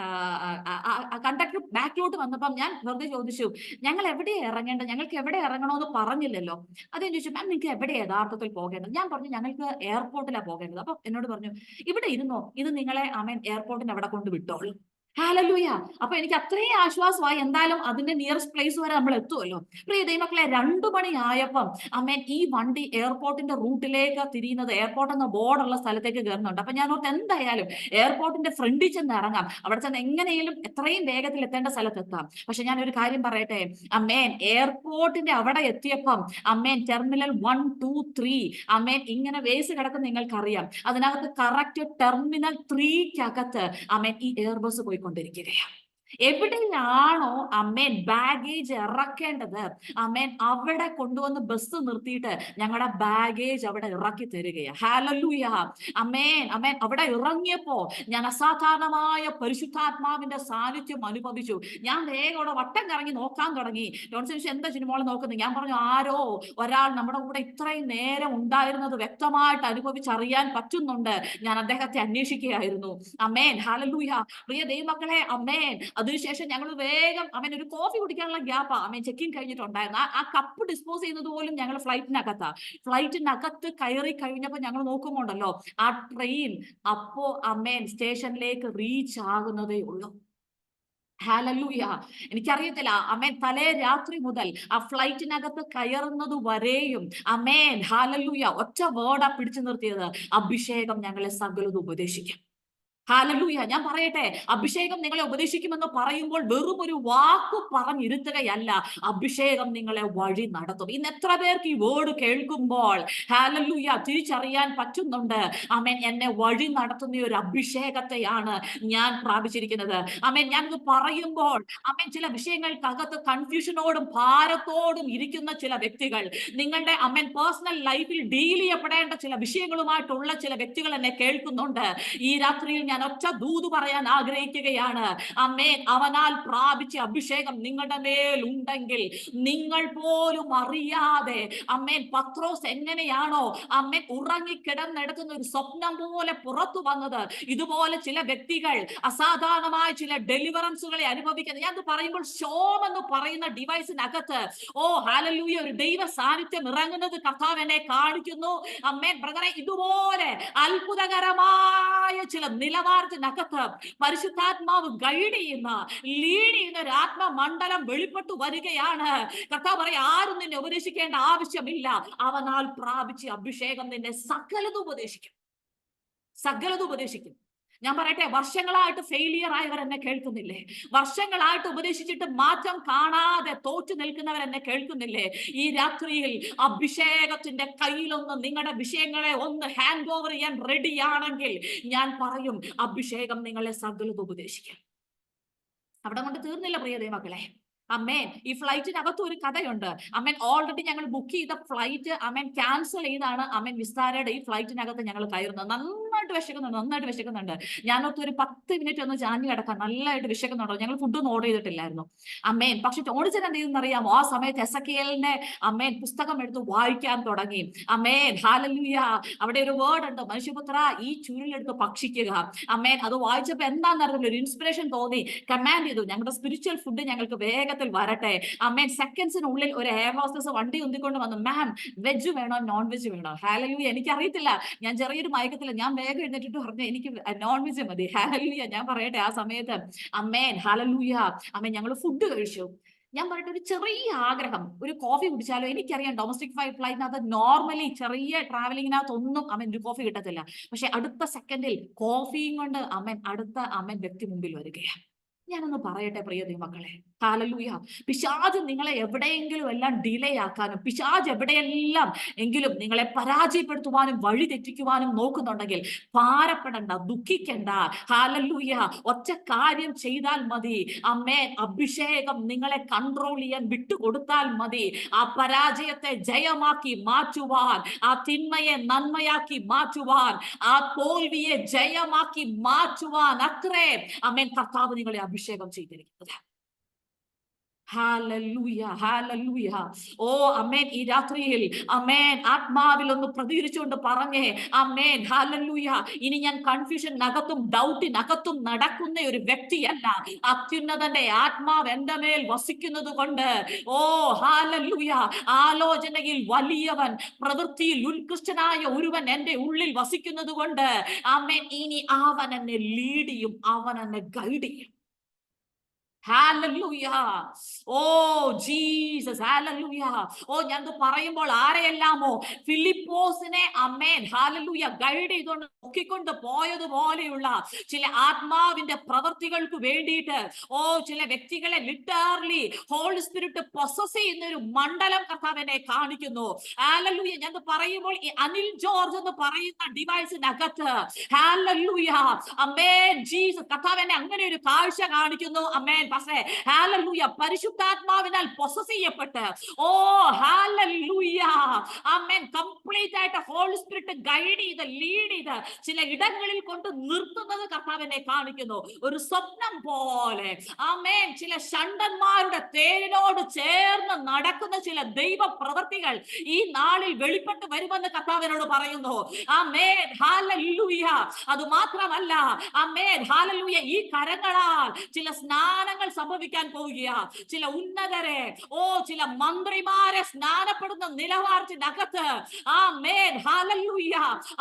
കണ്ടക്ടർ ബാക്കിലോട്ട് വന്നപ്പം ഞാൻ വെറുതെ ചോദിച്ചു, ഞങ്ങൾ എവിടെയാ ഇറങ്ങേണ്ടത്, ഞങ്ങൾക്ക് എവിടെ ഇറങ്ങണമെന്ന് പറഞ്ഞില്ലല്ലോ. അതെന്ന് ചോദിച്ചു, മാം നിങ്ങൾക്ക് എവിടെയാ യഥാർത്ഥത്തിൽ പോകേണ്ടത്? ഞാൻ പറഞ്ഞു ഞങ്ങൾക്ക് എയർപോർട്ടിലാണ് പോകേണ്ടത്. അപ്പൊ എന്നോട് പറഞ്ഞു, ഇവിടെ ഇരുന്നോ, ഇത് നിങ്ങളെ എയർപോർട്ടിന് അവിടെ കൊണ്ട് വിട്ടോളൂ. ഹല്ലേലൂയ. അപ്പൊ എനിക്ക് അത്രയും ആശ്വാസമായി. എന്തായാലും അതിന്റെ നിയറസ്റ്റ് പ്ലേസ് വരെ നമ്മൾ എത്തുമല്ലോ. പ്രിയ ദൈവമക്കളെ, 2 മണി ആയപ്പം അമ്മേൻ ഈ വണ്ടി എയർപോർട്ടിന്റെ റൂട്ടിലേക്ക് തിരിയുന്നത്, എയർപോർട്ട് എന്ന ബോർഡുള്ള സ്ഥലത്തേക്ക് കയറുന്നുണ്ട്. അപ്പൊ ഞാൻ ഓർത്ത് എന്തായാലും എയർപോർട്ടിന്റെ ഫ്രണ്ടിൽ ചെന്ന് ഇറങ്ങാം, അവിടെ ചെന്ന് എങ്ങനെയും എത്രയും വേഗത്തിൽ എത്തേണ്ട സ്ഥലത്ത് എത്താം. പക്ഷെ ഞാൻ ഒരു കാര്യം പറയട്ടെ, അമ്മേൻ എയർപോർട്ടിന്റെ അവിടെ എത്തിയപ്പം അമ്മേൻ ടെർമിനൽ 1, 2, 3 അമ്മേൻ ഇങ്ങനെ വേസ് കിടക്കുന്ന നിങ്ങൾക്കറിയാം. അതിനകത്ത് കറക്റ്റ് ടെർമിനൽ 3-ക്കകത്ത് അമ്മേൻ ഈ എയർബസ് പോയിക്കൊണ്ടിരിക്കുകയാണ്. എവിടെയാണോ അമ്മേൻ ബാഗേജ് ഇറക്കേണ്ടത്, അമ്മേൻ അവിടെ കൊണ്ടുവന്ന് ബസ് നിർത്തിയിട്ട് ഞങ്ങളുടെ ബാഗേജ് അവിടെ ഇറക്കി തരികയാണ്. ഹല്ലേലൂയ. അമ്മേൻ അമ്മേൻ അവിടെ ഇറങ്ങിയപ്പോ ഞാൻ അസാധാരണമായ പരിശുദ്ധാത്മാവിന്റെ സാന്നിധ്യം അനുഭവിച്ചു. ഞാൻ വേഗം അവിടെ വട്ടം കറങ്ങി നോക്കാൻ തുടങ്ങി. ജോൺസൺ എന്താ സിനിമകൾ നോക്കുന്നത്? ഞാൻ പറഞ്ഞു, ആരോ ഒരാൾ നമ്മുടെ കൂടെ ഇത്രയും നേരം ഉണ്ടായിരുന്നത് വ്യക്തമായിട്ട് അനുഭവിച്ചറിയാൻ പറ്റുന്നുണ്ട്. ഞാൻ അദ്ദേഹത്തെ അന്വേഷിക്കുകയായിരുന്നു. അമ്മേൻ ഹല്ലേലൂയ. പ്രിയ ദൈവമക്കളെ, അമ്മേൻ അതിനുശേഷം ഞങ്ങൾ വേഗം അമ്മേൻ ഒരു കോഫി കുടിക്കാനുള്ള ഗ്യാപ്പാ അമ്മേൻ ചെക്കിങ് കഴിഞ്ഞിട്ടുണ്ടായിരുന്നു. ആ കപ്പ് ഡിസ്പോസ് ചെയ്യുന്നത് പോലും ഞങ്ങൾ ഫ്ലൈറ്റിനകത്ത് കയറി കഴിഞ്ഞപ്പോൾ ഞങ്ങൾ നോക്കുമ്പോണ്ടല്ലോ ആ ട്രെയിൻ അപ്പോ അമ്മേൻ സ്റ്റേഷനിലേക്ക് റീച്ച് ആകുന്നതേ ഉള്ളൂ. ഹല്ലേലൂയ. എനിക്കറിയത്തില്ല അമ്മേൻ തലേ രാത്രി മുതൽ ആ ഫ്ലൈറ്റിനകത്ത് കയറുന്നത് വരെയും അമ്മേൻ ഹല്ലേലൂയ ഒറ്റ വേർഡാ പിടിച്ചു നിർത്തിയത്, അഭിഷേകം ഞങ്ങളെ സകലതും ഉപദേശിക്കും. ഹല്ലേലൂയ. ഞാൻ പറയട്ടെ, അഭിഷേകം നിങ്ങളെ ഉപദേശിക്കുമെന്ന് പറയുമ്പോൾ വെറും ഒരു വാക്ക് പറഞ്ഞിരുത്തുകയല്ല, അഭിഷേകം നിങ്ങളെ വഴി നടത്തും. ഇന്ന് എത്ര പേർക്ക് ഈ വേർഡ് കേൾക്കുമ്പോൾ ഹല്ലേലൂയ തിരിച്ചറിയാൻ പറ്റുന്നുണ്ട്, ആമേൻ, എന്നെ വഴി നടത്തുന്ന ഒരു അഭിഷേകത്തെയാണ് ഞാൻ പ്രാപിച്ചിരിക്കുന്നത്. ആമേൻ. ഞാനിത് പറയുമ്പോൾ ആമേൻ ചില വിഷയങ്ങൾക്കകത്ത് കൺഫ്യൂഷനോടും ഭാരത്തോടും ഇരിക്കുന്ന ചില വ്യക്തികൾ, നിങ്ങളുടെ ആമേൻ പേഴ്സണൽ ലൈഫിൽ ഡീൽ ചെയ്യപ്പെടേണ്ട ചില വിഷയങ്ങളുമായിട്ടുള്ള ചില വ്യക്തികൾ എന്നെ കേൾക്കുന്നുണ്ട്. ഈ രാത്രിയിൽ ഞാൻ ഒറ്റ ദൂത് പറയാൻ ആഗ്രഹിക്കുകയാണ്. അമ്മേൻ, അവനാൽ പ്രാപിച്ച അഭിഷേകം നിങ്ങളുടെ മേൽ ഉണ്ടെങ്കിൽ നിങ്ങൾ പോലും അറിയാതെ അമ്മേൻ പത്രോസ് എങ്ങനെയാണോ അമ്മേൻ ഉറങ്ങിക്കിടന്നെടുക്കുന്ന ഒരു സ്വപ്നം പോലെ പുറത്തു വന്നത്, ഇതുപോലെ ചില വ്യക്തികൾ അസാധാരണമായ ചില ഡെലിവറൻസുകളെ അനുഭവിക്കുന്നത്. ഞാൻ പറയുമ്പോൾ ഷോം എന്ന് പറയുന്ന ഡിവൈസിനകത്ത് ഹല്ലേലൂയ ഒരു ദൈവ സാന്നിധ്യം ഇറങ്ങുന്നത് കർത്താവ് എന്നെ കാണിക്കുന്നു. അമ്മേൻ ബ്രദറെ, ഇതുപോലെ അത്ഭുതകരമായ ചില നിലവാരത്തിനകത്ത് പരിശുദ്ധാത്മാവ് ഗൈഡ് ചെയ്യുന്ന ലീഡ് ചെയ്യുന്ന ഒരു ആത്മമണ്ഡലം വെളിപ്പെട്ടു വരികയാണ്. കർത്താവ് പറയും, ആരും നിന്നെ ഉപദേശിക്കേണ്ട ആവശ്യമില്ല, അവനാൽ പ്രാപിച്ച അഭിഷേകം നിന്നെ സകലതും ഉപദേശിക്കും. ഞാൻ പറയട്ടെ, വർഷങ്ങളായിട്ട് ഫെയിലിയർ ആയവർ എന്നെ കേൾക്കുന്നില്ലേ? വർഷങ്ങളായിട്ട് ഉപദേശിച്ചിട്ട് മാറ്റം കാണാതെ തോറ്റു നിൽക്കുന്നവർ എന്നെ കേൾക്കുന്നില്ലേ? ഈ രാത്രിയിൽ അഭിഷേകത്തിന്റെ കയ്യിലൊന്ന് നിങ്ങളുടെ വിഷയങ്ങളെ ഒന്ന് ഹാൻഡ് ഓവർ ചെയ്യാൻ റെഡിയാണെങ്കിൽ ഞാൻ പറയും, അഭിഷേകം നിങ്ങളെ സകലതും ഉപദേശിക്കും. അവിടെ കൊണ്ട് തീർന്നില്ല പ്രിയ ദൈവമക്കളെ. അമ്മേൻ, ഈ ഫ്ലൈറ്റിനകത്ത് ഒരു കഥയുണ്ട്. അമ്മേൻ, ഓൾറെഡി ഞങ്ങൾ ബുക്ക് ചെയ്ത ഫ്ലൈറ്റ് അമ്മേൻ ക്യാൻസൽ ചെയ്താണ് അമ്മേൻ വിസ്താരയുടെ ഈ ഫ്ലൈറ്റിനകത്ത് ഞങ്ങൾ കയറുന്നത്. നന്നായിട്ട് വിശക്കുന്നുണ്ട്. ഞാനൊക്കെ ഒരു 10 മിനിറ്റ് ഒന്ന് ചാഞ്ഞു കിടക്കാം, നല്ലതായിട്ട് വിശക്കുന്നുണ്ടോ. ഞങ്ങൾ ഫുഡൊന്നും ഓർഡർ ചെയ്തിട്ടില്ലായിരുന്നു. അമ്മേൻ, പക്ഷെ ടോണിച്ചൻ എന്ത് ചെയ്തെന്നറിയാമോ? ആ സമയത്ത് എസെക്കിയേലിന്റെ അമ്മേൻ പുസ്തകം എടുത്ത് വായിക്കാൻ തുടങ്ങി. അമ്മേൻ ഹല്ലേലൂയ. അവിടെ ഒരു വേർഡ് ഉണ്ട്, മനുഷ്യപുത്ര ഈ ചുരുളെടുത്ത് ഭക്ഷിക്കുക. അമ്മേൻ, അത് വായിച്ചപ്പോ എന്താണെന്നറിയില്ല, ഒരു ഇൻസ്പിറേഷൻ തോന്നി, കമാൻഡ് ചെയ്തു, ഞങ്ങളുടെ സ്പിരിച്വൽ ഫുഡ് ഞങ്ങൾക്ക് വേഗത്തിൽ വരട്ടെ. അമ്മേൻ, സെക്കൻഡ്സിനുള്ളിൽ ഒരു എയർ ഹോസ്റ്റസ് വണ്ടി ഉന്തിക്കൊണ്ട് വന്നു, മാം വെജ് വേണോ നോൺ വെജ് വേണോ? ഹല്ലേലൂയ. എനിക്കറിയത്തില്ല, ഞാൻ ചെറിയൊരു മയക്കത്തില്ല, ഞാൻ വേഗം എഴുന്നേറ്റിട്ട് പറഞ്ഞു എനിക്ക് നോൺ വെജ് മതി. ഹല്ലേലൂയ. ഞാൻ പറയട്ടെ, ആ സമയത്ത് അമ്മേൻ ഹല്ലേലൂയ അമ്മേൻ ഞങ്ങൾ ഫുഡ് കഴിച്ചു. ഞാൻ പറയട്ടെ, ഒരു ചെറിയ ആഗ്രഹം, ഒരു കോഫി കുടിച്ചാലോ. എനിക്കറിയാം ഡൊമസ്റ്റിക് ഫ്ലൈറ്റിനകത്ത് നോർമലി ചെറിയ ട്രാവലിങ്ങിനകത്ത് ഒന്നും അമ്മേൻ ഒരു കോഫി കിട്ടത്തില്ല. പക്ഷെ അടുത്ത സെക്കൻഡിൽ കോഫിയും കൊണ്ട് അമ്മേൻ അടുത്ത അമ്മേൻ വ്യക്തി മുമ്പിൽ വരികയാണ്. ഞാനൊന്ന് പറയട്ടെ പ്രിയ ദൈവമക്കളെ, ഹല്ലേലൂയ. പിശാച് നിങ്ങളെ എവിടെയെങ്കിലും എല്ലാം ഡിലേ ആക്കാനും, പിശാച് എവിടെയെല്ലാം എങ്കിലും നിങ്ങളെ പരാജയപ്പെടുത്തുവാനും വഴി തെറ്റിക്കുവാനും നോക്കുന്നുണ്ടെങ്കിൽ ഭാരപ്പെടണ്ട, ദുഃഖിക്കണ്ട. ഹല്ലേലൂയ. ഒറ്റ കാര്യം ചെയ്താൽ മതി. അമ്മേൻ, അഭിഷേകം നിങ്ങളെ കൺട്രോൾ ചെയ്യാൻ വിട്ടുകൊടുത്താൽ മതി. ആ പരാജയത്തെ ജയമാക്കി മാറ്റുവാൻ, ആ തിന്മയെ നന്മയാക്കി മാറ്റുവാൻ, ആ തോൽവിയെ ജയമാക്കി മാറ്റുവാൻ അത്രേ അമ്മേൻ കർത്താവ് നിങ്ങളെ അഭിഷേകം ചെയ്തിരിക്കുന്നത്. Hallelujah, hallelujah. അമ്മേൻ, ഈ രാത്രിയിൽ അമ്മേൻ ആത്മാവിൽ ഒന്ന് പ്രതികരിച്ചുകൊണ്ട് പറഞ്ഞേ, അമ്മേൻ ഹല്ലേലൂയ. ഇനി ഞാൻ കൺഫ്യൂഷനകത്തും ഡൗട്ടിനകത്തും നടക്കുന്ന ഒരു വ്യക്തിയല്ല. അത്യുന്നതന്റെ ആത്മാവ് എന്റെ മേൽ വസിക്കുന്നത് കൊണ്ട് ഹല്ലേലൂയ. ആലോചനയിൽ വലിയവൻ, പ്രവൃത്തിയിൽ ഉത്കൃഷ്ടനായ ഒരുവൻ എന്റെ ഉള്ളിൽ വസിക്കുന്നത് കൊണ്ട് അമ്മേൻ ഇനി അവൻ എന്നെ ലീഡ് ചെയ്യും, അവൻ എന്നെ ഗൈഡ് ചെയ്യും. Hallelujah. Oh Jesus, hallelujah. Oh, ഞാൻ പറയുമ്പോൾ ആരെയെല്ലാമോ ഫിലിപ്പോസിനെ അമേൻ ഹാലലൂയ ഗൈഡ് ചെയ്തുകൊണ്ട് നോക്കിക്കൊണ്ട് പോയതുപോലെയുള്ള ചില ആത്മാവിന്റെ പ്രവൃത്തികൾക്ക് വേണ്ടിയിട്ട് ചില വ്യക്തികളെ ലിറ്ററലി ഹോളി സ്പിരിറ്റ് പൊസസ് ചെയ്യുന്ന ഒരു മണ്ഡലം കർത്താവിനെ കാണിക്കുന്നു. ഹല്ലേലൂയ. ഞാൻ പറയുമ്പോൾ ഈ അനിൽ ജോർജ് എന്ന് പറയുന്ന ഡിവൈസിനകത്ത് ഹല്ലേലൂയ അമേൻ ജീസസ് കർത്താവിനെ അങ്ങനെ ഒരു കാഴ്ച കാണിക്കുന്നു. അമേൻ പക്ഷേ ഹല്ലേലൂയ പരിശുദ്ധാത്മാവിനാൽ പൊസസ് ചെയ്യപ്പെട്ട് ഹല്ലേലൂയ ആമേൻ കംപ്ലീറ്റ് ആയിട്ട് ഹോളി സ്പിരിറ്റ് ഗൈഡ് ചെയ്ത് ലീഡ് ചെയ്ത് ചില ഇടങ്ങളിൽ കൊണ്ട് നിർത്തുന്നത് കർത്താവിനെ കാണിക്കുന്നു. ഒരു സ്വപ്നം പോലെ ആമേൻ ചില ഷണ്ടന്മാരുടെ തേരിനോട് ചേർന്ന് നടക്കുന്ന ചില ദൈവ പ്രവൃത്തികൾ ഈ നാളിൽ വെളിപ്പെട്ട് വരുമെന്ന് കർത്താവിനോട് പറയുന്നു. Amen hallelujah. അത് മാത്രമല്ല ആമേൻ ഹല്ലേലൂയ ഈ കരങ്ങളാൽ ചില സ്നാനങ്ങൾ സംഭവിക്കാൻ പോവുകയാ. ചില ഉന്നതരെ ചില മന്ത്രിമാരെ സ്നാനപ്പെടുന്ന നിലവാരത്തിനകത്ത് ആമേൻ ഹല്ലേലൂയ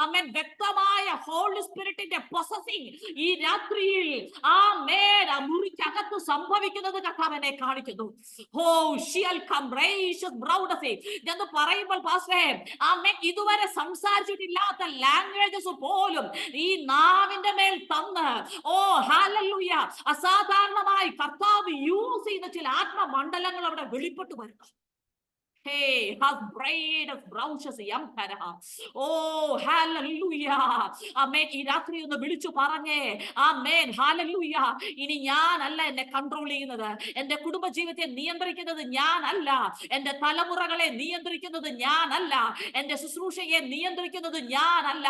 ആമേൻ വ്യക്തമായ ഹോളി സ്പിരിറ്റിന്റെ പൊസസിംഗ് ഈ രാത്രിയിൽ ആമേൻ ആ മുറിക്കകത്ത് സംഭവിക്കുന്നത് കർത്താവിനെ കാണിക്കുന്നു. എന്ന് പറയുമ്പോൾ പാസ്റ്റേ ആമേൻ ഇതുവരെ സംസാരിച്ചിട്ടില്ലാത്ത ലാംഗ്വേജസ് പോലും ഈ നാവിന്റെ മേൽ തന്ന് ഹല്ലേലൂയ അസാധാരണമായി കർത്താവ് യൂസ് ചെയ്യുന്ന ചില ആത്മമണ്ഡലങ്ങൾ അവിടെ വെളിപ്പെട്ടു വരുന്നു. ഈ രാത്രി ഒന്ന് വിളിച്ചു പറഞ്ഞേ ആമേൻ ഹല്ലേലൂയ. ഇനി ഞാനല്ല എന്നെ കൺട്രോൾ ചെയ്യുന്നത്, എന്റെ കുടുംബ ജീവിതത്തെ നിയന്ത്രിക്കുന്നത് ഞാനല്ല, എന്റെ തലമുറകളെ നിയന്ത്രിക്കുന്നത് ഞാനല്ല, എന്റെ ശുശ്രൂഷയെ നിയന്ത്രിക്കുന്നത് ഞാനല്ല,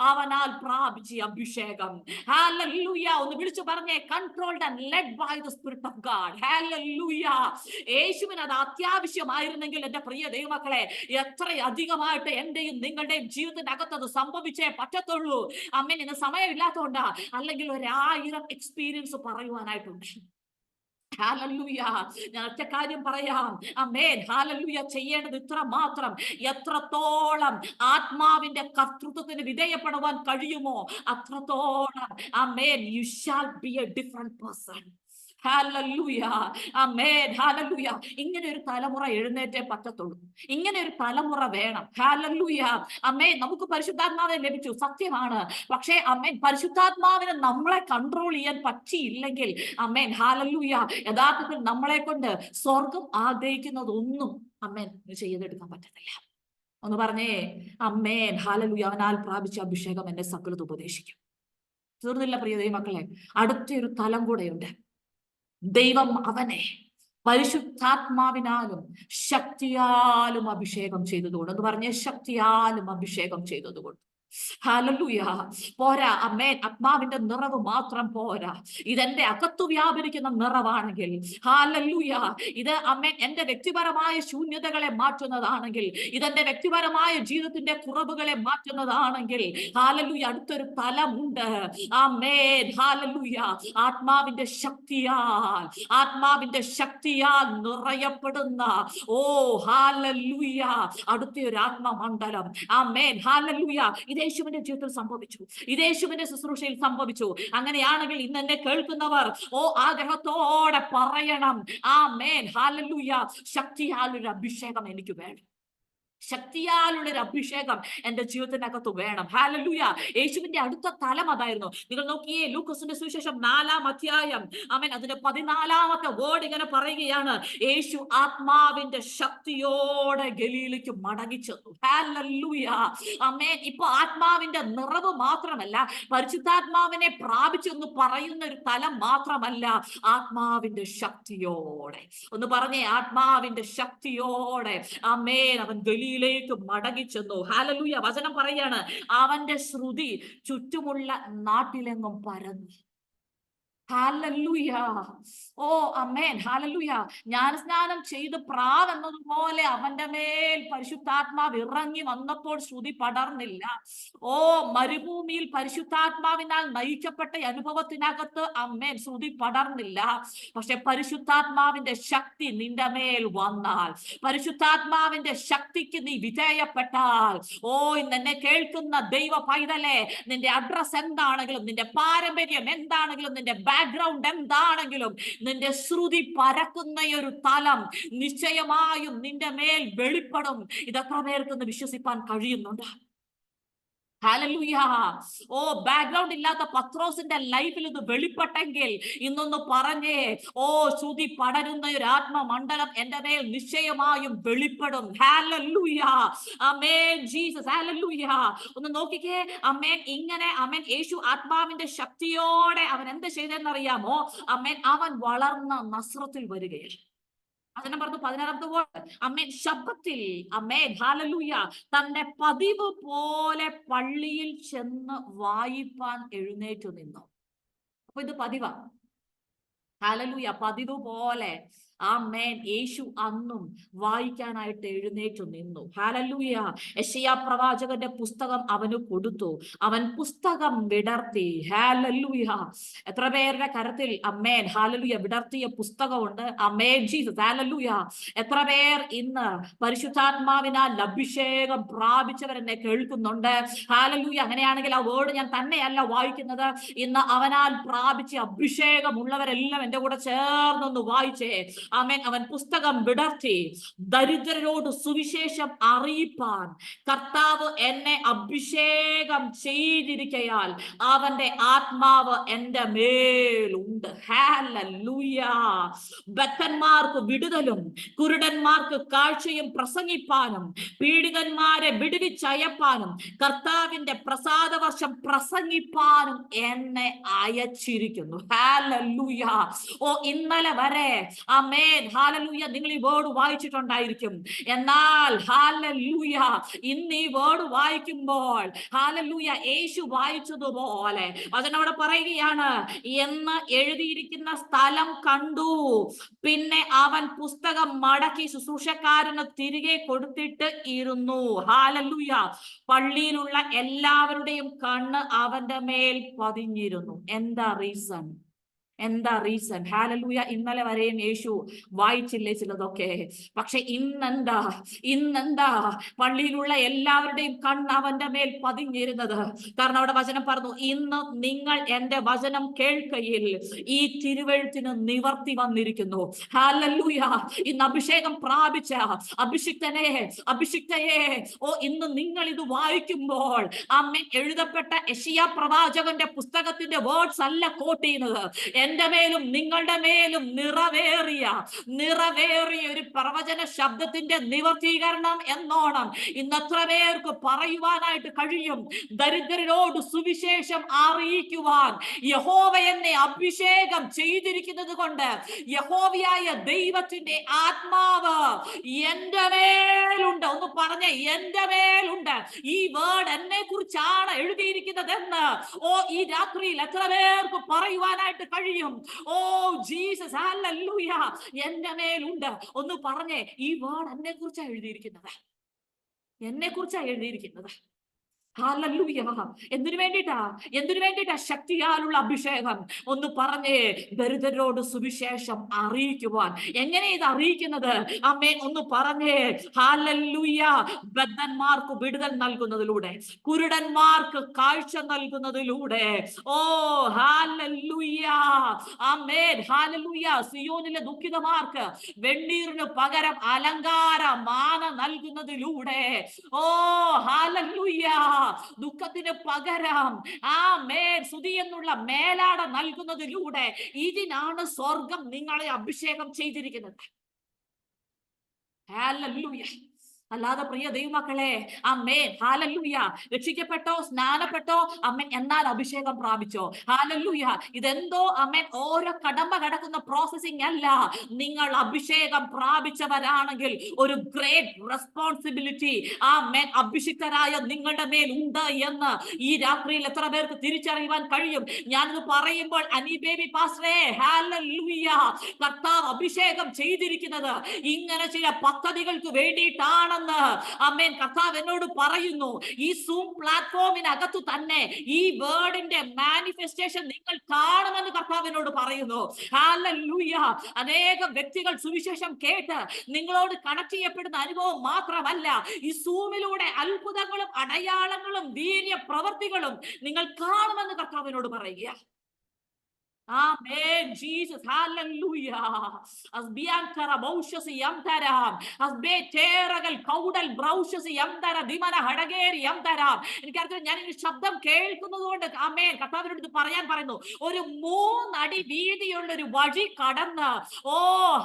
അവനാൽ പ്രാപിച്ച അഭിഷേകം. ഹല്ലേലൂയ. ഒന്ന് വിളിച്ചു പറഞ്ഞേ controlled and led by the spirit of God. Hallelujah. യേശുവിന് അത് അത്യാവശ്യമായിരുന്നെങ്കിൽ എന്റെ പ്രിയ ദൈവമക്കളെ എത്ര അധികമായിട്ട് എന്റെയും നിങ്ങളുടെയും ജീവിതത്തിനകത്ത് അത് സംഭവിച്ചേ പറ്റത്തുള്ളൂ. അമ്മേൻ ഇന്ന് സമയമില്ലാത്തതുകൊണ്ടാ, അല്ലെങ്കിൽ 1000 എക്സ്പീരിയൻസ് പറയുവാനായിട്ടുണ്ട്. ഹല്ലേലൂയ. ഞാൻ ഒറ്റ കാര്യം പറയാം. ആമേൻ ഹല്ലേലൂയ. ചെയ്യേണ്ടത് ഇത്ര മാത്രം. എത്രത്തോളം ആത്മാവിന്റെ കർത്തൃത്വത്തിന് വിധേയപ്പെടുവാൻ കഴിയുമോ അത്രത്തോളം ആമേൻ you shall be a different person. ഹല്ലേലൂയ. ആമേൻ ഹല്ലേലൂയ. ഇങ്ങനെ ഒരു തലമുറ എഴുന്നേറ്റേ പറ്റത്തുള്ളൂ. ഇങ്ങനെ ഒരു തലമുറ വേണം. ഹല്ലേലൂയ. ആമേൻ നമുക്ക് പരിശുദ്ധാത്മാവിനെ ലഭിച്ചു, സത്യമാണ്. പക്ഷേ ആമേൻ പരിശുദ്ധാത്മാവിനെ നമ്മളെ കൺട്രോൾ ചെയ്യാൻ പറ്റിയില്ലെങ്കിൽ ആമേൻ ഹല്ലേലൂയ യഥാർത്ഥത്തിൽ നമ്മളെ കൊണ്ട് സ്വർഗം ആഗ്രഹിക്കുന്നതൊന്നും ആമേൻ ചെയ്തെടുക്കാൻ പറ്റത്തില്ല. ഒന്ന് പറഞ്ഞേ ആമേൻ ഹല്ലേലൂയ. അവനാൽ പ്രാപിച്ച അഭിഷേകം എന്നെ സകലത് ഉപദേശിക്കും. തീർന്നില്ല പ്രിയ ദൈവമക്കളെ, അടുത്തൊരു തലം കൂടെയുണ്ട്. ദൈവം അവനെ പരിശുദ്ധാത്മാവിനാലും ശക്തിയാലും അഭിഷേകം ചെയ്തതുകൊണ്ട്. എന്ന് പറഞ്ഞ ശക്തിയാലും അഭിഷേകം ചെയ്തതുകൊണ്ട്. ഹല്ലേലൂയ. പോരാ അമ്മേൻ ആത്മാവിന്റെ നിറവ് മാത്രം പോരാ, ഇതെന്റെ അകത്തു വ്യാപരിക്കുന്ന നിറവാണെങ്കിൽ ഹല്ലേലൂയ ഇത് അമ്മേൻ എന്റെ വ്യക്തിപരമായ ശൂന്യതകളെ മാറ്റുന്നതാണെങ്കിൽ, ഇതെന്റെ വ്യക്തിപരമായ ജീവിതത്തിന്റെ കുറവുകളെ മാറ്റുന്നതാണെങ്കിൽ ഹല്ലേലൂയ അടുത്തൊരു തലമുണ്ട്. Amen hallelujah. ആത്മാവിന്റെ ശക്തിയാൽ നിറയപ്പെടുന്ന ഹല്ലേലൂയ അടുത്തൊരു ആത്മമണ്ഡലം. Amen hallelujah. യേശുവിന്റെ ജീവിതത്തിൽ സംഭവിച്ചു, യേശുവിന്റെ ശുശ്രൂഷയിൽ സംഭവിച്ചു. അങ്ങനെയാണെങ്കിൽ ഇന്ന് എന്നെ കേൾക്കുന്നവർ ആഗ്രഹത്തോടെ പറയണം ആമേൻ ഹല്ലേലൂയ ശക്തിയാലൊരു അഭിഷേകം എനിക്ക് വേണം, ശക്തിയാലുള്ളൊരു അഭിഷേകം എന്റെ ജീവിതത്തിനകത്ത് വേണം. ഹല്ലേലൂയ. യേശുവിന്റെ അടുത്ത തലം അതായിരുന്നു. നിങ്ങൾ നോക്കിയേ ലൂക്കോസിന്റെ സുവിശേഷം 4-ാം അധ്യായം ആമേൻ അതിന്റെ 14-ാമത്തെ വേർഡ് ഇങ്ങനെ പറയുകയാണ്, യേശു ആത്മാവിന്റെ ശക്തിയോടെ ഗലീലയ്ക്ക് മടങ്ങിച്ചെന്നു. ഹല്ലേലൂയ. ആമേൻ. ഇപ്പൊ ആത്മാവിന്റെ നിറവ് മാത്രമല്ല, പരിശുദ്ധാത്മാവിനെ പ്രാപിച്ചു എന്ന് പറയുന്ന ഒരു തലം മാത്രമല്ല, ആത്മാവിന്റെ ശക്തിയോടെ. ഒന്ന് പറഞ്ഞേ ആത്മാവിന്റെ ശക്തിയോടെ ആമേൻ അവൻ ലേക്ക് മടങ്ങിച്ചെന്നു. ഹല്ലേലൂയ. വചനം പറയാണ് അവന്റെ ശ്രുതി ചുറ്റുമുള്ള നാട്ടിലെങ്ങും പരന്നു. ഹല്ലേലൂയ. ആമേൻ ഹല്ലേലൂയ. ജ്ഞാനസ്നാനം ചെയ്ത് പ്രാവ് എന്നതുപോലെ അവന്റെ മേൽ പരിശുദ്ധാത്മാവ് ഇറങ്ങി വന്നപ്പോൾ ശ്രുതി പടർന്നില്ല. മരുഭൂമിയിൽ പരിശുദ്ധാത്മാവിനാൽ നയിക്കപ്പെട്ട അനുഭവത്തിനകത്ത് ആമേൻ ശ്രുതി പടർന്നില്ല. പക്ഷെ പരിശുദ്ധാത്മാവിന്റെ ശക്തി നിന്റെ മേൽ വന്നാൽ, പരിശുദ്ധാത്മാവിന്റെ ശക്തിക്ക് നീ വിധേയപ്പെട്ടാൽ, ഇന്ന് എന്നെ കേൾക്കുന്ന ദൈവ പൈതലേ, നിന്റെ അഡ്രസ് എന്താണെങ്കിലും, നിന്റെ പാരമ്പര്യം എന്താണെങ്കിലും, നിന്റെ ബാക്ക്ഗ്രൗണ്ട് എന്താണെങ്കിലും നിന്റെ ശ്രുതി പരക്കുന്ന ഒരു തലം നിശ്ചയമായും നിന്റെ മേൽ വെളിപ്പെടും. ഇതെത്ര പേർക്കൊന്ന് വിശ്വസിപ്പാൻ കഴിയുന്നുണ്ട്? ഹല്ലേലൂയ. ഓ, ബാക്ക്ഗ്രൗണ്ട് ഇല്ലാത്ത പത്രോസിന്റെ ലൈഫിൽ ഇത് വെളിപ്പെട്ടെങ്കിൽ ഇന്നൊന്ന് പറഞ്ഞേ, ഓ, ശ്രുതി പടരുന്ന ഒരു ആത്മമണ്ഡലം എന്റെ മേൽ നിശ്ചയമായും വെളിപ്പെടും. ഹല്ലേലൂയ. ആമേൻ ജീസസ്. ഹല്ലേലൂയ. ഒന്ന് നോക്കിക്കേ. ആമേൻ. ഇങ്ങനെ ആമേൻ യേശു ആത്മാവിന്റെ ശക്തിയോടെ അവൻ എന്ത് ചെയ്തെന്നറിയാമോ? ആമേൻ. അവൻ വളർന്ന നസ്രത്തിൽ വരികയാണ്. അതിനെ പറഞ്ഞു 16ാമത്തെ വേർഡ്. അമ്മേൻ ശബ്ദത്തിൽ അമ്മേൻ ഹല്ലേലൂയ തന്റെ പതിവ് പോലെ പള്ളിയിൽ ചെന്ന് വായിപ്പാൻ എഴുന്നേറ്റു നിന്നു. അപ്പൊ ഇത് പതിവാ. ഹല്ലേലൂയ. പതിവ് പോലെ ആമേൻ യേശു അന്നും വായിക്കാനായിട്ട് എഴുന്നേറ്റു നിന്നു. ഹല്ലേലൂയ. യെശയ്യാ പ്രവാചകന്റെ പുസ്തകം അവന് കൊടുത്തു. അവൻ പുസ്തകം വിടർത്തി. ഹല്ലേലൂയ. എത്ര പേരുടെ കരത്തിൽ അമ്മേൻ ഹല്ലേലൂയ വിടർത്തിയ പുസ്തകമുണ്ട്? അമ്മേൻ ജീസസ്. ഹല്ലേലൂയ. എത്ര പേർ ഇന്ന് പരിശുദ്ധാത്മാവിനാൽ അഭിഷേകം പ്രാപിച്ചവരെന്നെ കേൾക്കുന്നുണ്ട്? ഹല്ലേലൂയ. അങ്ങനെയാണെങ്കിൽ ആ വേർഡ് ഞാൻ തന്നെയല്ല വായിക്കുന്നത്. ഇന്ന് അവനാൽ പ്രാപിച്ച അഭിഷേകമുള്ളവരെല്ലാം എന്റെ കൂടെ ചേർന്നൊന്ന് വായിച്ചേ. ആമേൻ. അവൻ പുസ്തകം വിടർത്തി. ദരിദ്രരോട് സുവിശേഷം അറിയിപ്പാൻ കർത്താവ് എന്നെ അഭിഷേകം ചെയ്തിരിക്കയാൽ അവന്റെ ആത്മാവ് എന്റെ മേലുണ്ട്. ഹല്ലേലൂയ. ബദ്ധന്മാർക്ക് വിടുതലും കുരുടന്മാർക്ക് കാഴ്ചയും പ്രസംഗിപ്പാനും പീഡിതന്മാരെ വിടുവിച്ചയപ്പാനും കർത്താവിന്റെ പ്രസാദവർഷം പ്രസംഗിപ്പാനും എന്നെ അയച്ചിരിക്കുന്നു. ഹല്ലേലൂയ. ഓ, ഇന്നലെ വരെ ആമേൻ ഹല്ലേലൂയ നിങ്ങൾ ഈ വേർഡ് വായിച്ചിട്ടുണ്ടായിരിക്കും. എന്നാൽ ഹല്ലേലൂയ ഇന്ന് ഈ വേർഡ് വായിക്കുമ്പോൾ ഹല്ലേലൂയ യേശു വായിച്ചതുപോലെ അതിനവിടെ പറയുകയാണ്, എന്ന് എഴുതിയിരിക്കുന്ന സ്ഥലം കണ്ടു. പിന്നെ അവൻ പുസ്തകം മടക്കി ശുശ്രൂഷക്കാരന് തിരികെ കൊടുത്തിട്ട് ഇരുന്നു. ഹല്ലേലൂയ. പള്ളിയിലുള്ള എല്ലാവരുടെയും കണ്ണ് അവന്റെ മേൽ പതിഞ്ഞിരുന്നു. എന്താ റീസൺ? എന്താ റീസൺ? ഹല്ലേലൂയ. ഇന്നലെ വരെയും യേശു വായിച്ചില്ലേ ചിലതൊക്കെ? പക്ഷെ ഇന്നെന്താ പള്ളിയിലുള്ള എല്ലാവരുടെയും കണ്ണ് അവന്റെ മേൽ പതിഞ്ഞിരുന്നത്? കാരണം അവിടെ വചനം പറഞ്ഞു, ഇന്ന് നിങ്ങൾ എന്റെ വചനം കേൾക്കയിൽ ഈ തിരുവെഴുത്തിന് നിവർത്തി വന്നിരിക്കുന്നു. ഹല്ലേലൂയ. ഇന്ന് അഭിഷേകം പ്രാപിച്ച അഭിഷിക്തയെ, ഓ, ഇന്ന് നിങ്ങൾ ഇത് വായിക്കുമ്പോൾ അമ്മ എഴുതപ്പെട്ട യെശയ്യാ പ്രവാചകന്റെ പുസ്തകത്തിന്റെ വേർഡ്സ് അല്ല കോട്ട് ചെയ്യുന്നത്. എന്റെ മേലും നിങ്ങളുടെ മേലും നിറവേറിയ ഒരു പ്രവചന ശബ്ദത്തിന്റെ നിവർത്തീകരണം എന്നോണം ഇന്നത്ര പേർക്ക് പറയുവാനായിട്ട് കഴിയും. ദരിദ്രരോട് സുവിശേഷം അറിയിക്കുവാൻ യഹോവ എന്നെ അഭിഷേകം ചെയ്തിരിക്കുന്നത് കൊണ്ട് യഹോവയായ ദൈവത്തിന്റെ ആത്മാവ് എന്റെ മേലുണ്ട്. ഒന്ന് പറഞ്ഞേ, എന്റെ മേലുണ്ട്. ഈ വേർഡ് എന്നെ കുറിച്ചാണ് എഴുതിയിരിക്കുന്നതെന്ന് ഓ ഈ രാത്രിയിൽ എത്ര പേർക്ക് പറയുവാനായിട്ട് കഴിയും? Oh Jesus. ഹല്ലേലൂയ. എന്റെ മേലുണ്ട്. ഒന്ന് പറഞ്ഞേ, ഈ വേർഡ് എന്നെ കുറിച്ചാണ് എഴുതിയിരിക്കുന്നത്. ഹല്ലേലൂയ. എന്തിനു വേണ്ടിയിട്ടാ? ശക്തിയാലുള്ള അഭിഷേകം. ഒന്ന് പറഞ്ഞേ, ദരിദ്രരോട് സുവിശേഷം അറിയിക്കുവാൻ. എങ്ങനെ ഇത് അറിയിക്കുന്നത്? ആമേൻ. ഒന്ന് പറഞ്ഞേ. ഹല്ലേലൂയ. ബദ്ധന്മാർക്ക് വിടുതൽ നൽകുന്നതിലൂടെ, കുരുടന്മാർക്ക് കാഴ്ച നൽകുന്നതിലൂടെ. ഓ ഹല്ലേലൂയ. ആമേൻ. ഹല്ലേലൂയ. സിയോനിലെ ദുഃഖിതമാർക്ക് വെണ്ണീറിന് പകരം അലങ്കാര മാന നൽകുന്നതിലൂടെ. ഓ ഹല്ലേലൂയ. ദുഃഖത്തിന് പകരം ആമേൻ സ്തുതി എന്നുള്ള മേലാട നൽകുന്നതിലൂടെ. ഇതിനാണ് സ്വർഗം നിങ്ങളെ അഭിഷേകം ചെയ്തിരിക്കുന്നത്. ഹല്ലേലൂയ. അല്ലാതെ പ്രിയ ദൈവമക്കളെ, ആമേൻ ഹല്ലേലൂയ, രക്ഷിക്കപ്പെട്ടോ, സ്നാനപ്പെട്ടോ, ആമേൻ, എന്നാൽ അഭിഷേകം പ്രാപിച്ചോ? ഹല്ലേലൂയ. ഇതെന്തോ ആമേൻ ഓരോ കടമ്പ കടക്കുന്ന പ്രോസസിംഗ് അല്ല. നിങ്ങൾ അഭിഷേകം പ്രാപിച്ചവരാണെങ്കിൽ ഒരു ഗ്രേറ്റ് റെസ്പോൺസിബിലിറ്റി ആമേൻ അഭിഷിക്തരായ നിങ്ങളുടെ മേൽ ഉണ്ട് എന്ന് ഈ രാത്രിയിൽ എത്ര പേർക്ക് തിരിച്ചറിയുവാൻ കഴിയും? ഞാനിത് പറയുമ്പോൾ അനി ബേബി പാസ്റ്ററേ, ഹല്ലേലൂയ, കർത്താവ് അഭിഷേകം ചെയ്തിരിക്കുന്നത് ഇങ്ങനെ ചില പദ്ധതികൾക്ക് വേണ്ടിയിട്ടാണ്. ആമേൻ. കർത്താവ് എന്നോട് പറയുന്നു, ഈ സൂം പ്ലാറ്റ്ഫോമിനകത്തു തന്നെ ഈ വേർഡിന്റെ മാനിഫെസ്റ്റേഷൻ നിങ്ങൾ കാണുമെന്ന് കർത്താവ് എന്നോട് പറയുന്നു. ഹല്ലേലൂയ. അനേകം വ്യക്തികൾ സുവിശേഷം കേട്ട് നിങ്ങളോട് കണക്ട് ചെയ്യപ്പെടുന്ന അനുഭവം മാത്രമല്ല, ഈ സൂമിലൂടെ അത്ഭുതങ്ങളും അടയാളങ്ങളും വീര്യ പ്രവർത്തികളും നിങ്ങൾ കാണുമെന്ന് കർത്താവ് എന്നോട് പറയുക. Amen, Jesus, hallelujah. As biankara baushas yamtaram, as beteragal kaudal braushas yamtara dimana hadageri yamtaram. എനിക്കറിയാം ഞാൻ ഈ ശബ്ദം കേൾക്കുന്നത് കൊണ്ട് ആമേൻ കർത്താവിനോട് ഇത് പറയാൻ പറയുന്നു. ഒരു 3 അടി വീതിയുള്ള ഒരു വഴി കടന്ന്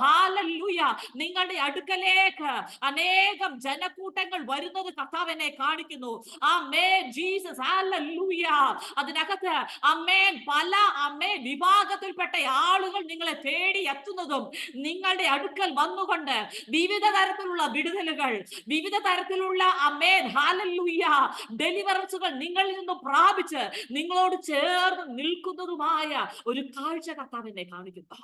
ഹല്ലേലൂയ നിങ്ങളുടെ അടുക്കലേക്ക് അനേകം ജനക്കൂട്ടങ്ങൾ വരുന്നത് കർത്താവ് എന്നെ കാണിക്കുന്നു. ആമേൻ ജീസസ്, ഹല്ലേലൂയ. അതിനകത്ത് ആമേൻ പല ആമേൻ വിഭാഗത്തിൽപ്പെട്ട ആളുകൾ നിങ്ങളെ തേടി എത്തുന്നതും നിങ്ങളുടെ അടുക്കൽ വന്നുകൊണ്ട് വിവിധ തരത്തിലുള്ള വിടുതലുകൾ, വിവിധ തരത്തിലുള്ള ആമേൻ ഹല്ലേലൂയ ഡെലിവറൻസുകൾ നിങ്ങളിൽ നിന്ന് പ്രാപിച്ച് നിങ്ങളോട് ചേർന്ന് നിൽക്കുന്നതുമായ ഒരു കാഴ്ച കർത്താവ് എന്നെ കാണിക്കുന്നു.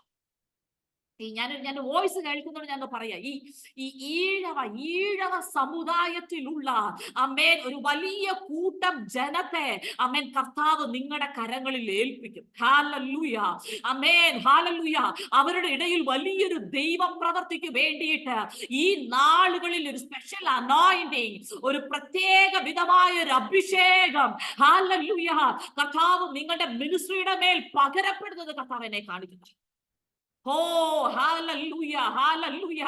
ഞാൻ വോയിസ് കേൾക്കുന്നതുകൊണ്ട് ഞാൻ പറയാം, ഈ ഈഴവ സമുദായത്തിലുള്ള അമേൻ ഒരു വലിയ കൂട്ടം ജനത്തെ അമേൻ കർത്താവ് നിങ്ങളുടെ കരങ്ങളിൽ ഏൽപ്പിക്കും. Hallelujah, amen hallelujah. അവരുടെ ഇടയിൽ വലിയൊരു ദൈവ പ്രവൃത്തിക്ക് വേണ്ടിയിട്ട് ഈ നാളുകളിൽ ഒരു സ്പെഷ്യൽ അനോയിന്റിങ്, ഒരു പ്രത്യേക വിധമായ ഒരു അഭിഷേകം ഹല്ലേലൂയ കർത്താവ് നിങ്ങളുടെ മിനിസ്ട്രിയുടെ മേൽ പകരപ്പെടുന്നത് കർത്താവ് എന്നെ കാണിക്കുന്നു. ഹല്ലേലൂയ, ഹല്ലേലൂയ,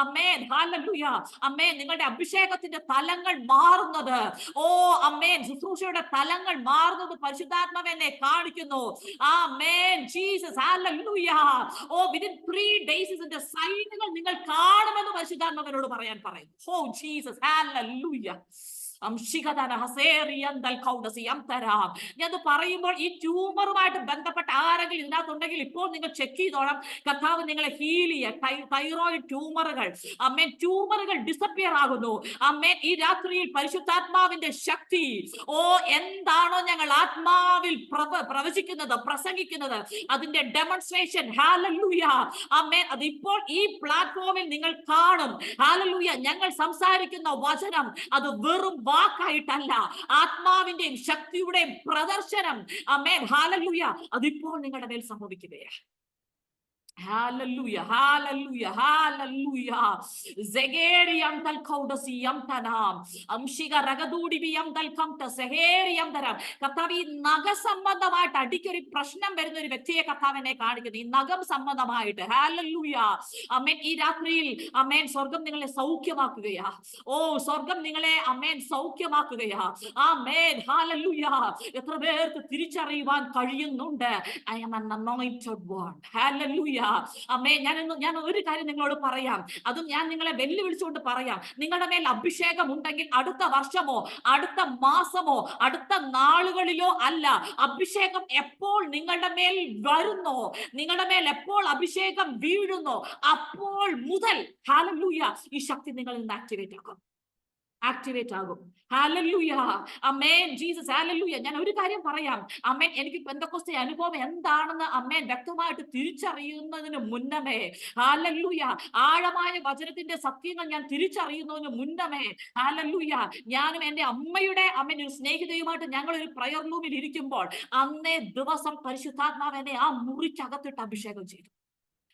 ആമേൻ, ഹല്ലേലൂയ, ആമേൻ. നിങ്ങളുടെ അഭിഷേകത്തിന്റെ തലങ്ങൾ മാറുന്നത്, ആമേൻ, ശുശ്രൂഷയുടെ തലങ്ങൾ മാറുന്നത് പരിശുദ്ധാത്മാവ് എന്നെ കാണിക്കുന്നു. ആമേൻ ജീസസ്, ഹല്ലേലൂയ. വിതിൻ 3 days ഇതിന്റെ സൈനുകൾ നിങ്ങൾ കാണുമെന്ന് പരിശുദ്ധാത്മാവിനോട് പറയാൻ പറയും. Jesus, hallelujah. ഞാൻ പറയുമ്പോൾ ഈ ട്യൂമറുമായിട്ട് ബന്ധപ്പെട്ട ആരെങ്കിലും ഇതിനകത്തുണ്ടെങ്കിൽ ഇപ്പോൾ നിങ്ങൾ ചെക്ക് ചെയ്തോളാം. കർത്താവ് നിങ്ങളെ ഹീൽ ചെയ്യുക. തൈറോയിഡ് ട്യൂമറുകൾ, അമ്മേൻ, ട്യൂമറുകൾ ഡിസപ്പിയർ ആകുന്നു. അമ്മേൻ, ഈ രാത്രിയിൽ പരിശുദ്ധാത്മാവിന്റെ ശക്തി എന്താണോ ഞങ്ങൾ ആത്മാവിൽ പ്രവചിക്കുന്നത്, പ്രസംഗിക്കുന്നത്, അതിന്റെ ഡെമോൺസ്ട്രേഷൻ ഹല്ലേലൂയ അമ്മേൻ, അതിപ്പോൾ ഈ പ്ലാറ്റ്ഫോമിൽ നിങ്ങൾ കാണും. ഹല്ലേലൂയ. ഞങ്ങൾ സംസാരിക്കുന്ന വചനം അത് വെറും വാക്കായിട്ടല്ല, ആത്മാവിന്റെയും ശക്തിയുടെയും പ്രദർശനം. ആമേൻ, ഹല്ലേലൂയ. അതിപ്പോൾ നിങ്ങളുടെ മേൽ സംഭവിക്കുകയാണ്. Hallelujah, hallelujah, hallelujah. Zegeriam dal kaudasiyam tanam. Amshiga ragadudiviyam dal kamta seheriyam daram. കർത്താവ് ഈ നഖ സംബന്ധമായിട്ട് അടിക്കൊരു പ്രശ്നം വരുന്ന ഒരു വ്യക്തിയെ കർത്താവ് എന്നെ കാണിക്കുന്നു. ഈ നഖം സംബന്ധമായിട്ട് ഹല്ലേലൂയ ആമേൻ. ഈ രാത്രിയിൽ ആമേൻ സ്വർഗം നിങ്ങളെ സൗഖ്യമാക്കുകയാ. സ്വർഗം നിങ്ങളെ ആമേൻ സൗഖ്യമാക്കുകയാ. ആമേൻ, ഹല്ലേലൂയ. എത്ര പേർക്ക് തിരിച്ചറിയുവാൻ കഴിയുന്നുണ്ട്, I am an anointed one. Hallelujah. അമ്മേ, ഞാൻ ഒരു കാര്യം നിങ്ങളോട് പറയാം, അതും ഞാൻ നിങ്ങളെ വെല്ലുവിളിച്ചുകൊണ്ട് പറയാം. നിങ്ങളുടെ മേൽ അഭിഷേകം ഉണ്ടെങ്കിൽ അടുത്ത വർഷമോ അടുത്ത മാസമോ അടുത്ത നാളുകളിലോ അല്ല, അഭിഷേകം എപ്പോൾ നിങ്ങളുടെ മേൽ വരുന്നോ, നിങ്ങളുടെ മേൽ എപ്പോൾ അഭിഷേകം വീഴുന്നോ അപ്പോൾ മുതൽ ഹല്ലേലൂയ ഈ ശക്തി നിങ്ങളിൽ നിന്ന് ആക്ടിവേറ്റ് ആകും. ഹല്ലേലൂയ, ആമേൻ ജീസസ്, ഹല്ലേലൂയ. ഞാൻ ഒരു കാര്യം പറയാം, ആമേൻ, എനിക്ക് പെന്തക്കോസ്തേ അനുഭവം എന്താണെന്ന് ആമേൻ വ്യക്തമായിട്ട് തിരിച്ചറിയുന്നതിന് മുന്നമേ, ഹല്ലേലൂയ, ആഴമായ വചനത്തിന്റെ സത്യങ്ങൾ ഞാൻ തിരിച്ചറിയുന്നതിന് മുന്നമേ, ഹല്ലേലൂയ, ഞാനും എന്റെ അമ്മയുടെ ആമേൻ ഒരു സ്നേഹിതയുമായിട്ട് ഞങ്ങൾ ഒരു പ്രയർ റൂമിൽ ഇരിക്കുമ്പോൾ അന്നേ ദിവസം പരിശുദ്ധാത്മാവ് എന്നെ ആ മുറിക്കകത്തിട്ട് അഭിഷേകം ചെയ്തു.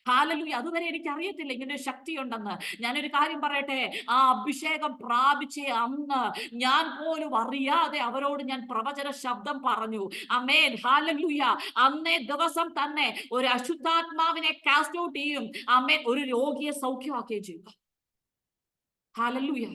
ഹല്ലേലൂയ. അതുവരെ എനിക്ക് അറിയത്തില്ല ഇങ്ങനെ ശക്തി ഉണ്ടെന്ന്. ഞാനൊരു കാര്യം പറയട്ടെ, ആ അഭിഷേകം പ്രാപിച്ച അന്ന് ഞാൻ പോലും അറിയാതെ അവരോട് ഞാൻ പ്രവചന ശബ്ദം പറഞ്ഞു. ആമേൻ, ഹല്ലേലൂയ. അന്നേ ദിവസം തന്നെ ഒരു അശുദ്ധാത്മാവിനെ കാസ്റ്റ് ഔട്ട് ചെയ്യും. ആമേൻ, ഒരു രോഗിയെ സൗഖ്യമാക്കുകയും ചെയ്യും. ഹല്ലേലൂയ,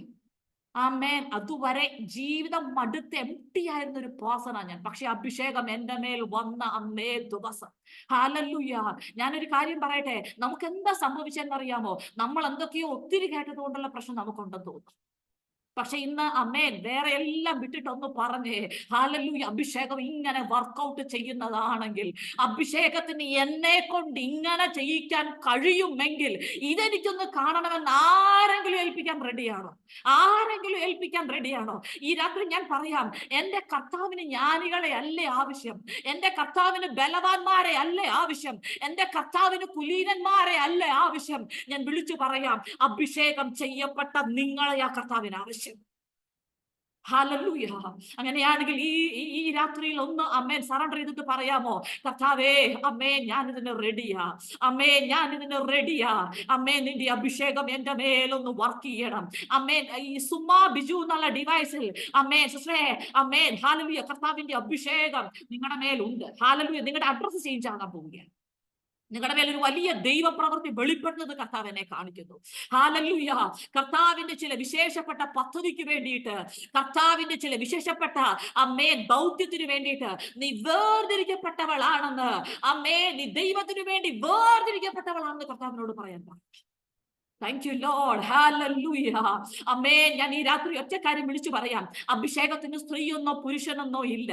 ആമേൻ. അതുവരെ ജീവിതം മടുത്ത് എംപ്റ്റിയായിരുന്ന ഒരു പേഴ്സണാ ഞാൻ. പക്ഷെ അഭിഷേകം എന്റെ മേൽ വന്ന അന്നേ ദിവസം, ഹല്ലേലൂയ. ഞാനൊരു കാര്യം പറയട്ടെ, നമുക്ക് എന്താ സംഭവിച്ചെന്നറിയാമോ? നമ്മൾ എന്തൊക്കെയോ ഒത്തിരി കേട്ടത് കൊണ്ടുള്ള പ്രശ്നം നമുക്കുണ്ടെന്ന് തോന്നുന്നു. പക്ഷെ ഇന്ന് അമേൻ വേറെ എല്ലാം വിട്ടിട്ടൊന്ന് പറഞ്ഞേ, ഹല്ലേലൂയ, അഭിഷേകം ഇങ്ങനെ വർക്കൗട്ട് ചെയ്യുന്നതാണെങ്കിൽ, അഭിഷേകത്തിന് എന്നെ കൊണ്ട് ഇങ്ങനെ ചെയ്യിക്കാൻ കഴിയുമെങ്കിൽ ഇതെനിക്കൊന്ന് കാണണമെന്ന് ആരെങ്കിലും ഏൽപ്പിക്കാൻ റെഡിയാണോ? ആരെങ്കിലും ഏൽപ്പിക്കാൻ റെഡിയാണോ? ഈ രാത്രി ഞാൻ പറയാം, എന്റെ കർത്താവിന് ജ്ഞാനികളെ അല്ലേ ആവശ്യം, എന്റെ കർത്താവിന് ബലവാന്മാരെ അല്ലേ ആവശ്യം, എന്റെ കർത്താവിന് കുലീനന്മാരെ അല്ലേ ആവശ്യം. ഞാൻ വിളിച്ചു പറയാം, അഭിഷേകം ചെയ്യപ്പെട്ട നിങ്ങളെ ആ കർത്താവിന് ആവശ്യം. ഹല്ലേലൂയ. അങ്ങനെയാണെങ്കിൽ ഈ രാത്രിയിൽ ഒന്ന് അമ്മേൻ സറണ്ടർ ചെയ്തിട്ട് പറയാമോ, കർത്താവേ അമ്മേ ഞാൻ ഇതിന് റെഡിയാ, അമ്മേ ഞാൻ ഇതിന് റെഡിയാ, അമ്മേ നിന്റെ അഭിഷേകം എന്റെ മേലൊന്ന് വർക്ക് ചെയ്യണം. അമ്മേൻ ഈ സുമാ ബിജു എന്നുള്ള ഡിവൈസിൽ അമ്മേ സിസ്റ്ററെ അമ്മേൻ ഹല്ലേലൂയ കർത്താവിന്റെ അഭിഷേകം നിങ്ങളുടെ മേലുണ്ട്. ഹല്ലേലൂയ. നിങ്ങളുടെ അഡ്രസ് ചേഞ്ച് ആകാൻ പോവുകയാണ്. നിങ്ങളുടെ മേൽ ഒരു വലിയ ദൈവപ്രവൃത്തി വെളിപ്പെടുന്നത് കർത്താവ് എന്നെ കാണിക്കുന്നു. ഹല്ലേലൂയ. കർത്താവിന്റെ ചില വിശേഷപ്പെട്ട പദ്ധതിക്ക് വേണ്ടിയിട്ട്, കർത്താവിന്റെ ചില വിശേഷപ്പെട്ട അമ്മേ ദൗത്യത്തിന് വേണ്ടിയിട്ട് നീ വേർതിരിക്കപ്പെട്ടവളാണെന്ന്, അമ്മേ നീ ദൈവത്തിന് വേണ്ടി വേർതിരിക്കപ്പെട്ടവളാണെന്ന് കർത്താവിനോട് പറയാൻ പറഞ്ഞു. Thank you Lord. ഹല്ലേലൂയ. അമ്മേ ഞാൻ ഈ രാത്രി ഒറ്റ കാര്യം വിളിച്ചു പറയാം, അഭിഷേകത്തിന് സ്ത്രീയെന്നോ പുരുഷനെന്നോ ഇല്ല.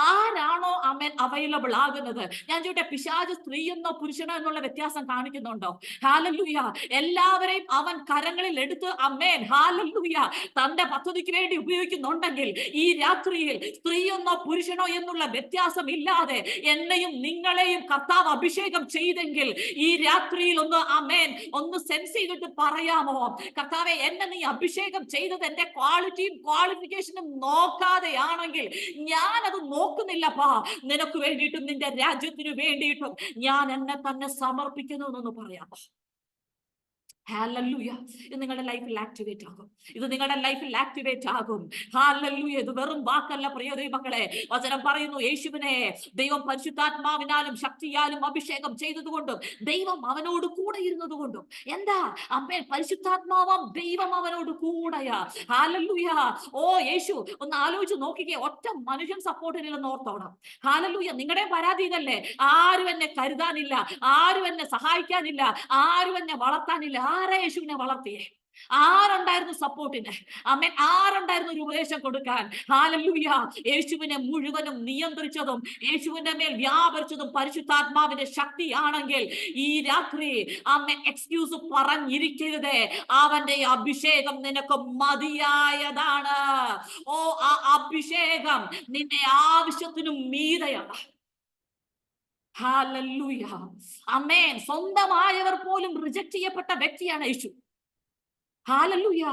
ആരാണോ അമ്മേൻ അവൈലബിൾ ആകുന്നത്, ഞാൻ ചോട്ടെ പിശാച് സ്ത്രീയെന്നോ പുരുഷനോ എന്നുള്ള വ്യത്യാസം കാണിക്കുന്നുണ്ടോ? ഹല്ലേലൂയ. എല്ലാവരെയും അവൻ കരങ്ങളിൽ എടുത്ത് അമ്മേൻ ഹല്ലേലൂയ തന്റെ പദ്ധതിക്ക് വേണ്ടി ഉപയോഗിക്കുന്നുണ്ടെങ്കിൽ ഈ രാത്രിയിൽ സ്ത്രീയെന്നോ പുരുഷനോ എന്നുള്ള വ്യത്യാസം ഇല്ലാതെ എന്നെയും നിങ്ങളെയും കർത്താവ് അഭിഷേകം ചെയ്തെങ്കിൽ ഈ രാത്രിയിൽ ഒന്ന് അമ്മേൻ ഒന്ന് സെൻസ് ചെയ്തിട്ട് പറയാമോ, കർത്താവെ എന്നെ നീ അഭിഷേകം ചെയ്തത് എന്റെ ക്വാളിറ്റിയും ക്വാളിഫിക്കേഷനും നോക്കാതെയാണെങ്കിൽ ഞാൻ അത് നോക്കുന്നില്ലപ്പാ, നിനക്ക് വേണ്ടിയിട്ടും നിന്റെ രാജ്യത്തിനു വേണ്ടിയിട്ടും ഞാൻ എന്നെ തന്നെ സമർപ്പിക്കുന്നു എന്നൊന്ന് പറയാമോ? ഹല്ലേലൂയ. ഇത് നിങ്ങളുടെ ലൈഫിൽ ആക്ടിവേറ്റ് ആകും. ഇത് നിങ്ങളുടെ ലൈഫിൽ ആക്ടിവേറ്റ് ആകും. ഹല്ലേലൂയ. ഇത് വെറും വാക്കല്ല പ്രിയ ദൈവമക്കളെ. വചനം പറയുന്നു യേശുവിനെ ദൈവം പരിശുദ്ധാത്മാവിനാലും ശക്തിയാലും അഭിഷേകം ചെയ്തതുകൊണ്ടും ദൈവം അവനോട് കൂടെ ഇരുന്നതുകൊണ്ടും. എന്താ അമ്മേ പരിശുദ്ധാത്മാവാം ദൈവം അവനോട് കൂടെയാ. ഹല്ലേലൂയ. ഓ യേശു ഒന്ന് ആലോചിച്ച് നോക്കിക്കേ, ഒറ്റ മനുഷ്യൻ സപ്പോർട്ടിനില്ലെന്ന് ഓർത്തോണം. ഹല്ലേലൂയ. നിങ്ങളുടെ പരാതി ഇതല്ലേ, ആരും എന്നെ കരുതാനില്ല, ആരും എന്നെ സഹായിക്കാനില്ല, ആരും എന്നെ വളർത്താനില്ല. ആരാ യേശുവിനെ വളർത്തിയേ? ആരുണ്ടായിരുന്നു സപ്പോർട്ടിന്? അമ്മേൻ ആരുണ്ടായിരുന്നു ഒരു ഉപദേശം കൊടുക്കാൻ? ഹല്ലേലൂയ. യേശുവിനെ മുഴുവനും നിയന്ത്രിച്ചതും യേശുവിന്റെ മേൽ വ്യാപരിച്ചതും പരിശുദ്ധാത്മാവിന്റെ ശക്തിയാണെങ്കിൽ ഈ രാത്രി അമ്മ എക്സ്ക്യൂസ് പറഞ്ഞിരിക്കരുതേ. അവന്റെ അഭിഷേകം നിനക്ക് മതിയായതാണ്. ഓ ആ അഭിഷേകം നിന്റെ ആവശ്യത്തിനും മീതെയാണ്. ഹല്ലേലൂയ. ആമേൻ. സ്വന്തമായവർ പോലും റിജക്ട് ചെയ്യപ്പെട്ട വ്യക്തിയാണ് യേശു. ഹല്ലേലൂയ.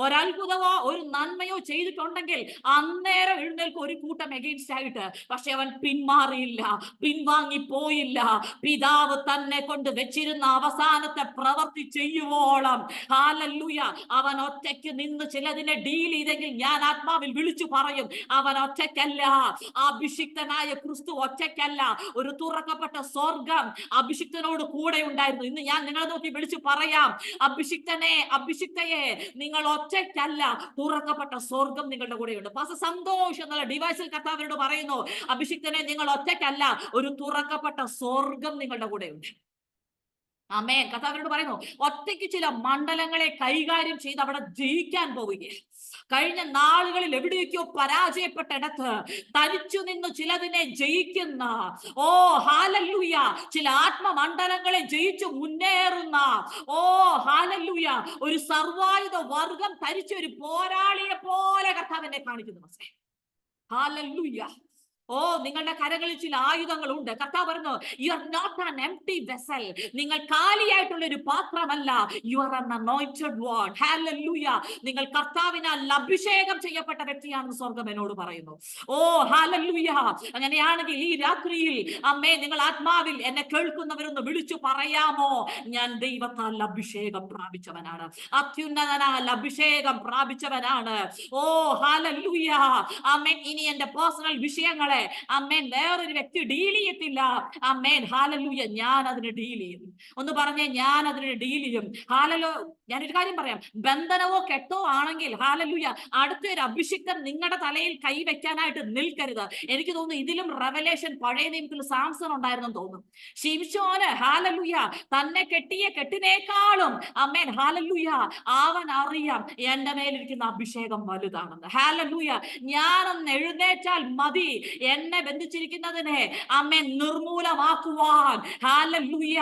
ഒരത്ഭുതമോ ഒരു നന്മയോ ചെയ്തിട്ടുണ്ടെങ്കിൽ അന്നേരം എഴുന്നേൽക്കും ഒരു കൂട്ടം എഗെയിൻസ്റ്റ് ആയിട്ട്. പക്ഷെ അവൻ പിന്മാറിയില്ല, പിൻവാങ്ങിപ്പോയില്ല. പിതാവ് തന്നെ കൊണ്ട് വെച്ചിരുന്ന അവസാനത്തെ പ്രവൃത്തി ചെയ്യുവോളം ഹല്ലേലൂയ അവൻ ഒറ്റയ്ക്ക് നിന്ന് ചിലതിനെ ഡീൽ ചെയ്തെങ്കിൽ ഞാൻ ആത്മാവിൽ വിളിച്ചു പറയും, അവൻ ഒറ്റയ്ക്കല്ല. അഭിഷിക്തനായ ക്രിസ്തു ഒറ്റയ്ക്കല്ല. ഒരു തുറക്കപ്പെട്ട സ്വർഗം അഭിഷിക്തനോട് കൂടെ ഉണ്ടായിരുന്നു. ഇന്ന് ഞാൻ നിങ്ങളെ നോക്കി വിളിച്ചു പറയാം, അഭിഷിക്തനെ അഭിഷിക്തയെ നിങ്ങൾ ഒറ്റയ്ക്കല്ല, തുറക്കപ്പെട്ട സ്വർഗം നിങ്ങളുടെ കൂടെയുണ്ട്. പാസ്റ്റർ സന്തോഷ് എന്നുള്ള ഡിവൈസിൽ കർത്താവിനോട് പറയുന്നു, അഭിഷിക്തനെ നിങ്ങൾ ഒറ്റയ്ക്കല്ല, ഒരു തുറക്കപ്പെട്ട സ്വർഗം നിങ്ങളുടെ കൂടെയുണ്ട്. ആമേൻ. കർത്താവിനോട് പറയുന്നു, ഒറ്റയ്ക്ക് ചില മണ്ഡലങ്ങളെ കൈകാര്യം ചെയ്ത് അവിടെ ജയിക്കാൻ പോവുകയാണ്. കഴിഞ്ഞ നാളുകളിൽ എവിടെയൊക്കെയോ പരാജയപ്പെട്ടിടത്ത് തനിച്ചു നിന്ന് ചിലതിനെ ജയിക്കുന്ന, ഓ ഹല്ലേലൂയ, ചില ആത്മമണ്ഡലങ്ങളെ ജയിച്ചു മുന്നേറുന്ന, ഓ ഹല്ലേലൂയ, ഒരു സർവായുധ വർഗം ധരിച്ച ഒരു പോരാളിയെ പോലെ കർത്താവിനെ കാണിക്കുന്നു. ഹല്ലേലൂയ. ഓ നിങ്ങളുടെ കരങ്ങളിൽ ചില ആയുധങ്ങളുണ്ട്. കർത്താവ് പറഞ്ഞു, you are not an empty vessel. നിങ്ങൾ കാലിയായിട്ടുള്ള ഒരു പാത്രമല്ല, you are an anointed one. ഹല്ലേലൂയ. നിങ്ങൾ കർത്താവിനാൽ അഭിഷേകം ചെയ്യപ്പെട്ട വ്യക്തിയാണെന്ന് സ്വർഗ്ഗം എന്നോട് പറയുന്നു. ഓ ഹല്ലേലൂയ. അങ്ങനെയാണെങ്കിൽ ഈ രാത്രിയിൽ അമ്മേ നിങ്ങൾ ആത്മാവിൽ എന്നെ കേൾക്കുന്നവരൊന്ന് വിളിച്ചു പറയാമോ, ഞാൻ ദൈവത്താൽ അഭിഷേകം പ്രാപിച്ചവനാണ്, അത്യുന്നതനാൽ അഭിഷേകം പ്രാപിച്ചവനാണ്. ഓ ഹല്ലേലൂയ. ആമേൻ. ഇനി എന്റെ പേഴ്സണൽ വിഷയങ്ങളെ അമ്മേൻ വേറൊരു വ്യക്തി ഡീൽ ചെയ്യത്തില്ല. അമ്മേൻ. ഹല്ലേലൂയ. ഞാൻ അതിന് ഡീൽ ചെയ്യും. ഒന്ന് പറഞ്ഞേ, ഞാൻ അതിന് ഡീൽ ചെയ്യും. ഹല്ലേലൂയ. ഞാനൊരു കാര്യം പറയാം, ബന്ധനവോ കെട്ടോ ആണെങ്കിൽ ഹല്ലേലൂയ അടുത്തൊരു അഭിഷിക്തൻ നിങ്ങളുടെ തലയിൽ കൈവയ്ക്കാനായിട്ട് നിൽക്കരുത്. എനിക്ക് തോന്നുന്നു ഇതിലും റെവലേഷൻ പഴയ നിയമത്തിൽ സാംസൺ ഉണ്ടായിരുന്നെന്ന് തോന്നുന്നു. ശിംശോന് ഹല്ലേലൂയ തന്നെ കെട്ടിയ കെട്ടിനേക്കാളും അമ്മേൻ ഹല്ലേലൂയ അവൻ അറിയാം എന്റെ മേലിരിക്കുന്ന അഭിഷേകം വലുതാണെന്ന്. ഹല്ലേലൂയ. ഞാനൊന്ന് എഴുന്നേറ്റാൽ മതി എന്നെ ബന്ധിച്ചിരിക്കുന്നതിനെ അമ്മേൻ നിർമൂലമാക്കുവാൻ ഹല്ലേലൂയ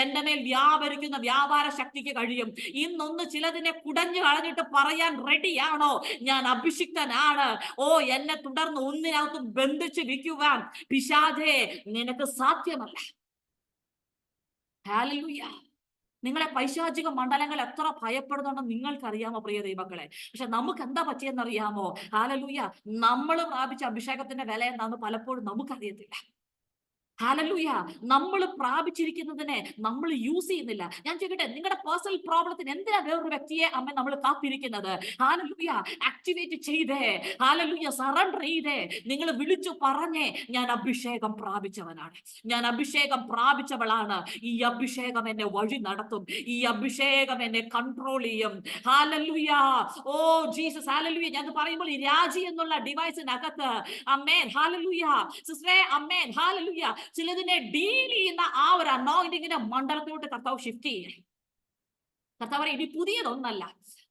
എന്റെ മേൽ വ്യാപരിക്കുന്ന വ്യാപാര ശക്തിക്ക് കഴിയും. ഇന്നൊന്ന് ചിലതിനെ കുടഞ്ഞു കളഞ്ഞിട്ട് പറയാൻ റെഡിയാണോ, ഞാൻ അഭിഷിക്തനാണ്. ഓ എന്നെ തുടർന്ന് ഒന്നിനകത്തും ബന്ധിച്ച് വിൽക്കുവാൻ പിശാചേ നിനക്ക് സാധ്യമല്ല. ഹല്ലേലൂയ. നിങ്ങളെ പൈശാചിക മണ്ഡലങ്ങൾ എത്ര ഭയപ്പെടുന്നുണ്ടെന്ന് നിങ്ങൾക്കറിയാമോ പ്രിയ ദൈവങ്ങളെ? പക്ഷെ നമുക്ക് എന്താ പറ്റിയെന്നറിയാമോ? ഹല്ലേലൂയ, നമ്മൾ പ്രാപിച്ച അഭിഷേകത്തിന്റെ വില എന്താന്ന് പലപ്പോഴും നമുക്കറിയത്തില്ല. ഹല്ലേലൂയ, നമ്മൾ പ്രാപിച്ചിരിക്കുന്നതിനെ നമ്മൾ യൂസ് ചെയ്യുന്നില്ല. ഞാൻ ചോദിക്കട്ടെ, നിങ്ങളുടെ പേഴ്സണൽ പ്രോബ്ലത്തിന് എന്തിനാ വേറൊരു വ്യക്തിയെ നമ്മൾ കാത്തിരിക്കുന്നത്? ഹല്ലേലൂയ, ആക്ടിവേറ്റ് ചെയ്തേ, ഹല്ലേലൂയ, സറണ്ടർ ചെയ്തേ, നിങ്ങൾ വിളിച്ചു പറഞ്ഞേ, ഞാൻ അഭിഷേകം പ്രാപിച്ചവനാണ്, ഞാൻ അഭിഷേകം പ്രാപിച്ചവളാണ്, ഈ അഭിഷേകം എന്നെ വഴി നടത്തും, ഈ അഭിഷേകം എന്നെ കൺട്രോൾ ചെയ്യും. Hallelujah, oh Jesus, hallelujah. ഞാൻ പറയുമ്പോൾ ഈ രാജി എന്നുള്ള ഡിവൈസിനകത്ത് അമേൻ, ഹല്ലേലൂയ സിസ്റ്ററെ, അമേൻ, ഹല്ലേലൂയ, ചിലതിനെ ഡീൽ ചെയ്യുന്ന ആ ഒരു അനോയിന്റിങ്ങിന്റെ മണ്ഡലത്തിലോട്ട് കർത്താവ് ഷിഫ്റ്റ് ചെയ്യേ. കർത്താവ് ഇനി പുതിയതൊന്നല്ല.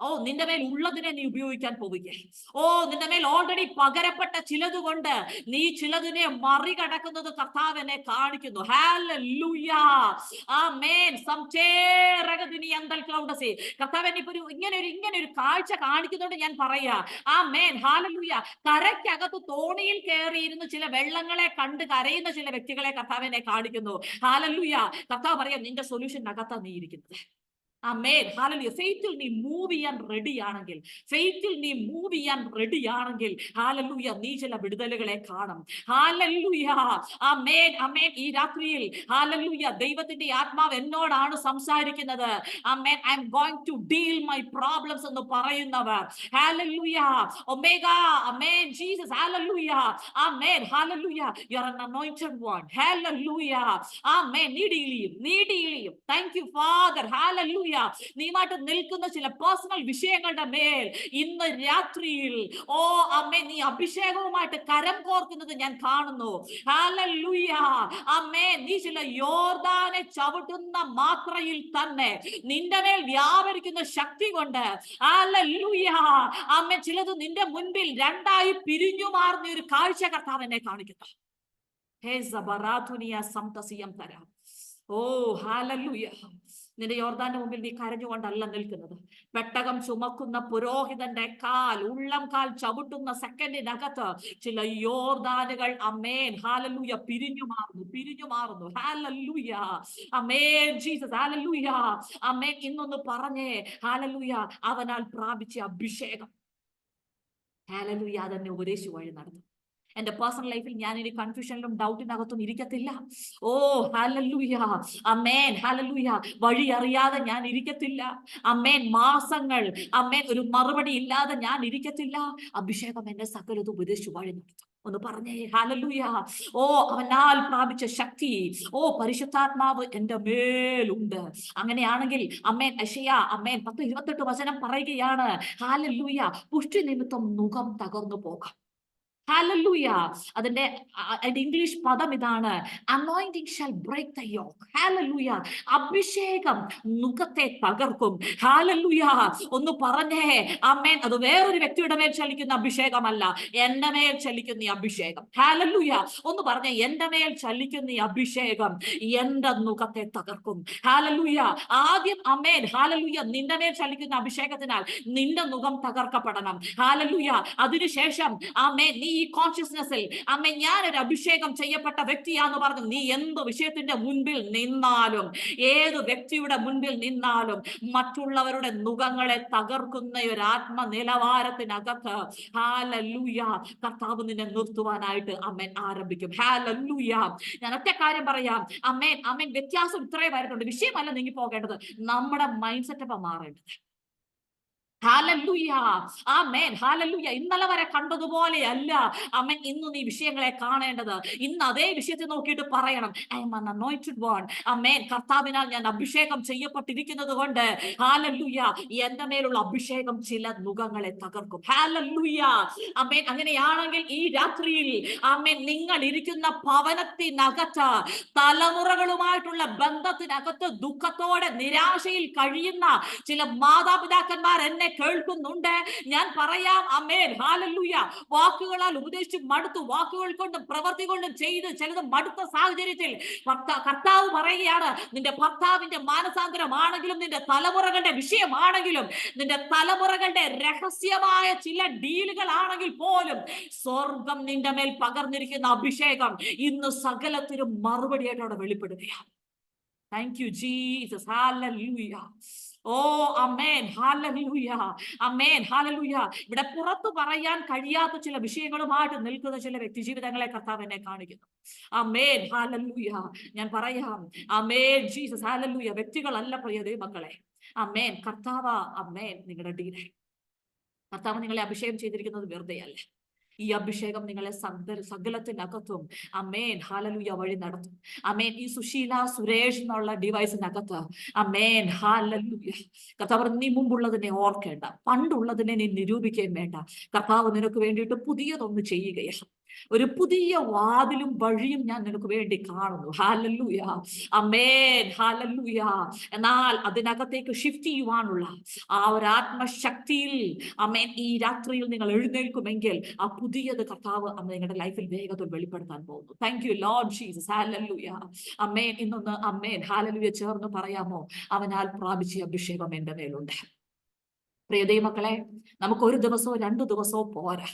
ഓ, നിന്റെ മേൽ ഉള്ളതിനെ നീ ഉപയോഗിക്കാൻ പോവുക. ഓ, നിന്റെ മേൽ ഓൾറെഡി പകരപ്പെട്ട ചിലത് കൊണ്ട് നീ ചിലതിനെ മറികടക്കുന്നത് കർത്താവ് എന്നെ കാണിക്കുന്നു. ഹല്ലേലൂയ, ആമേൻ. കർത്താവ് എന്നെ ഇപ്പൊ ഇങ്ങനെ ഒരു കാഴ്ച കാണിക്കുന്നതുകൊണ്ട് ഞാൻ പറയാ, ആമേൻ, ഹല്ലേലൂയ. കരയ്ക്കകത്ത് തോണിയിൽ കയറിയിരുന്ന് ചില വെള്ളങ്ങളെ കണ്ട് കരയുന്ന ചില വ്യക്തികളെ കർത്താവ് എന്നെ കാണിക്കുന്നു. ഹല്ലേലൂയ. കർത്താവ് പറയാ, നിന്റെ സൊല്യൂഷനകത്താ നീ ഇരിക്കുന്നത്. ആമേൻ, ഹല്ലേലൂയ. ഫെയ്ത്തിൽ നീ മൂവ് ചെയ്യാൻ റെഡിയാണെങ്കിൽ, ഫെയ്ത്തിൽ നീ മൂവ് ചെയ്യാൻ റെഡിയാണെങ്കിൽ, ഹല്ലേലൂയ, നീ ചില വിടുതലുകളെ കാണും. ഹല്ലേലൂയ, ആമേൻ, ആമേൻ. ഈ രാത്രിയിൽ ഹല്ലേലൂയ, ദൈവത്തിന്റെ ആത്മാവ് എന്നോടാണ് സംസാരിക്കുന്നത്. ആമേൻ, I am going to deal my problems എന്ന് പറയുന്നവർ, ഹല്ലേലൂയ, ഒമേഗ, ആമേൻ, ജീസസ്, ഹല്ലേലൂയ, ആമേൻ, ഹല്ലേലൂയ. You are an anointed one. ഹല്ലേലൂയ, ആമേൻ. നീ ഡീൽ ചെയ്യും. Thank you Father. ഹല്ലേലൂയ. നീമായിട്ട് നിൽക്കുന്ന ചില പേഴ്സണൽ വിഷയങ്ങളുടെ മേൽ ഇന്ന് രാത്രിയിൽ, ഓ അമ്മേ, നീ അഭിഷേകവുമായിട്ട് കരം കോർക്കുന്നത് ഞാൻ കാണുന്നു. ഹല്ലേലൂയ, അമ്മേ. നീ ചില യോർദാനെ ചവിട്ടുന്ന മാത്രയിൽ തന്നെ നിന്റെ മേൽ വ്യാപരിക്കുന്ന ശക്തി കൊണ്ട്, ഹല്ലേലൂയ, അമ്മേ, ചിലത് നിന്റെ മുൻപിൽ രണ്ടായി പിരിഞ്ഞു മാറുന്ന ഒരു കാഴ്ച കർത്താവ് എന്നെ കാണിക്കുന്നു. ഓ, ഹല്ലേലൂയ. നിന്റെ യോർദാന്റെ മുമ്പിൽ നീ കരഞ്ഞുകൊണ്ടല്ല നിൽക്കുന്നത്. പെട്ടകം ചുമക്കുന്ന പുരോഹിതന്റെ ഉള്ളം കാൽ ചവിട്ടുന്ന സെക്കൻഡിനകത്ത് ചില യോർദാനുകൾ, അമേൻ, ഹല്ലേലൂയ, പിരിഞ്ഞു മാറുന്നു. ഹല്ലേലൂയ, അമേൻ, ജീസസ്, ഹല്ലേലൂയ, അമേൻ. ഇന്നൊന്ന് പറഞ്ഞേ, ഹല്ലേലൂയ, അവനാൽ പ്രാപിച്ച അഭിഷേകം, ഹല്ലേലൂയ, അതെന്നെ ഉപദേശിച്ചു വഴി നടത്തും. എന്റെ പേഴ്സണൽ ലൈഫിൽ ഞാൻ ഇനി കൺഫ്യൂഷനിലും ഡൗട്ടിനകത്തും ഇരിക്കത്തില്ല. ഓ, ഹല്ലേലൂയ, അമേൻ, ഹല്ലേലൂയ. വഴി അറിയാതെ ഞാൻ ഇരിക്കത്തില്ല. അമേൻ, മാസങ്ങൾ, അമേൻ, ഒരു മറുപടി ഇല്ലാതെ ഞാൻ ഇരിക്കത്തില്ല. അഭിഷേകം എന്നെ സകലതും ഉപദേശിച്ചു വഴി നടത്തും. ഒന്ന് പറഞ്ഞേ, ഹല്ലേലൂയ. ഓ, അവനാൽ പ്രാപിച്ച ശക്തി, ഓ, പരിശുദ്ധാത്മാവ് എന്റെ മേലുണ്ട്. അങ്ങനെയാണെങ്കിൽ അമേൻ, യെശയ്യാ, അമേൻ, 10:28 വചനം പറയുകയാണ്, ഹല്ലേലൂയ, പുഷ്ടി നിമിത്തം മുഖം തകർന്നു പോകാം. ഹല്ലേലൂയ. അതിന്റെ ഇംഗ്ലീഷ് പദം ഇതാണ്, anointing shall break the yoke. Hallelujah, അഭിഷേകം നുകത്തെ തകർക്കും. ഹല്ലേലൂയ. ഒന്ന് പറഞ്ഞേ, ആമേൻ. അത് വേറൊരു വ്യക്തിയുടെ മേൽ ചലിക്കുന്ന അഭിഷേകമല്ല, എന്റെ മേൽ ചലിക്കുന്ന ഈ അഭിഷേകം. ഹല്ലേലൂയ. ഒന്ന് പറഞ്ഞേ, എന്റെ മേൽ ചലിക്കുന്ന ഈ അഭിഷേകം എന്റെ നുകത്തെ തകർക്കും. ഹല്ലേലൂയ. ആദ്യം അമേൻ, ഹല്ലേലൂയ, നിന്റെ മേൽ ചലിക്കുന്ന അഭിഷേകത്തിനാൽ നിന്റെ മുഖം തകർക്കപ്പെടണം. ഹല്ലേലൂയ. അതിനുശേഷം ആമേൻ, നീ ഈ കോൺഷ്യസ്നെസ്സിൽ, അമ്മേ, ഞാനൊരു അഭിഷേകം ചെയ്യപ്പെട്ട വ്യക്തിയാന്ന് പറഞ്ഞു നീ എന്ത് വിഷയത്തിന്റെ മുൻപിൽ നിന്നാലും, ഏത് വ്യക്തിയുടെ മുൻപിൽ നിന്നാലും മറ്റുള്ളവരുടെ മുഖങ്ങളെ തകർക്കുന്ന ഒരു ആത്മ നിലവാരത്തിനകത്ത്, ഹല്ലേലൂയ, കർത്താവ് നിന്നെ നിർത്തുവാനായിട്ട് അമ്മേൻ ആരംഭിക്കും. ഹല്ലേലൂയ. ഞാൻ ഒറ്റ കാര്യം പറയാം, അമ്മേൻ, അമ്മേൻ, വ്യത്യാസം ഇത്രയും വരുന്നുണ്ട്. വിഷയമല്ല നീങ്ങി പോകേണ്ടത്, നമ്മുടെ മൈൻഡ് സെറ്റപ്പ് മാറേണ്ടത്. ഹല്ലേലൂയ, ആമേൻ, ഹല്ലേലൂയ. ഇന്നലെ വരെ കണ്ടതുപോലെയല്ല ആമേൻ ഇന്ന് നീ വിഷയങ്ങളെ കാണേണ്ടത്. ഇന്ന് അതേ വിഷയത്തെ നോക്കിയിട്ട് പറയണം, I am an anointed one. Amen, കർത്താവിനാൽ ഞാൻ അഭിഷേകം ചെയ്യപ്പെട്ടിരിക്കുന്നത് കൊണ്ട്, ഹല്ലേലൂയ, എന്റെ മേലുള്ള അഭിഷേകം ചില മുഖങ്ങളെ തകർക്കും. ഹല്ലേലൂയ, ആമേൻ. അങ്ങനെയാണെങ്കിൽ ഈ രാത്രിയിൽ ആമേൻ, നിങ്ങൾ ഇരിക്കുന്ന ഭവനത്തിനകത്ത്, തലമുറകളുമായിട്ടുള്ള ബന്ധത്തിനകത്ത് ദുഃഖത്തോടെ നിരാശയിൽ കഴിയുന്ന ചില മാതാപിതാക്കന്മാർ എന്നെ കേൾക്കുന്നുണ്ട്. ഞാൻ പറയാം, ആമേൻ, ഹല്ലേലൂയ. വാക്കുകളാൽ ഉപദേശിച്ച് മടുത്തു, വാക്കുകൾ കൊണ്ടും പ്രവൃത്തി കൊണ്ടും ചെയ്ത് ചിലത് മടുത്ത സാഹചര്യത്തിൽ കർത്താവ് പറയുകയാണ്, നിന്റെ ഭർത്താവിന്റെ മാനസാന്തരമാണെങ്കിലും, നിന്റെ തലമുറകളുടെ വിഷയമാണെങ്കിലും, നിന്റെ തലമുറകളുടെ രഹസ്യമായ ചില ഡീലുകളാണെങ്കിൽ പോലും, സ്വർഗം നിന്റെ മേൽ പകർന്നിരിക്കുന്ന അഭിഷേകം ഇന്ന് സകലത്തിനും മറുപടിയായിട്ട് അവിടെ വെളിപ്പെടുകയാണ്. Thank you, Jesus. Hallelujah. ഓ അമേൻ, ഹല്ലേലൂയ, അമേൻ, ഹല്ലേലൂയ. ഇവിടെ പുറത്തു പറയാൻ കഴിയാത്ത ചില വിഷയങ്ങളുമായിട്ട് നിൽക്കുന്ന ചില വ്യക്തി ജീവിതങ്ങളെ കർത്താവ് എന്നെ കാണിക്കുന്നു. അമേൻ, ഹല്ലേലൂയ. ഞാൻ പറയാം, അമേൻ ജീസസ്, ഹല്ലേലൂയ. വ്യക്തികളല്ല പ്രിയ ദൈവമക്കളെ. അമേൻ, കർത്താവ്, അമേൻ നിങ്ങളുടെ ഡീലർ. കർത്താവ് നിങ്ങളെ അഭിഷേകം ചെയ്തിരിക്കുന്നത് വെറുതെയല്ല. ഈ അഭിഷേകം നിങ്ങളെ സകലത്തിനകത്തും അമേൻ ഹല്ലേലൂയ വഴി നടത്തും. അമേൻ. ഈ സുശീല സുരേഷ് എന്നുള്ള ഡിവൈസിനകത്ത് അമേൻ ഹല്ലേലൂയ കർത്താവ് നീ മുമ്പുള്ളതിനെ ഓർക്കേണ്ട, പണ്ടുള്ളതിനെ നീ നിരൂപിക്കുകയും വേണ്ട. കർത്താവ് നിനക്ക് വേണ്ടിയിട്ട് പുതിയതൊന്ന് ചെയ്യുകയാണ്. ഒരു പുതിയ വാതിലും വഴിയും ഞാൻ നിനക്ക് വേണ്ടി കാണുന്നു. Hallelujah, amen, hallelujah. എന്നാൽ അതിനകത്തേക്ക് ഷിഫ്റ്റ് ചെയ്യുവാനുള്ള ആ ഒരു ആത്മശക്തിയിൽ അമേൻ ഈ രാത്രിയിൽ നിങ്ങൾ എഴുന്നേൽക്കുമെങ്കിൽ ആ പുതിയത് കർത്താവ് നിങ്ങളുടെ ലൈഫിൽ വേഗത്തിൽ വെളിപ്പെടുത്താൻ പോകുന്നു. Thank you Lord Jesus. ഹല്ലേലൂയ, അമേൻ. ഇന്നൊന്ന് അമേൻ ഹല്ലേലൂയ ചേർന്ന് പറയാമോ? അവനാൽ പ്രാപിച്ച അഭിഷേകം എന്റെ മേലുണ്ട്. പ്രിയ ദൈവമക്കളെ, നമുക്ക് ഒരു ദിവസമോ 2 ദിവസമോ പോരാ.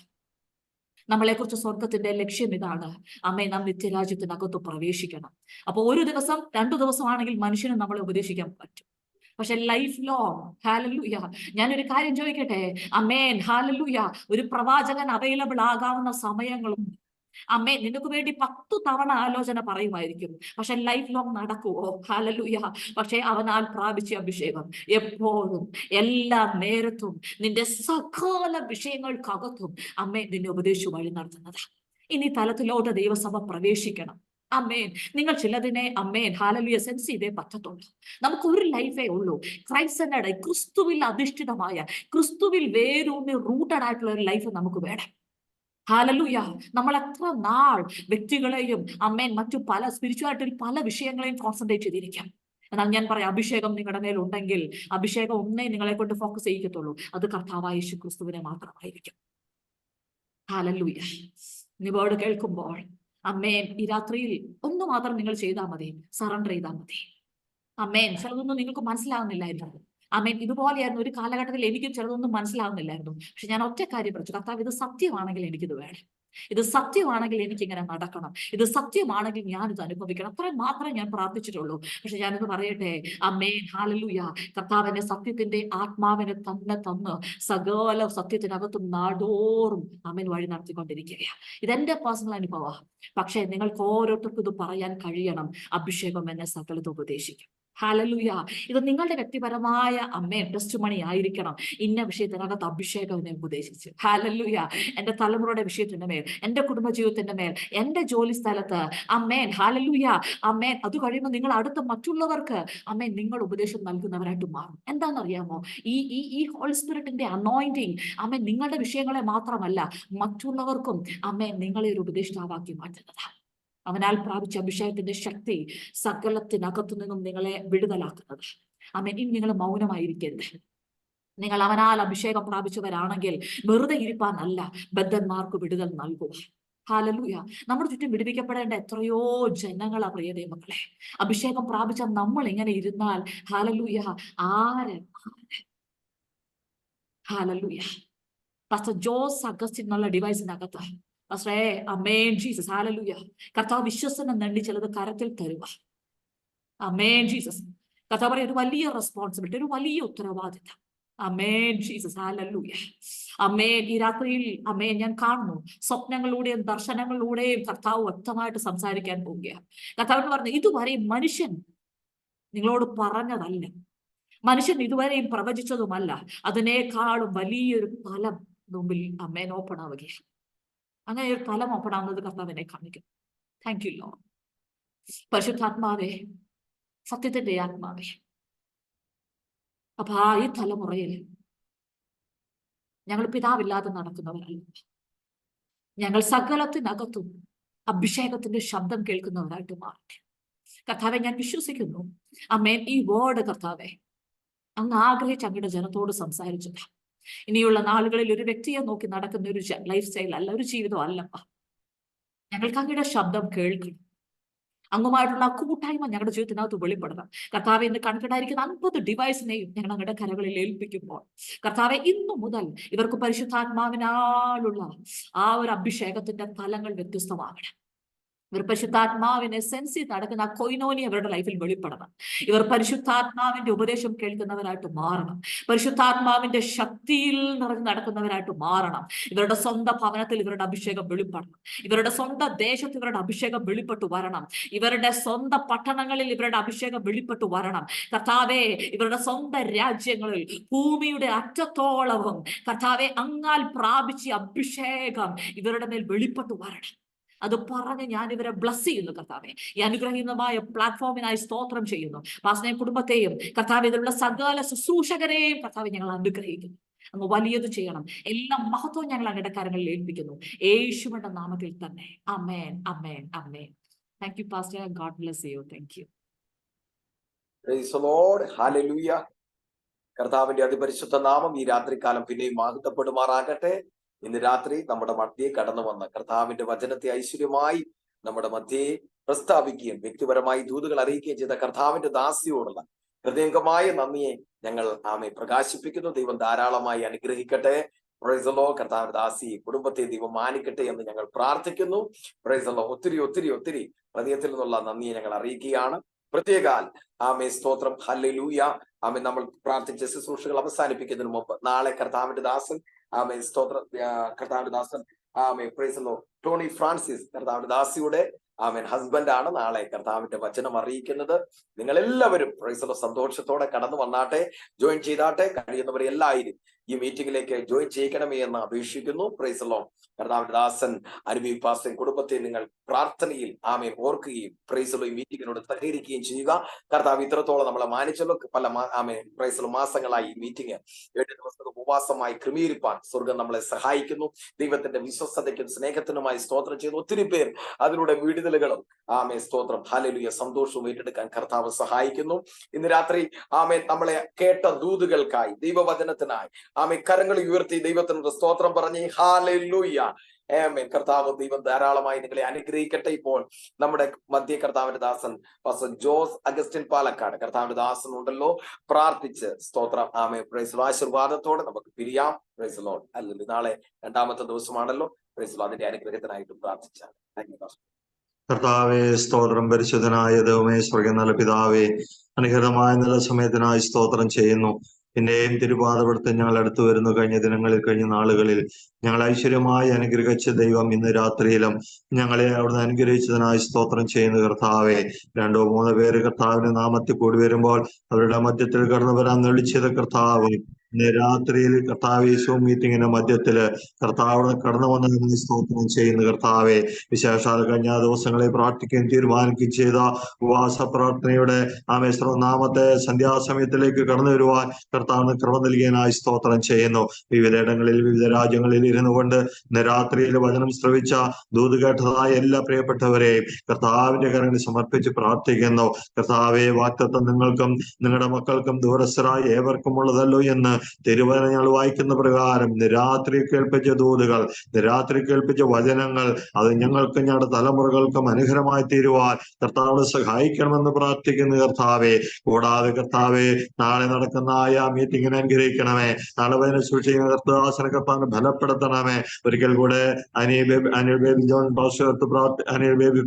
നമ്മളെക്കുറിച്ച് സ്വർഗത്തിന്റെ ലക്ഷ്യം ഇതാണ്. അമ്മേ, നാം നിത്യരാജ്യത്തിനകത്ത് പ്രവേശിക്കണം. അപ്പൊ ഒരു ദിവസം 2 ദിവസമാണെങ്കിൽ മനുഷ്യന് നമ്മളെ ഉപദേശിക്കാൻ പറ്റും. പക്ഷെ ലൈഫ് ലോങ്, ഹല്ലേലൂയ. ഞാനൊരു കാര്യം ചോദിക്കട്ടെ, അമേൻ, ഹല്ലേലൂയ. ഒരു പ്രവാചകൻ അവൈലബിൾ ആകാവുന്ന സമയങ്ങളും അമ്മേ നിനക്ക് വേണ്ടി 10 തവണ ആലോചന പറയുമായിരിക്കും. പക്ഷെ ലൈഫ് ലോങ് നടക്കുവോ? ഹല്ലേലൂയ. പക്ഷെ അവനാൽ പ്രാപിച്ച അഭിഷേകം എപ്പോഴും എല്ലാ നേരത്തും നിന്റെ സകല വിഷയങ്ങൾക്കകത്തും അമ്മേ നിന്നെ ഉപദേശിച്ചു വഴി നടത്തുന്നത്. ഇനി തലത്തിലോട്ട് ദൈവസഭ പ്രവേശിക്കണം. അമ്മേൻ. നിങ്ങൾ ചിലതിനെ അമ്മേൻ ഹല്ലേലൂയ സെൻസ് ചെയ്തേ പറ്റത്തുള്ളൂ. നമുക്ക് ഒരു ലൈഫേ ഉള്ളൂ. ക്രൈസ്തന്റെ ക്രിസ്തുവിൽ അധിഷ്ഠിതമായ, ക്രിസ്തുവിൽ വേരൂന്നി റൂട്ടഡ് ആയിട്ടുള്ള ഒരു ലൈഫ് നമുക്ക് വേണം. ഹല്ലേലൂയ. നമ്മൾ എത്ര നാൾ വ്യക്തികളെയും അമ്മേൻ മറ്റു പല സ്പിരിച്വാലിറ്റിയിൽ പല വിഷയങ്ങളെയും കോൺസെൻട്രേറ്റ് ചെയ്തിരിക്കാം. എന്നാൽ ഞാൻ പറയാം, അഭിഷേകം നിങ്ങളുടെ മേലുണ്ടെങ്കിൽ അഭിഷേകം ഒന്നേ നിങ്ങളെ കൊണ്ട് ഫോക്കസ് ചെയ്യിക്കത്തുള്ളൂ. അത് കർത്താവായ യേശു ക്രിസ്തുവിനെ മാത്രമായിരിക്കും. ഹല്ലേലൂയ. ഈ വേർഡ് കേൾക്കുമ്പോൾ അമ്മേൻ ഈ രാത്രിയിൽ ഒന്ന് മാത്രം നിങ്ങൾ ചെയ്താൽ മതി, സറണ്ടർ ചെയ്താൽ മതി. അമ്മേൻ. ചിലതൊന്നും നിങ്ങൾക്ക് മനസ്സിലാകുന്നില്ലായിരുന്നു. അമേൻ. ഇതുപോലെയായിരുന്നു ഒരു കാലഘട്ടത്തിൽ എനിക്കും ചിലതൊന്നും മനസ്സിലാവുന്നില്ലായിരുന്നു. പക്ഷെ ഞാൻ ഒറ്റ കാര്യം പറഞ്ഞു, കർത്താവ് ഇത് സത്യമാണെങ്കിൽ എനിക്കിത് വേണം, ഇത് സത്യമാണെങ്കിൽ എനിക്കിങ്ങനെ നടക്കണം, ഇത് സത്യമാണെങ്കിൽ ഞാനിത് അനുഭവിക്കണം. അത്ര മാത്രമേ ഞാൻ പ്രാർത്ഥിച്ചിട്ടുള്ളൂ. പക്ഷെ ഞാനിത് പറയട്ടെ, അമേൻ, ഹല്ലേലൂയ. കർത്താവിന്റെ സത്യത്തിന്റെ ആത്മാവിനെ തന്നെ തന്ന് സകല സത്യത്തിനകത്തും നാടോറും അമേൻ വഴി നടത്തിക്കൊണ്ടിരിക്കുകയാണ്. ഇതെന്റെ പേഴ്സണൽ അനുഭവമാണ്. പക്ഷെ നിങ്ങൾക്ക് ഓരോരുത്തർക്കും ഇത് പറയാൻ കഴിയണം, അഭിഷേകം എന്നെ സകലത്ത് ഉപദേശിക്കും. ഹല്ലേലൂയ. ഇത് നിങ്ങളുടെ വ്യക്തിപരമായ അമ്മേ ടെസ്റ്റ് മണി ആയിരിക്കണം. ഇന്ന വിഷയത്തിനകത്ത് അഭിഷേകം എന്നെ ഉപദേശിച്ചു. ഹല്ലേലൂയ. എന്റെ തലമുറയുടെ വിഷയത്തിന്റെ മേൽ, എന്റെ കുടുംബജീവിതത്തിന്റെ മേൽ, എന്റെ ജോലി സ്ഥലത്ത് അമ്മേൻ, ഹല്ലേലൂയ, അമ്മേൻ. അത് കഴിയുമ്പോൾ നിങ്ങൾ അടുത്ത മറ്റുള്ളവർക്ക് അമ്മേൻ നിങ്ങൾ ഉപദേശം നൽകുന്നവരായിട്ട് മാറും. എന്താണെന്നറിയാമോ? ഈ ഹോളി സ്പിരിറ്റിന്റെ അനോയിന്റിങ് അമ്മേൻ നിങ്ങളുടെ വിഷയങ്ങളെ മാത്രമല്ല മറ്റുള്ളവർക്കും അമ്മേൻ നിങ്ങളെ ഒരു ഉപദേഷ്ടാവാക്കി മാറ്റുന്നതാണ്. അവനാൽ പ്രാപിച്ച അഭിഷേകത്തിന്റെ ശക്തി സകലത്തിനകത്തു നിന്നും നിങ്ങളെ വിടുതലാക്കുന്നത്. അമേൻ. ഇനി നിങ്ങൾ മൗനമായിരിക്കരുത്. നിങ്ങൾ അവനാൽ അഭിഷേകം പ്രാപിച്ചവരാണെങ്കിൽ വെറുതെ ഇരിപ്പാനല്ല, ബദ്ധന്മാർക്ക് വിടുതൽ നൽകുക. ഹല്ലേലൂയ. നമ്മുടെ ചുറ്റും വിടുവിക്കപ്പെടേണ്ട എത്രയോ ജനങ്ങളാ പ്രിയ ദൈവമക്കളെ. അഭിഷേകം പ്രാപിച്ച നമ്മൾ ഇങ്ങനെ ഇരുന്നാൽ ഹല്ലേലൂയ ആര് ഹല്ലേലൂയ. പാസ്റ്റർ ജോസ് അഗസ്റ്റിൻ എന്നുള്ള ഡിവൈസിനകത്ത് പാസ്റ്ററേ അമേൻ ജീസസ് ഹല്ലേലൂയ. കർത്താവ് വിശ്വസനം നണ്ടി ചിലത് കരത്തിൽ തരുക. അമേൻ ജീസസ്. കർത്താവ് പറയും ഒരു വലിയ റെസ്പോൺസിബിലിറ്റി, ഒരു വലിയ ഉത്തരവാദിത്തം. അമേൻ ജീസസ് ഹല്ലേലൂയ. അമേൻ. ഈ രാത്രിയിൽ അമേൻ ഞാൻ കാണുന്നു സ്വപ്നങ്ങളിലൂടെയും ദർശനങ്ങളിലൂടെയും കർത്താവ് വ്യക്തമായിട്ട് സംസാരിക്കാൻ പോവുകയാണ്. കർത്താവ് പറഞ്ഞു, ഇതുവരെ മനുഷ്യൻ നിങ്ങളോട് പറഞ്ഞതല്ല, മനുഷ്യൻ ഇതുവരെയും പ്രവചിച്ചതുമല്ല, അതിനേക്കാളും വലിയൊരു ഫലം മുമ്പിൽ അമേൻ ഓപ്പൺ ആവുകയാണ്. അങ്ങനെ ഒരു ഫലം ഓപ്പൺ ആവുന്നത് കർത്താവിനെ കാണിക്കും. Thank you Lord. പരിശുദ്ധാത്മാവേ, സത്യത്തിന്റെ ആത്മാവേ, അപ്പൊ ഈ തലമുറയിൽ ഞങ്ങൾ പിതാവില്ലാതെ നടക്കുന്നവരല്ല, ഞങ്ങൾ സകലത്തിനകത്തും അഭിഷേകത്തിന്റെ ശബ്ദം കേൾക്കുന്നവരായിട്ട് മാറട്ടെ. കർത്താവെ, ഞാൻ വിശ്വസിക്കുന്നു അമേൻ ഈ വേർഡ് കർത്താവെ അങ്ങ് ആഗ്രഹിച്ച് അങ്ങയുടെ ജനത്തോട് സംസാരിച്ചില്ല. ഇനിയുള്ള നാളുകളിൽ ഒരു വ്യക്തിയെ നോക്കി നടക്കുന്ന ഒരു ലൈഫ് സ്റ്റൈൽ അല്ല, ഒരു ജീവിതം അല്ലപ്പ. ഞങ്ങൾക്ക് അങ്ങയുടെ ശബ്ദം കേൾക്കണം. അങ്ങുമായിട്ടുള്ള കൂട്ടായ്മ ഞങ്ങളുടെ ജീവിതത്തിനകത്ത് വെളിപ്പെടണം. കർത്താവെ, ഇന്ന് കണക്കിടായിരിക്കുന്ന 50 ഡിവൈസിനെയും ഞങ്ങൾ അങ്ങയുടെ കരകളിൽ ഏൽപ്പിക്കുമ്പോൾ കർത്താവെ, ഇന്നു മുതൽ ഇവർക്ക് പരിശുദ്ധാത്മാവിനാലുള്ള ആ ഒരു അഭിഷേകത്തിന്റെ ഫലങ്ങൾ വ്യത്യസ്തമാകണം. ഇവർ പരിശുദ്ധാത്മാവിനെ സെൻസ് ചെയ്ത് നടക്കുന്ന ആ കൊയിനോനി അവരുടെ ലൈഫിൽ വെളിപ്പെടണം. ഇവർ പരിശുദ്ധാത്മാവിന്റെ ഉപദേശം കേൾക്കുന്നവരായിട്ട് മാറണം. പരിശുദ്ധാത്മാവിന്റെ ശക്തിയിൽ നിറഞ്ഞ് നടക്കുന്നവരായിട്ട് മാറണം. ഇവരുടെ സ്വന്തം ഭവനത്തിൽ ഇവരുടെ അഭിഷേകം വെളിപ്പെടണം. ഇവരുടെ സ്വന്തം ദേശത്ത് ഇവരുടെ അഭിഷേകം വെളിപ്പെട്ടു വരണം. ഇവരുടെ സ്വന്തം പട്ടണങ്ങളിൽ ഇവരുടെ അഭിഷേകം വെളിപ്പെട്ടു വരണം. കർത്താവേ, ഇവരുടെ സ്വന്തം രാജ്യങ്ങളിൽ ഭൂമിയുടെ അറ്റത്തോളവും കർത്താവെ അങ്ങാൽ പ്രാപിച്ച അഭിഷേകം ഇവരുടെ മേൽ വെളിപ്പെട്ടു വരണം. അത് പറഞ്ഞ് ഞാൻ ഇവരെ ബ്ലസ് ചെയ്യുന്നു കർത്താവെ. ഈ അനുഗ്രഹീതമായ പ്ലാറ്റ്ഫോമിനായി സ്തോത്രം ചെയ്യുന്നു. പാസ്റ്ററിനെ കുടുംബത്തെയും കർത്താവ് ഇതിലുള്ള സകല ശുശ്രൂഷകരെയും കർത്താവ് ഞങ്ങൾ അനുഗ്രഹിക്കുന്നു. അങ്ങ് വലിയത് ചെയ്യണം. എല്ലാ മഹത്വവും ഞങ്ങൾ അങ്ങയുടെ കരങ്ങളിൽ ഏൽപ്പിക്കുന്നു, യേശുവിന്റെ നാമത്തിൽ തന്നെ. ആമേൻ, ആമേൻ, ആമേൻ. Thank you pastor. God bless you. Thank you. Praise the Lord. Hallelujah. കർത്താവിന്റെ അതിപരിശുദ്ധ നാമം ഈ രാത്രികാലം പിന്നെയും മഹത്വപ്പെടുമാറാകട്ടെ. ഇന്ന് രാത്രി നമ്മുടെ മധ്യേ കടന്നു വന്ന കർത്താവിന്റെ വചനത്തെ ഐശ്വര്യമായി നമ്മുടെ മധ്യേ പ്രസ്താവിക്കുകയും വ്യക്തിപരമായി ദൂതുകൾ അറിയിക്കുകയും ചെയ്ത കർത്താവിന്റെ ദാസിയോടുള്ള ഹൃദയംഗമായ നന്ദിയെ ഞങ്ങൾ പ്രകാശിപ്പിക്കുന്നു. ദൈവം ധാരാളമായി അനുഗ്രഹിക്കട്ടെ. Price the Lord. കർത്താവിന്റെ ദാസി കുടുംബത്തെ ദൈവം മാനിക്കട്ടെ എന്ന് ഞങ്ങൾ പ്രാർത്ഥിക്കുന്നു. Price the Lord. ഒത്തിരി ഒത്തിരി ഒത്തിരി ഹൃദയത്തിൽ നിന്നുള്ള നന്ദിയെ ഞങ്ങൾ അറിയിക്കുകയാണ്. പ്രത്യേകാൽ സ്തോത്രം. ഹല്ലേലൂയ. നമ്മൾ പ്രാർത്ഥിച്ച ശുശ്രൂഷകൾ അവസാനിപ്പിക്കുന്നതിന് മുമ്പ് നാളെ കർത്താവിന്റെ ദാസൻ സ്തോത്രം കർത്താവിന്റെ ദാസൻ praise the Lord Tony Francis കർത്താവിന്റെ ദാസിയുടെ ഹസ്ബൻഡ് ആണ് നാളെ കർത്താവിന്റെ വചനം അറിയിക്കുന്നത്. നിങ്ങൾ എല്ലാവരും പ്രൈസ് ദി ലോർഡ് സന്തോഷത്തോടെ കടന്നു വന്നാട്ടെ, ജോയിൻ ചെയ്താട്ടെ. കഴിയുന്നവരെ എല്ലാവരും ഈ മീറ്റിംഗിലേക്ക് ജോയിൻ ചെയ്യിക്കണമേ എന്ന് അപേക്ഷിക്കുന്നു. Price the Lord. കർത്താവിന്റെ ദാസൻ അനുബി പാസ്റ്റർ കുടുംബത്തെ നിങ്ങൾ പ്രാർത്ഥനയിൽ ഓർക്കുകയും പ്രൈസ് ദി ലോർഡ് ഈ മീറ്റിംഗിനോട് സഹകരിക്കുകയും ചെയ്യുക. കർത്താവ് ഇത്രത്തോളം നമ്മളെ മാനിച്ചല്ലോ. പല പ്രൈസ് ദി ലോർഡ് മാസങ്ങളായി ഈ മീറ്റിംഗ് 7 ദിവസത്തെ ഉപവാസമായി ക്രമീകരിപ്പാൻ സ്വർഗം നമ്മളെ സഹായിക്കുന്നു. ദൈവത്തിന്റെ വിശ്വസ്തതയ്ക്കും സ്നേഹത്തിനുമായി സ്തോത്രം ചെയ്ത് ഒത്തിരി പേർ അതിലൂടെ വിടുതലുകളും സ്തോത്രം ഹല്ലേലൂയ സന്തോഷവും ഏറ്റെടുക്കാൻ കർത്താവ് സഹായിക്കുന്നു. ഇന്ന് രാത്രി നമ്മളെ കേട്ട ദൂതുകൾക്കായി ദൈവവചനത്തിനായി കരങ്ങൾ ഉയർത്തി ദൈവത്തിനോട് സ്തോത്രം പറഞ്ഞ് ഹല്ലേലൂയ. കർത്താവ് ദൈവം ധാരാളമായി നിങ്ങളെ അനുഗ്രഹിക്കട്ടെ. ഇപ്പോൾ നമ്മുടെ മധ്യ കർത്താവിന്റെ ദാസൻ പാസ്റ്റർ ജോസ് അഗസ്റ്റിൻ പാലക്കാട് കർത്താവിന്റെ ദാസൻ ഉണ്ടല്ലോ. പ്രാർത്ഥിച്ച് സ്തോത്രം പ്രൈസ് ദി ലോർഡ് ആശീർവാദത്തോടെ നമുക്ക് പിരിയാം. Price the Lord. അല്ലെങ്കിൽ നാളെ 2ാമത്തെ ദിവസമാണല്ലോ. Praise the Lord. അതിന്റെ അനുഗ്രഹത്തിനായിട്ടും പ്രാർത്ഥിച്ചാൽ. Thank you pastor. കർത്താവേ സ്തോത്രം. പരിശുദ്ധനായ ദൈവമേ, സ്വർഗ്ഗ നല്ല പിതാവേ, അനുഗ്രഹമായ നല്ല സമയത്തിനായി സ്തോത്രം ചെയ്യുന്നു. പിന്നെയും തിരുപാദപടുത്ത് ഞങ്ങൾ അടുത്തു വരുന്നു. കഴിഞ്ഞ ദിനങ്ങളിൽ കഴിഞ്ഞ നാളുകളിൽ ഞങ്ങൾ ഐശ്വര്യമായി അനുഗ്രഹിച്ച ദൈവം ഇന്ന് രാത്രിയിലും ഞങ്ങളെ അവിടുന്ന് അനുഗ്രഹിച്ചതിനായി സ്തോത്രം ചെയ്യുന്നു. കർത്താവെ, 2 or 3 പേര് കർത്താവിന്റെ നാമത്തിൽ കൂടി വരുമ്പോൾ അവരുടെ മധ്യത്തിൽ കടന്നു വരാൻ വിളിച്ചത് കർത്താവ് ഇന്ന് രാത്രിയിൽ കർത്താവ് Zoom മീറ്റിംഗിന്റെ മധ്യത്തില് കർത്താവ് കടന്നു വന്നതിനായി സ്തോത്രം ചെയ്യുന്നു. കർത്താവെ, വിശേഷാൽ കഴിഞ്ഞ ദിവസങ്ങളിൽ പ്രാർത്ഥിക്കുകയും തീരുമാനിക്കുകയും ചെയ്ത ഉപവാസ പ്രാർത്ഥനയുടെ നാമത്തെ സന്ധ്യാസമയത്തിലേക്ക് കടന്നു വരുവാൻ കർത്താവിന് കൃപ നൽകിയതിനായി സ്തോത്രം ചെയ്യുന്നു. വിവിധ ഇടങ്ങളിൽ വിവിധ രാജ്യങ്ങളിൽ ഇരുന്നു കൊണ്ട് ഇന്ന് രാത്രിയിൽ വചനം ശ്രവിച്ച ദൂത് കേട്ടതായ എല്ലാ പ്രിയപ്പെട്ടവരെയും കർത്താവിന്റെ കരങ്ങളിൽ സമർപ്പിച്ച് പ്രാർത്ഥിക്കുന്നു. കർത്താവെ, വാഗ്ദത്തം നിങ്ങൾക്കും നിങ്ങളുടെ മക്കൾക്കും ദൂരസ്ഥരായ ഏവർക്കും ഉള്ളതല്ലോ എന്ന് തിരുവചനം ഞങ്ങൾ വായിക്കുന്ന പ്രകാരം രാത്രി കേൾപ്പിച്ച ദൂതുകൾ, രാത്രി കേൾപ്പിച്ച വചനങ്ങൾ അത് ഞങ്ങൾക്കും ഞങ്ങളുടെ തലമുറകൾക്കും അനുഗ്രഹമായി തീരുവാൻ കർത്താവിനെ സഹായിക്കണമെന്ന് പ്രാർത്ഥിക്കുന്നു. കർത്താവെ, കൂടാതെ കർത്താവെ, നാളെ നടക്കുന്ന മീറ്റിംഗിനെ അനുഗ്രഹിക്കണമേ. നാളെ വചനം സൂക്ഷിക്കുന്ന കർത്താവിനെ കർത്താവിനെ ബലപ്പെടുത്തണമേ. ഒരിക്കൽ കൂടെ Anil baby John Anil baby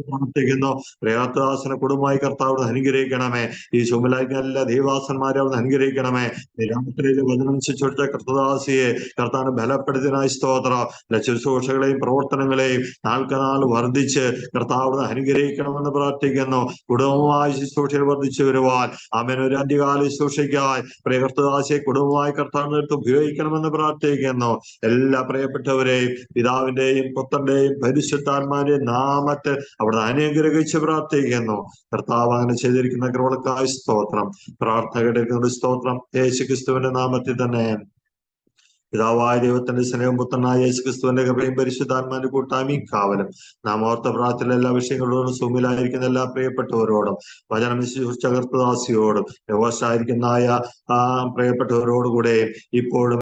പ്രാർത്ഥിക്കുന്നു. പ്രയാത്തദാസനെ കുടുംബമായി കർത്താവ് അനുഗ്രഹിക്കണമേ. ഈ സുമലായിക്കുന്ന എല്ലാ ദൈവാസന്മാരെ അവിടെ അനുഗ്രഹിക്കണമേ. രാത്രിയിൽ വചനം ശുശ്രൂഷിച്ച കർത്തദാസിയെ കർത്താവിനെ ബലപ്പെടുത്തിനായി സ്തോത്രം. ശുശ്രൂഷകളെയും പ്രവർത്തനങ്ങളെയും നാൾക്കുനാൾ വർദ്ധിച്ച് കർത്താവ് അനുഗ്രഹിക്കണമെന്ന് പ്രാർത്ഥിക്കുന്നു. കുടുംബമായി ശുശ്രൂഷയിൽ വർദ്ധിച്ചു വരുവാൻ ഒരു അന്ത്യകാല ശുശ്രൂഷയ്ക്കായി കർത്തദാസിയെ കുടുംബമായി കർത്താവിനെ എടുത്ത് ഉപയോഗിക്കണമെന്ന് പ്രാർത്ഥിക്കുന്നു. എല്ലാ പ്രിയപ്പെട്ടവരെയും പിതാവിന്റെയും പുത്രന്റെയും പരിശുദ്ധാത്മാവിന്റെയും നാമത്തിൽ അവിടെ അനുഗ്രഹിച്ച് പ്രാർത്ഥിക്കുന്നു. കർത്താവ് അങ്ങനെ ചെയ്തിരിക്കുന്ന കൃപകൾക്കായി സ്തോത്രം. പ്രാർത്ഥനയുടെ സ്തോത്രം യേശുക്രിസ്തുവിന്റെ നാമത്തിൽ തന്നെ. പിതാവായ ദൈവത്തിന്റെ സ്നേഹം പുത്രനായ യേശുക്രിസ്തുവിന്റെ കൃപയും പരിശുദ്ധാത്മാവിന്റെ കൂട്ടായ്മയും കാവലും നാം ഓർത്ത പ്രാർത്ഥനയിലെ എല്ലാ വിഷയങ്ങളോടും സുമിലായിരിക്കുന്ന എല്ലാ പ്രിയപ്പെട്ടവരോടും വചനം ശുശ്രൂഷിച്ച കർത്തദാസിയോടും വ്യവസായിരിക്കുന്ന പ്രിയപ്പെട്ടവരോടുകൂടെ ഇപ്പോഴും